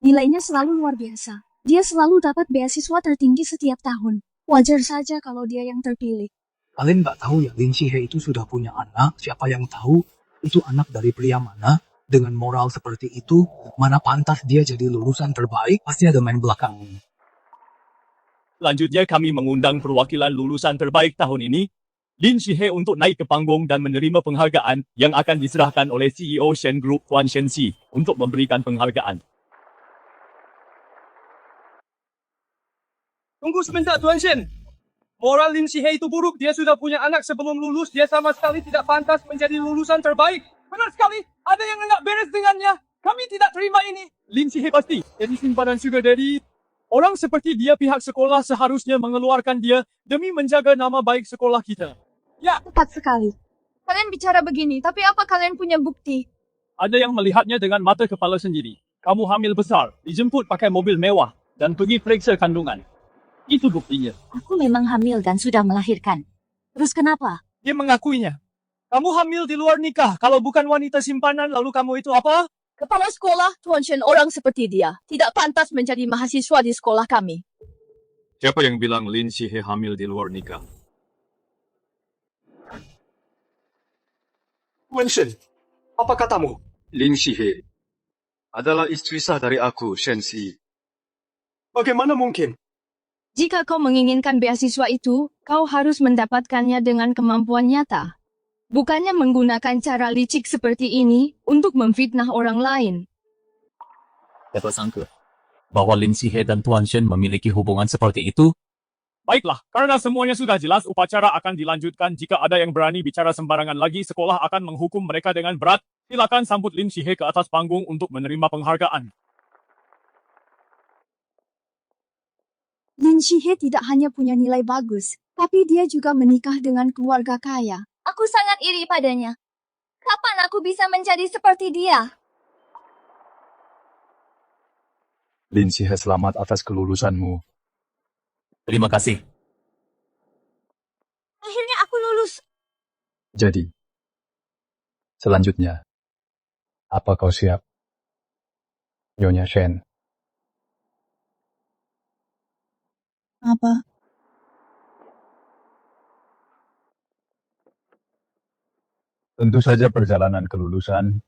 Nilainya selalu luar biasa. Dia selalu dapat beasiswa tertinggi setiap tahun. Wajar saja kalau dia yang terpilih. Kalian nggak tahu ya Lin Shihe itu sudah punya anak? Siapa yang tahu itu anak dari pria mana? Dengan moral seperti itu, mana pantas dia jadi lulusan terbaik? Pasti ada main belakang. Selanjutnya kami mengundang perwakilan lulusan terbaik tahun ini, Lin Shihe, untuk naik ke panggung dan menerima penghargaan yang akan diserahkan oleh CEO Shen Group Tuan Shen Si untuk memberikan penghargaan. Tunggu sebentar, Tuan Shen. Moral Lin Shihe itu buruk. Dia sudah punya anak sebelum lulus. Dia sama sekali tidak pantas menjadi lulusan terbaik. Benar sekali. Ada yang enggak beres dengannya. Kami tidak terima ini. Lin Shihe pasti jadi simpanan sugar daddy. Orang seperti dia, pihak sekolah seharusnya mengeluarkan dia demi menjaga nama baik sekolah kita. Ya, Tepat sekali. Kalian bicara begini, tapi apa kalian punya bukti? Ada yang melihatnya dengan mata kepala sendiri. Kamu hamil besar, dijemput pakai mobil mewah, dan pergi periksa kandungan. Itu buktinya. Aku memang hamil dan sudah melahirkan. Terus kenapa? Dia mengakuinya. Kamu hamil di luar nikah. Kalau bukan wanita simpanan, lalu kamu itu apa? Kepala sekolah, Tuan Shen, orang seperti dia tidak pantas menjadi mahasiswa di sekolah kami. Siapa yang bilang Lin Shihe hamil di luar nikah? Tuan Shen, apa katamu? Lin Shihe adalah istri sah dari aku, Shen Si. Bagaimana mungkin? Jika kau menginginkan beasiswa itu, kau harus mendapatkannya dengan kemampuan nyata. Bukannya menggunakan cara licik seperti ini untuk memfitnah orang lain. Siapa sangka bahwa Lin Shihe dan Tuan Shen memiliki hubungan seperti itu? Baiklah, karena semuanya sudah jelas, upacara akan dilanjutkan. Jika ada yang berani bicara sembarangan lagi, sekolah akan menghukum mereka dengan berat. Silakan sambut Lin Shihe ke atas panggung untuk menerima penghargaan. Lin Shihe tidak hanya punya nilai bagus, tapi dia juga menikah dengan keluarga kaya. Aku sangat iri padanya. Kapan aku bisa menjadi seperti dia? Lin Shihe, selamat atas kelulusanmu. Terima kasih. Akhirnya aku lulus. Jadi, selanjutnya, apa kau siap? Nyonya Shen. Apa? Tentu saja perjalanan kelulusan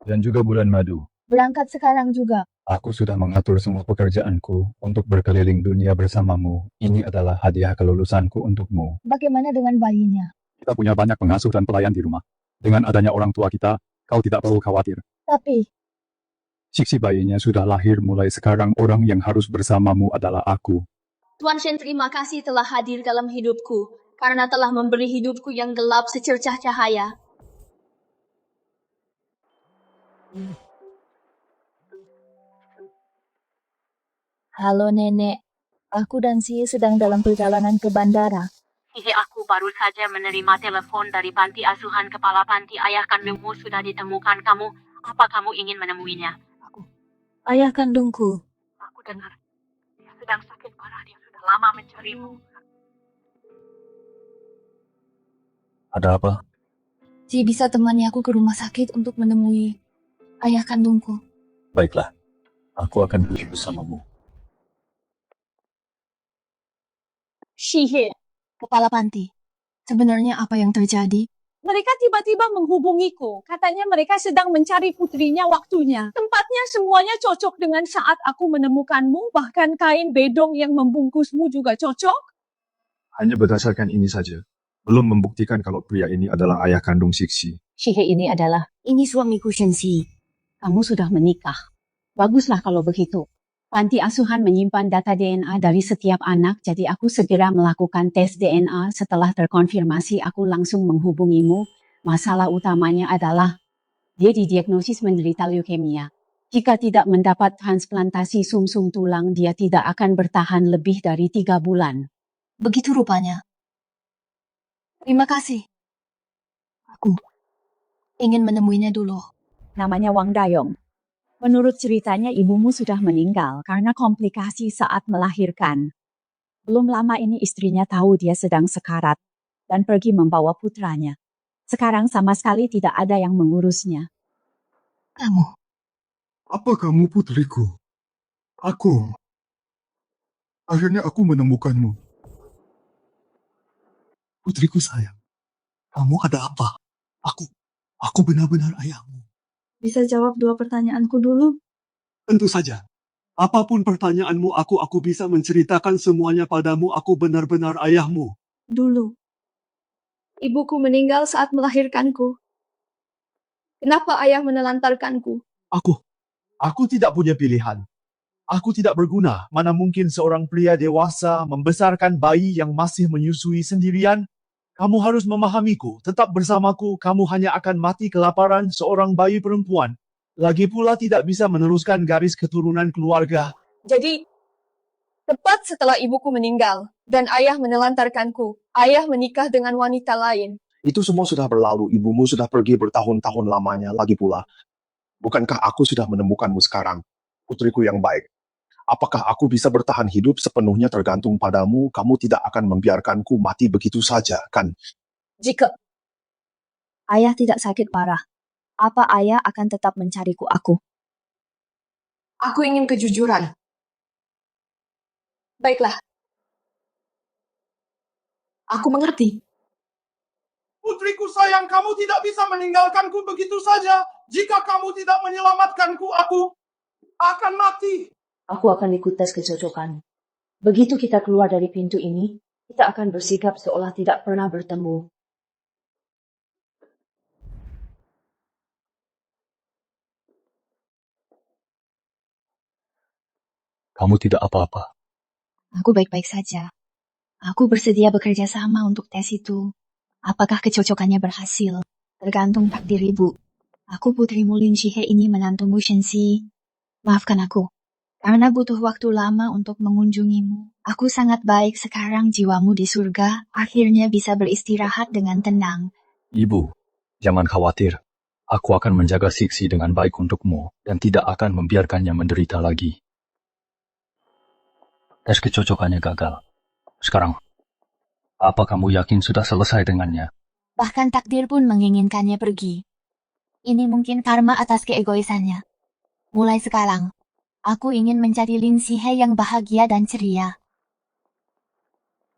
dan juga bulan madu. Berangkat sekarang juga. Aku sudah mengatur semua pekerjaanku untuk berkeliling dunia bersamamu. Ini adalah hadiah kelulusanku untukmu. Bagaimana dengan bayinya? Kita punya banyak pengasuh dan pelayan di rumah. Dengan adanya orang tua kita, kau tidak perlu khawatir. Tapi, Siksi bayinya sudah lahir, mulai sekarang orang yang harus bersamamu adalah aku. Tuan Shen, terima kasih telah hadir dalam hidupku, karena telah memberi hidupku yang gelap secercah cahaya. Halo nenek, aku dan Si sedang dalam perjalanan ke bandara. Aku baru saja menerima telepon dari panti asuhan. Kepala panti ayah kandungmu sudah ditemukan. Apa kamu ingin menemuinya? Ayah kandungku. Aku dengar dia sedang sakit parah. Dia sudah lama mencarimu. Ada apa? Si bisa temani aku ke rumah sakit untuk menemui ayah kandungku. Baiklah, aku akan pergi bersamamu. Shihe, kepala panti. Sebenarnya apa yang terjadi? Mereka tiba-tiba menghubungiku. Katanya mereka sedang mencari putrinya waktunya. Tempatnya semuanya cocok dengan saat aku menemukanmu. Bahkan kain bedong yang membungkusmu juga cocok. Hanya berdasarkan ini saja. Belum membuktikan kalau pria ini adalah ayah kandung Siksi. Shihe ini adalah, ini suamiku Shensi. Kamu sudah menikah. Baguslah kalau begitu. Panti asuhan menyimpan data DNA dari setiap anak, jadi aku segera melakukan tes DNA. Setelah terkonfirmasi, aku langsung menghubungimu. Masalah utamanya adalah dia didiagnosis menderita leukemia. Jika tidak mendapat transplantasi sumsum tulang, dia tidak akan bertahan lebih dari 3 bulan. Begitu rupanya. Terima kasih. Aku ingin menemuinya dulu. Namanya Wang Dayong. Menurut ceritanya ibumu sudah meninggal karena komplikasi saat melahirkan. Belum lama ini istrinya tahu dia sedang sekarat dan pergi membawa putranya. Sekarang sama sekali tidak ada yang mengurusnya. Kamu. Apa kamu putriku? Aku. Akhirnya aku menemukanmu. Putriku sayang, kamu ada apa? Aku benar-benar ayahmu. Bisa jawab 2 pertanyaanku dulu? Tentu saja. Apapun pertanyaanmu, aku bisa menceritakan semuanya padamu. Aku benar-benar ayahmu. Dulu. Ibuku meninggal saat melahirkanku. Kenapa ayah menelantarkanku? Aku tidak punya pilihan. Aku tidak berguna. Mana mungkin seorang pria dewasa membesarkan bayi yang masih menyusui sendirian? Kamu harus memahamiku. Tetap bersamaku, kamu hanya akan mati kelaparan seorang bayi perempuan. Lagi pula tidak bisa meneruskan garis keturunan keluarga. Jadi, tepat setelah ibuku meninggal dan ayah menelantarkanku, ayah menikah dengan wanita lain. Itu semua sudah berlalu. Ibumu sudah pergi bertahun-tahun lamanya. Lagi pula, bukankah aku sudah menemukanmu sekarang? Putriku yang baik. Apakah aku bisa bertahan hidup sepenuhnya tergantung padamu? Kamu tidak akan membiarkanku mati begitu saja, kan? Jika Ayah tidak sakit parah, apa ayah akan tetap mencariku aku? aku ingin kejujuran. Baiklah. Aku mengerti. Putriku sayang, kamu tidak bisa meninggalkanku begitu saja. Jika kamu tidak menyelamatkanku, aku akan mati. Aku akan ikut tes kecocokan. Begitu kita keluar dari pintu ini, kita akan bersikap seolah tidak pernah bertemu. Kamu tidak apa-apa. Aku baik-baik saja. Aku bersedia bekerja sama untuk tes itu. Apakah kecocokannya berhasil? Tergantung takdir ibu. Aku putrimu Lin Shihe ini menantumu Shensi. Maafkan aku. Karena butuh waktu lama untuk mengunjungimu. Aku sangat baik sekarang, jiwamu di surga. Akhirnya bisa beristirahat dengan tenang. Ibu, jangan khawatir. Aku akan menjaga Siksi dengan baik untukmu dan tidak akan membiarkannya menderita lagi. Tes kecocokannya gagal. Sekarang, apa kamu yakin sudah selesai dengannya? Bahkan takdir pun menginginkannya pergi. Ini mungkin karma atas keegoisannya. Mulai sekarang, aku ingin menjadi Lin Shihe yang bahagia dan ceria.